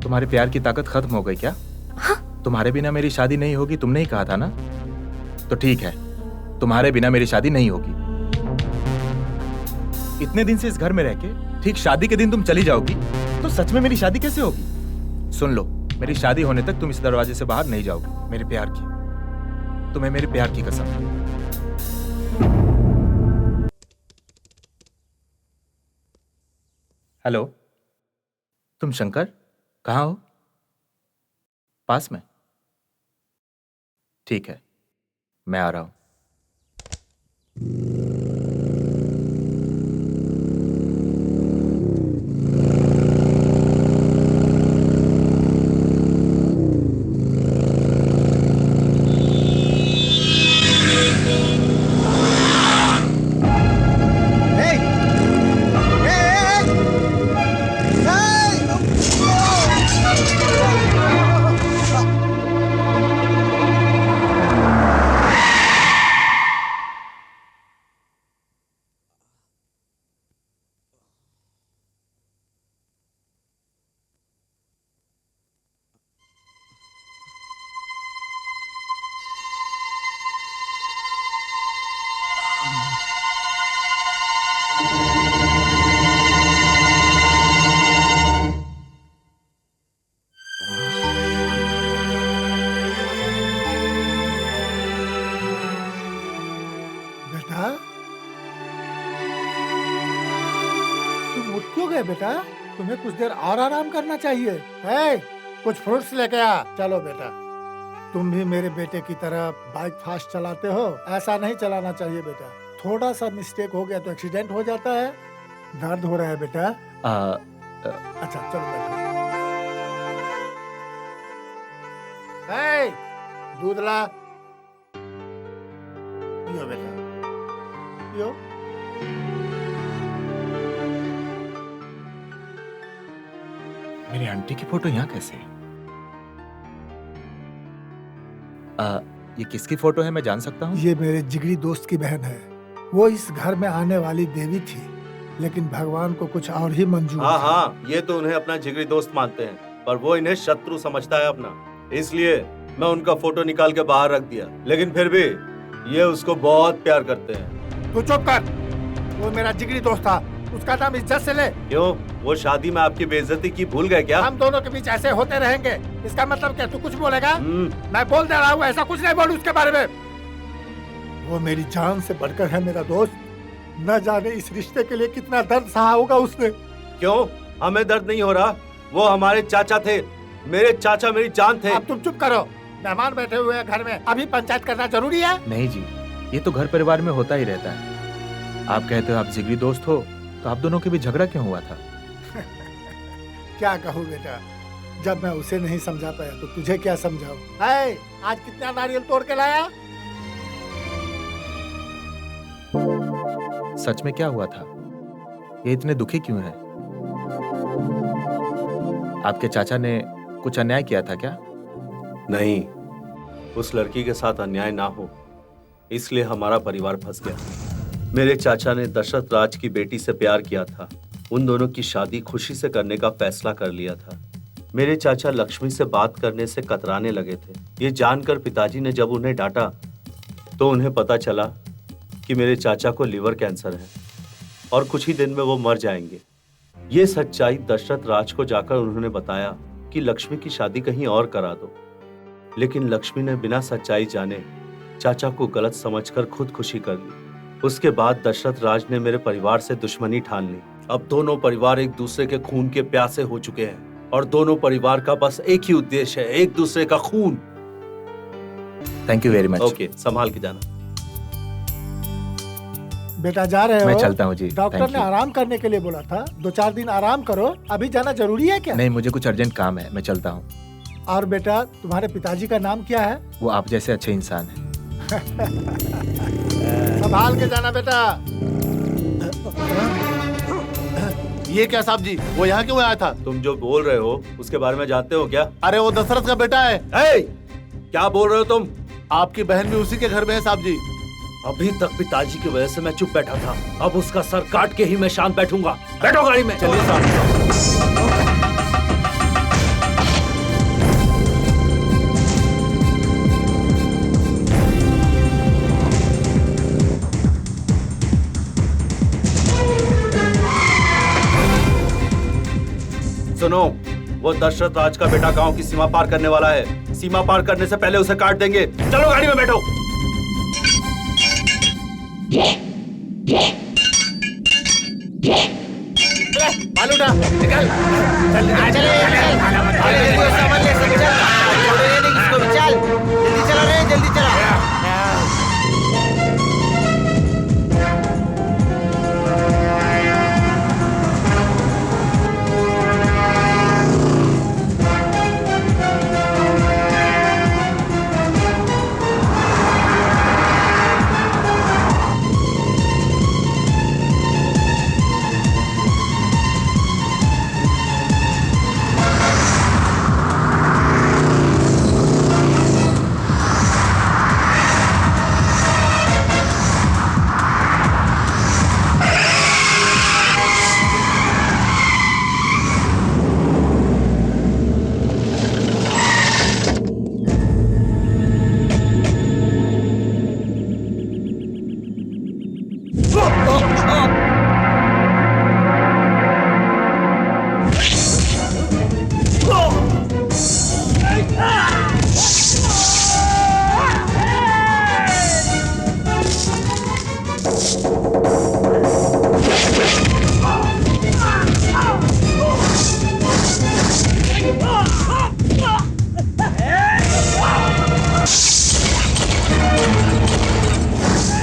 तुम्हारे प्यार की ताकत खत्म हो गई क्या? तुम्हारे बिना मेरी शादी नहीं होगी, तुमने ही कहा था ना? तो ठीक है, तुम्हारे बिना मेरी शादी नहीं होगी। इतने दिन से इस घर में रह के ठीक शादी के दिन तुम चली जाओगी, तो सच में मेरी शादी कैसे होगी? सुन लो, मेरी शादी होने तक तुम इस दरवाजे से बाहर नहीं जाओगी। मेरे प्यार की, तुम्हें मेरे प्यार की कसम। हेलो, तुम शंकर? कहाँ हो? पास में? ठीक है, मैं आ रहा हूं। बेटा, तुम उठ क्यों गए बेटा? तुम्हें कुछ देर और आराम करना चाहिए। है, कुछ फ्रूट्स लेके आ। चलो बेटा, तुम भी मेरे बेटे की तरह बाइक फास्ट चलाते हो, ऐसा नहीं चलाना चाहिए बेटा। थोड़ा सा मिस्टेक हो गया तो एक्सीडेंट हो जाता है। दर्द हो रहा है बेटा? अच्छा चलो बैठो। ए, दूध ला। पियो बेटा, पियो। मेरी आंटी की फोटो यहाँ कैसे? ये किसकी फोटो है, मैं जान सकता हूँ? ये मेरे जिगरी दोस्त की बहन है। वो इस घर में आने वाली देवी थी, लेकिन भगवान को कुछ और ही मंजूर हाँ था। हाँ, ये तो उन्हें अपना जिगरी दोस्त मानते हैं, पर वो इन्हें शत्रु समझता है अपना। इसलिए मैं उनका फोटो निकाल के बाहर रख दिया, लेकिन फिर भी ये उसको बहुत प्यार करते हैं। तू चुप कर। वो मेरा जिगरी दोस्त था, उसका नाम इज्जत से ले। क्यों, वो शादी में आपकी बेइज्जती की भूल गए क्या? हम दोनों के बीच ऐसे होते रहेंगे, इसका मतलब क्या? तू कुछ बोलेगा? मैं बोल दे रहा हूँ, ऐसा कुछ नहीं बोलूं उसके बारे में। वो मेरी जान से बढ़कर है मेरा दोस्त। न जाने इस रिश्ते के लिए कितना दर्द सहा होगा उसने। क्यों, हमें दर्द नहीं हो रहा? वो हमारे चाचा थे, मेरे चाचा मेरी जान थे। अब तुम चुप करो। मेहमान बैठे हुए हैं घर में, अभी पंचायत करना जरूरी है? नहीं जी, ये तो घर परिवार में होता ही रहता है। आप कहते हो आप जिगरी दोस्त हो, तो आप दोनों के बीच झगड़ा क्यों हुआ था? क्या कहूँ बेटा, जब मैं उसे नहीं समझा पाया तो तुझे क्या समझाऊं? आज कितना नारियल तोड़ के लाया? सच में क्या हुआ था? ये इतने दुखी क्यों हैं? आपके चाचा ने कुछ अन्याय किया था क्या? नहीं, उस लड़की के साथ अन्याय ना हो इसलिए हमारा परिवार फंस गया। मेरे चाचा ने दशरथ राज की बेटी से प्यार किया था। उन दोनों की शादी खुशी से करने का फैसला कर लिया था। मेरे चाचा लक्ष्मी से बात करने से कतराने लगे थे। ये जानकर पिताजी ने जब उन्हें डांटा तो उन्हें पता चला कि मेरे चाचा को लिवर कैंसर है और कुछ ही दिन में वो मर जाएंगे। ये सच्चाई दशरथ राज को जाकर उन्होंने बताया कि लक्ष्मी की शादी कहीं और करा दो, लेकिन लक्ष्मी ने बिना सच्चाई जाने चाचा को गलत समझकर खुदकुशी कर ली। उसके बाद दशरथ राज ने मेरे परिवार से दुश्मनी ठान ली। अब दोनों परिवार एक दूसरे के खून के प्यासे हो चुके हैं और दोनों परिवार का बस एक ही उद्देश्य है, एक दूसरे का खून। Thank you very much. Okay, संभाल के जाना। बेटा जा रहे हो? मैं चलता हूँ जी। डॉक्टर Thank ने you। आराम करने के लिए बोला था, 2-4 दिन आराम करो। अभी जाना जरूरी है क्या? नहीं, मुझे कुछ अर्जेंट काम है, मैं चलता हूँ। और बेटा, तुम्हारे पिताजी का नाम क्या है? वो आप जैसे अच्छे इंसान हैं। संभाल के जाना बेटा। ये क्या साहब जी, वो यहाँ क्यों आया था? तुम जो बोल रहे हो उसके बारे में जानते हो क्या? अरे वो दशरथ का बेटा है। क्या बोल रहे हो तुम? आपकी बहन भी उसी के घर में है साहब जी। अभी तक पिताजी की वजह से मैं चुप बैठा था, अब उसका सर काट के ही मैं शांत बैठूंगा। बैठो गाड़ी में। चलिए साहब। सुनो, वो दशरथ राज का बेटा गांव की सीमा पार करने वाला है। सीमा पार करने से पहले उसे काट देंगे। चलो गाड़ी में बैठो। बालू उठा, निकल। जल्दी चलो रे, जल्दी चलो।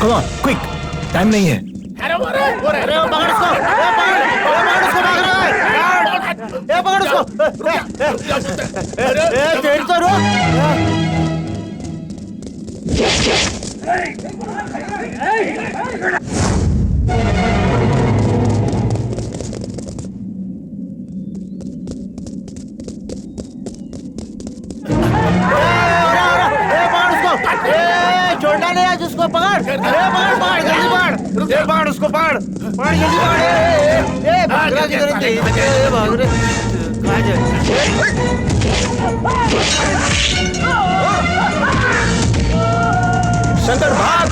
Come on, quick! टाइम नहीं है। अरे वो पकड़ उसको, पकड़ उसको, भाग रहा है, पकड़ उसको, तेरी तो रुक। छोड़ना नहीं आज उसको, पकड़, पकड़ जल्दी पकड़, पकड़ उसको, पकड़ जल्दी पकड़, भाग रे, कहाँ जाए? शंकर भाग।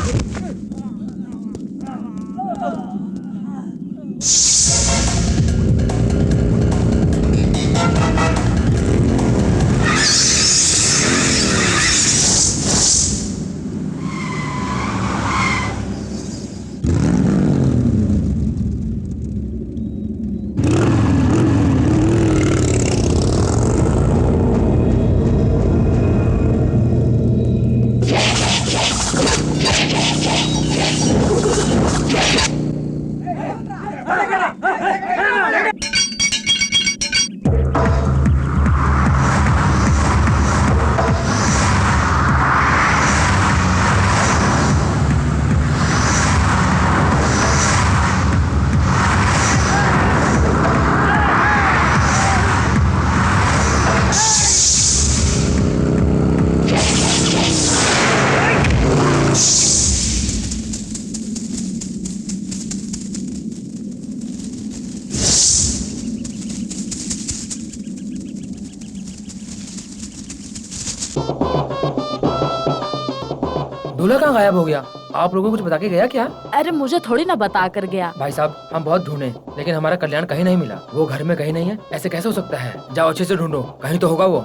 दूल्हा कहाँ गायब हो गया? आप लोगों को कुछ बता के गया क्या? अरे मुझे थोड़ी ना बता कर गया। भाई साहब हम बहुत ढूंढे लेकिन हमारा कल्याण कहीं नहीं मिला। वो घर में कहीं नहीं है। ऐसे कैसे हो सकता है? जाओ अच्छे से ढूंढो, कहीं तो होगा वो।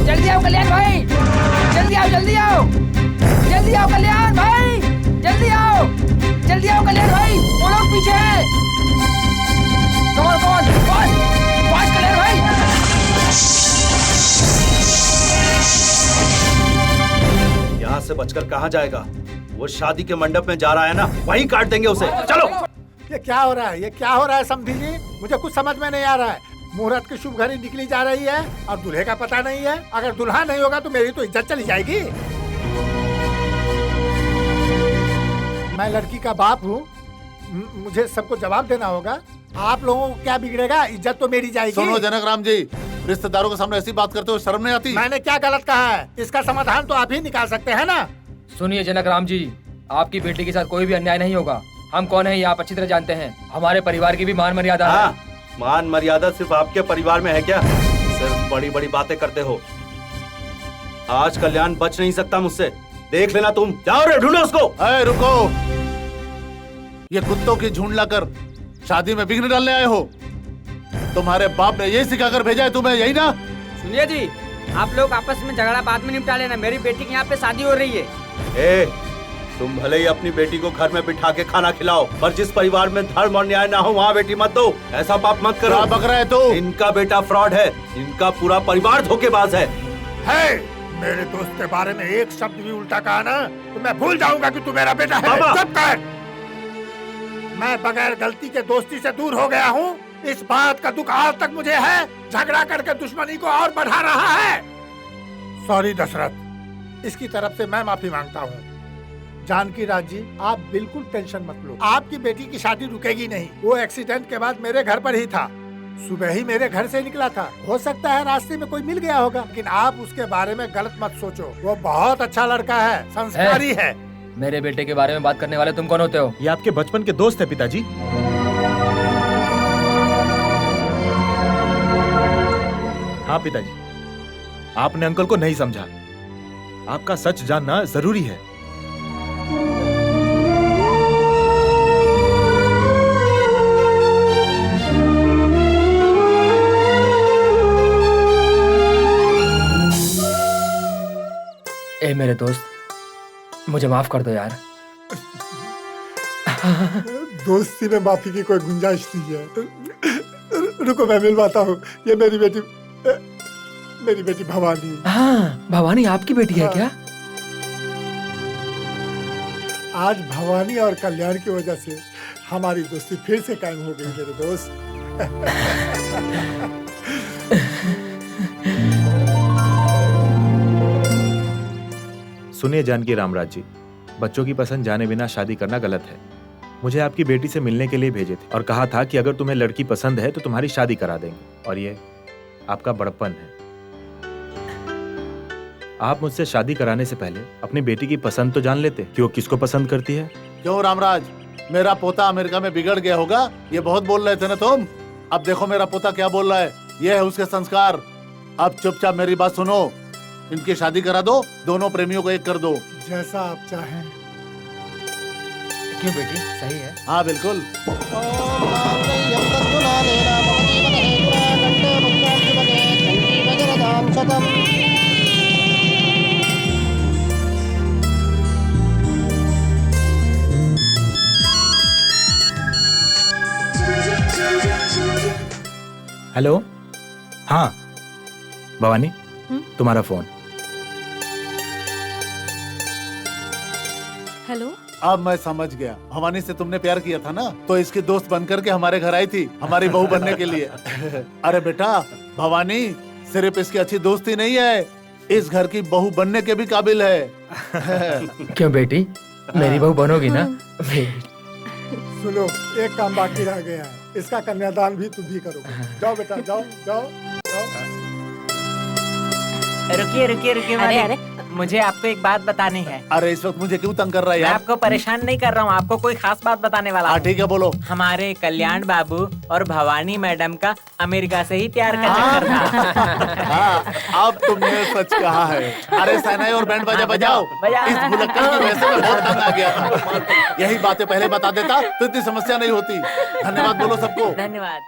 जल्दी आओ कल्याण भाई, जल्दी आओ, जल्दी आओ, जल्दी आओ कल्याण भाई, जल्दी आओ, जल्दी आओ कल्याण भाई, वो लोग पीछे हैं। कौन कौन कौन? पास कल्याण भाई। यहाँ से बचकर कहाँ जाएगा? वो शादी के मंडप में जा रहा है ना, वहीं काट देंगे उसे। चलो। ये क्या हो रहा है? ये क्या हो रहा है समधी जी? मुझे कुछ समझ में नहीं आ रहा है। मुहूर्त की शुभ घड़ी निकली जा रही है और दूल्हे का पता नहीं है। अगर दुल्हा नहीं होगा तो मेरी तो इज्जत चली जाएगी। मैं लड़की का बाप हूँ, मुझे सबको जवाब देना होगा। आप लोगों को क्या बिगड़ेगा? इज्जत तो मेरी जाएगी। सुनो जनक राम जी, रिश्तेदारों के सामने ऐसी बात करते हो शर्म नहीं आती? मैंने क्या गलत कहा है? इसका समाधान तो आप ही निकाल सकते हैं ना। सुनिए जनक राम जी, आपकी बेटी के साथ कोई भी अन्याय नहीं होगा। हम कौन है ये आप अच्छी तरह जानते हैं। हमारे परिवार की भी मान मर्यादा है। मान मर्यादा सिर्फ आपके परिवार में है क्या? सिर्फ बड़ी बड़ी बातें करते हो। आज कल्याण बच नहीं सकता मुझसे, देख लेना तुम। जाओ रे, ढूंढो उसको। अरे रुको, ये कुत्तों की झुंड लाकर शादी में विघ्न डालने आए हो? तुम्हारे बाप ने यही सिखाकर भेजा है तुम्हें, यही ना? सुनिए जी, आप लोग आपस में झगड़ा बाद में निपटा लेना। मेरी बेटी की यहाँ पे शादी हो रही है। ए, तुम भले ही अपनी बेटी को घर में बिठा के खाना खिलाओ, पर जिस परिवार में धर्म और न्याय ना हो वहाँ बेटी मत दो। ऐसा पाप मत करो। क्या बक रहा है तू? इनका बेटा फ्रॉड है, इनका पूरा परिवार धोखेबाज है। मेरे दोस्त के बारे में एक शब्द भी उल्टा कहा ना तो मैं भूल जाऊंगा कि तू मेरा बेटा है। चुप कर। मैं बगैर गलती के दोस्ती से दूर हो गया हूँ। इस बात का दुख आज तक मुझे है। झगड़ा करके दुश्मनी को और बढ़ा रहा है। सॉरी दशरथ, इसकी तरफ से मैं माफी मांगता हूँ। जानकी राज जी, आप बिल्कुल टेंशन मत लो। आपकी बेटी की शादी रुकेगी नहीं। वो एक्सीडेंट के बाद मेरे घर पर ही था। सुबह ही मेरे घर से निकला था। हो सकता है रास्ते में कोई मिल गया होगा, लेकिन आप उसके बारे में गलत मत सोचो। वो बहुत अच्छा लड़का है, संस्कारी है। मेरे बेटे के बारे में बात करने वाले तुम कौन होते हो? ये आपके बचपन के दोस्त है पिताजी। हाँ पिताजी, आपने अंकल को नहीं समझा। आपका सच जानना जरूरी है। ए मेरे दोस्त, मुझे माफ कर दो यार। दोस्ती में माफी की कोई गुंजाइश नहीं है। रुको मैं मिलवाता हूँ। ये मेरी बेटी मेरी बेटी भवानी। हाँ, भवानी आपकी बेटी है क्या? आज भवानी और कल्याण की वजह से हमारी दोस्ती फिर से कायम हो गई मेरे दोस्त। सुनिए जानकी रामराज जी, बच्चों की पसंद जाने बिना शादी करना गलत है। मुझे आपकी बेटी से मिलने के लिए भेजे थे और कहा था कि अगर तुम्हें लड़की पसंद है तो तुम्हारी शादी करा देंगे, और ये आपका बड़प्पन है। आप मुझसे शादी कराने से पहले अपनी बेटी की पसंद तो जान लेते कि वो किसको पसंद करती है। क्यों रामराज, मेरा पोता अमेरिका में बिगड़ गया होगा, ये बहुत बोल रहे थे ना तुम। अब देखो मेरा पोता क्या बोल रहा है, ये है उसके संस्कार। अब चुपचाप मेरी बात सुनो, इनकी शादी करा दो, दोनों प्रेमियों को एक कर दो। जैसा आप चाहें। क्यों बेटी, सही है? हाँ बिल्कुल। हेलो, हाँ भवानी, तुम्हारा फोन। हेलो। अब मैं समझ गया, भवानी से तुमने प्यार किया था ना, तो इसकी दोस्त बनकर के हमारे घर आई थी, हमारी बहू बनने के लिए। अरे बेटा, भवानी सिर्फ इसकी अच्छी दोस्ती नहीं है, इस घर की बहू बनने के भी काबिल है। क्यों बेटी, मेरी बहू बनोगी ना? सुनो, एक काम बाकी रह गया है, इसका कन्यादान भी तुम भी करोगे। जाओ बेटा, जाओ जाओ जाओ। रुकिए रुकिए रुकिए मालिक, मुझे आपको एक बात बतानी है। अरे इस वक्त मुझे क्यों तंग कर रहा है मैं यार? आपको परेशान नहीं कर रहा हूँ, आपको कोई खास बात बताने वाला हूँ। ठीक है, बोलो। हमारे कल्याण बाबू और भवानी मैडम का अमेरिका से ही प्यार का चक्कर था। हाँ, अब तुमने सच कहा है। अरे सहनाई और बैंड बाजा बजाओ। इस भुलक्कड़ की वजह से मैं बहुत तंग आ गया था। यही बातें पहले बता देता तो इतनी समस्या नहीं होती। धन्यवाद बोलो सबको। धन्यवाद।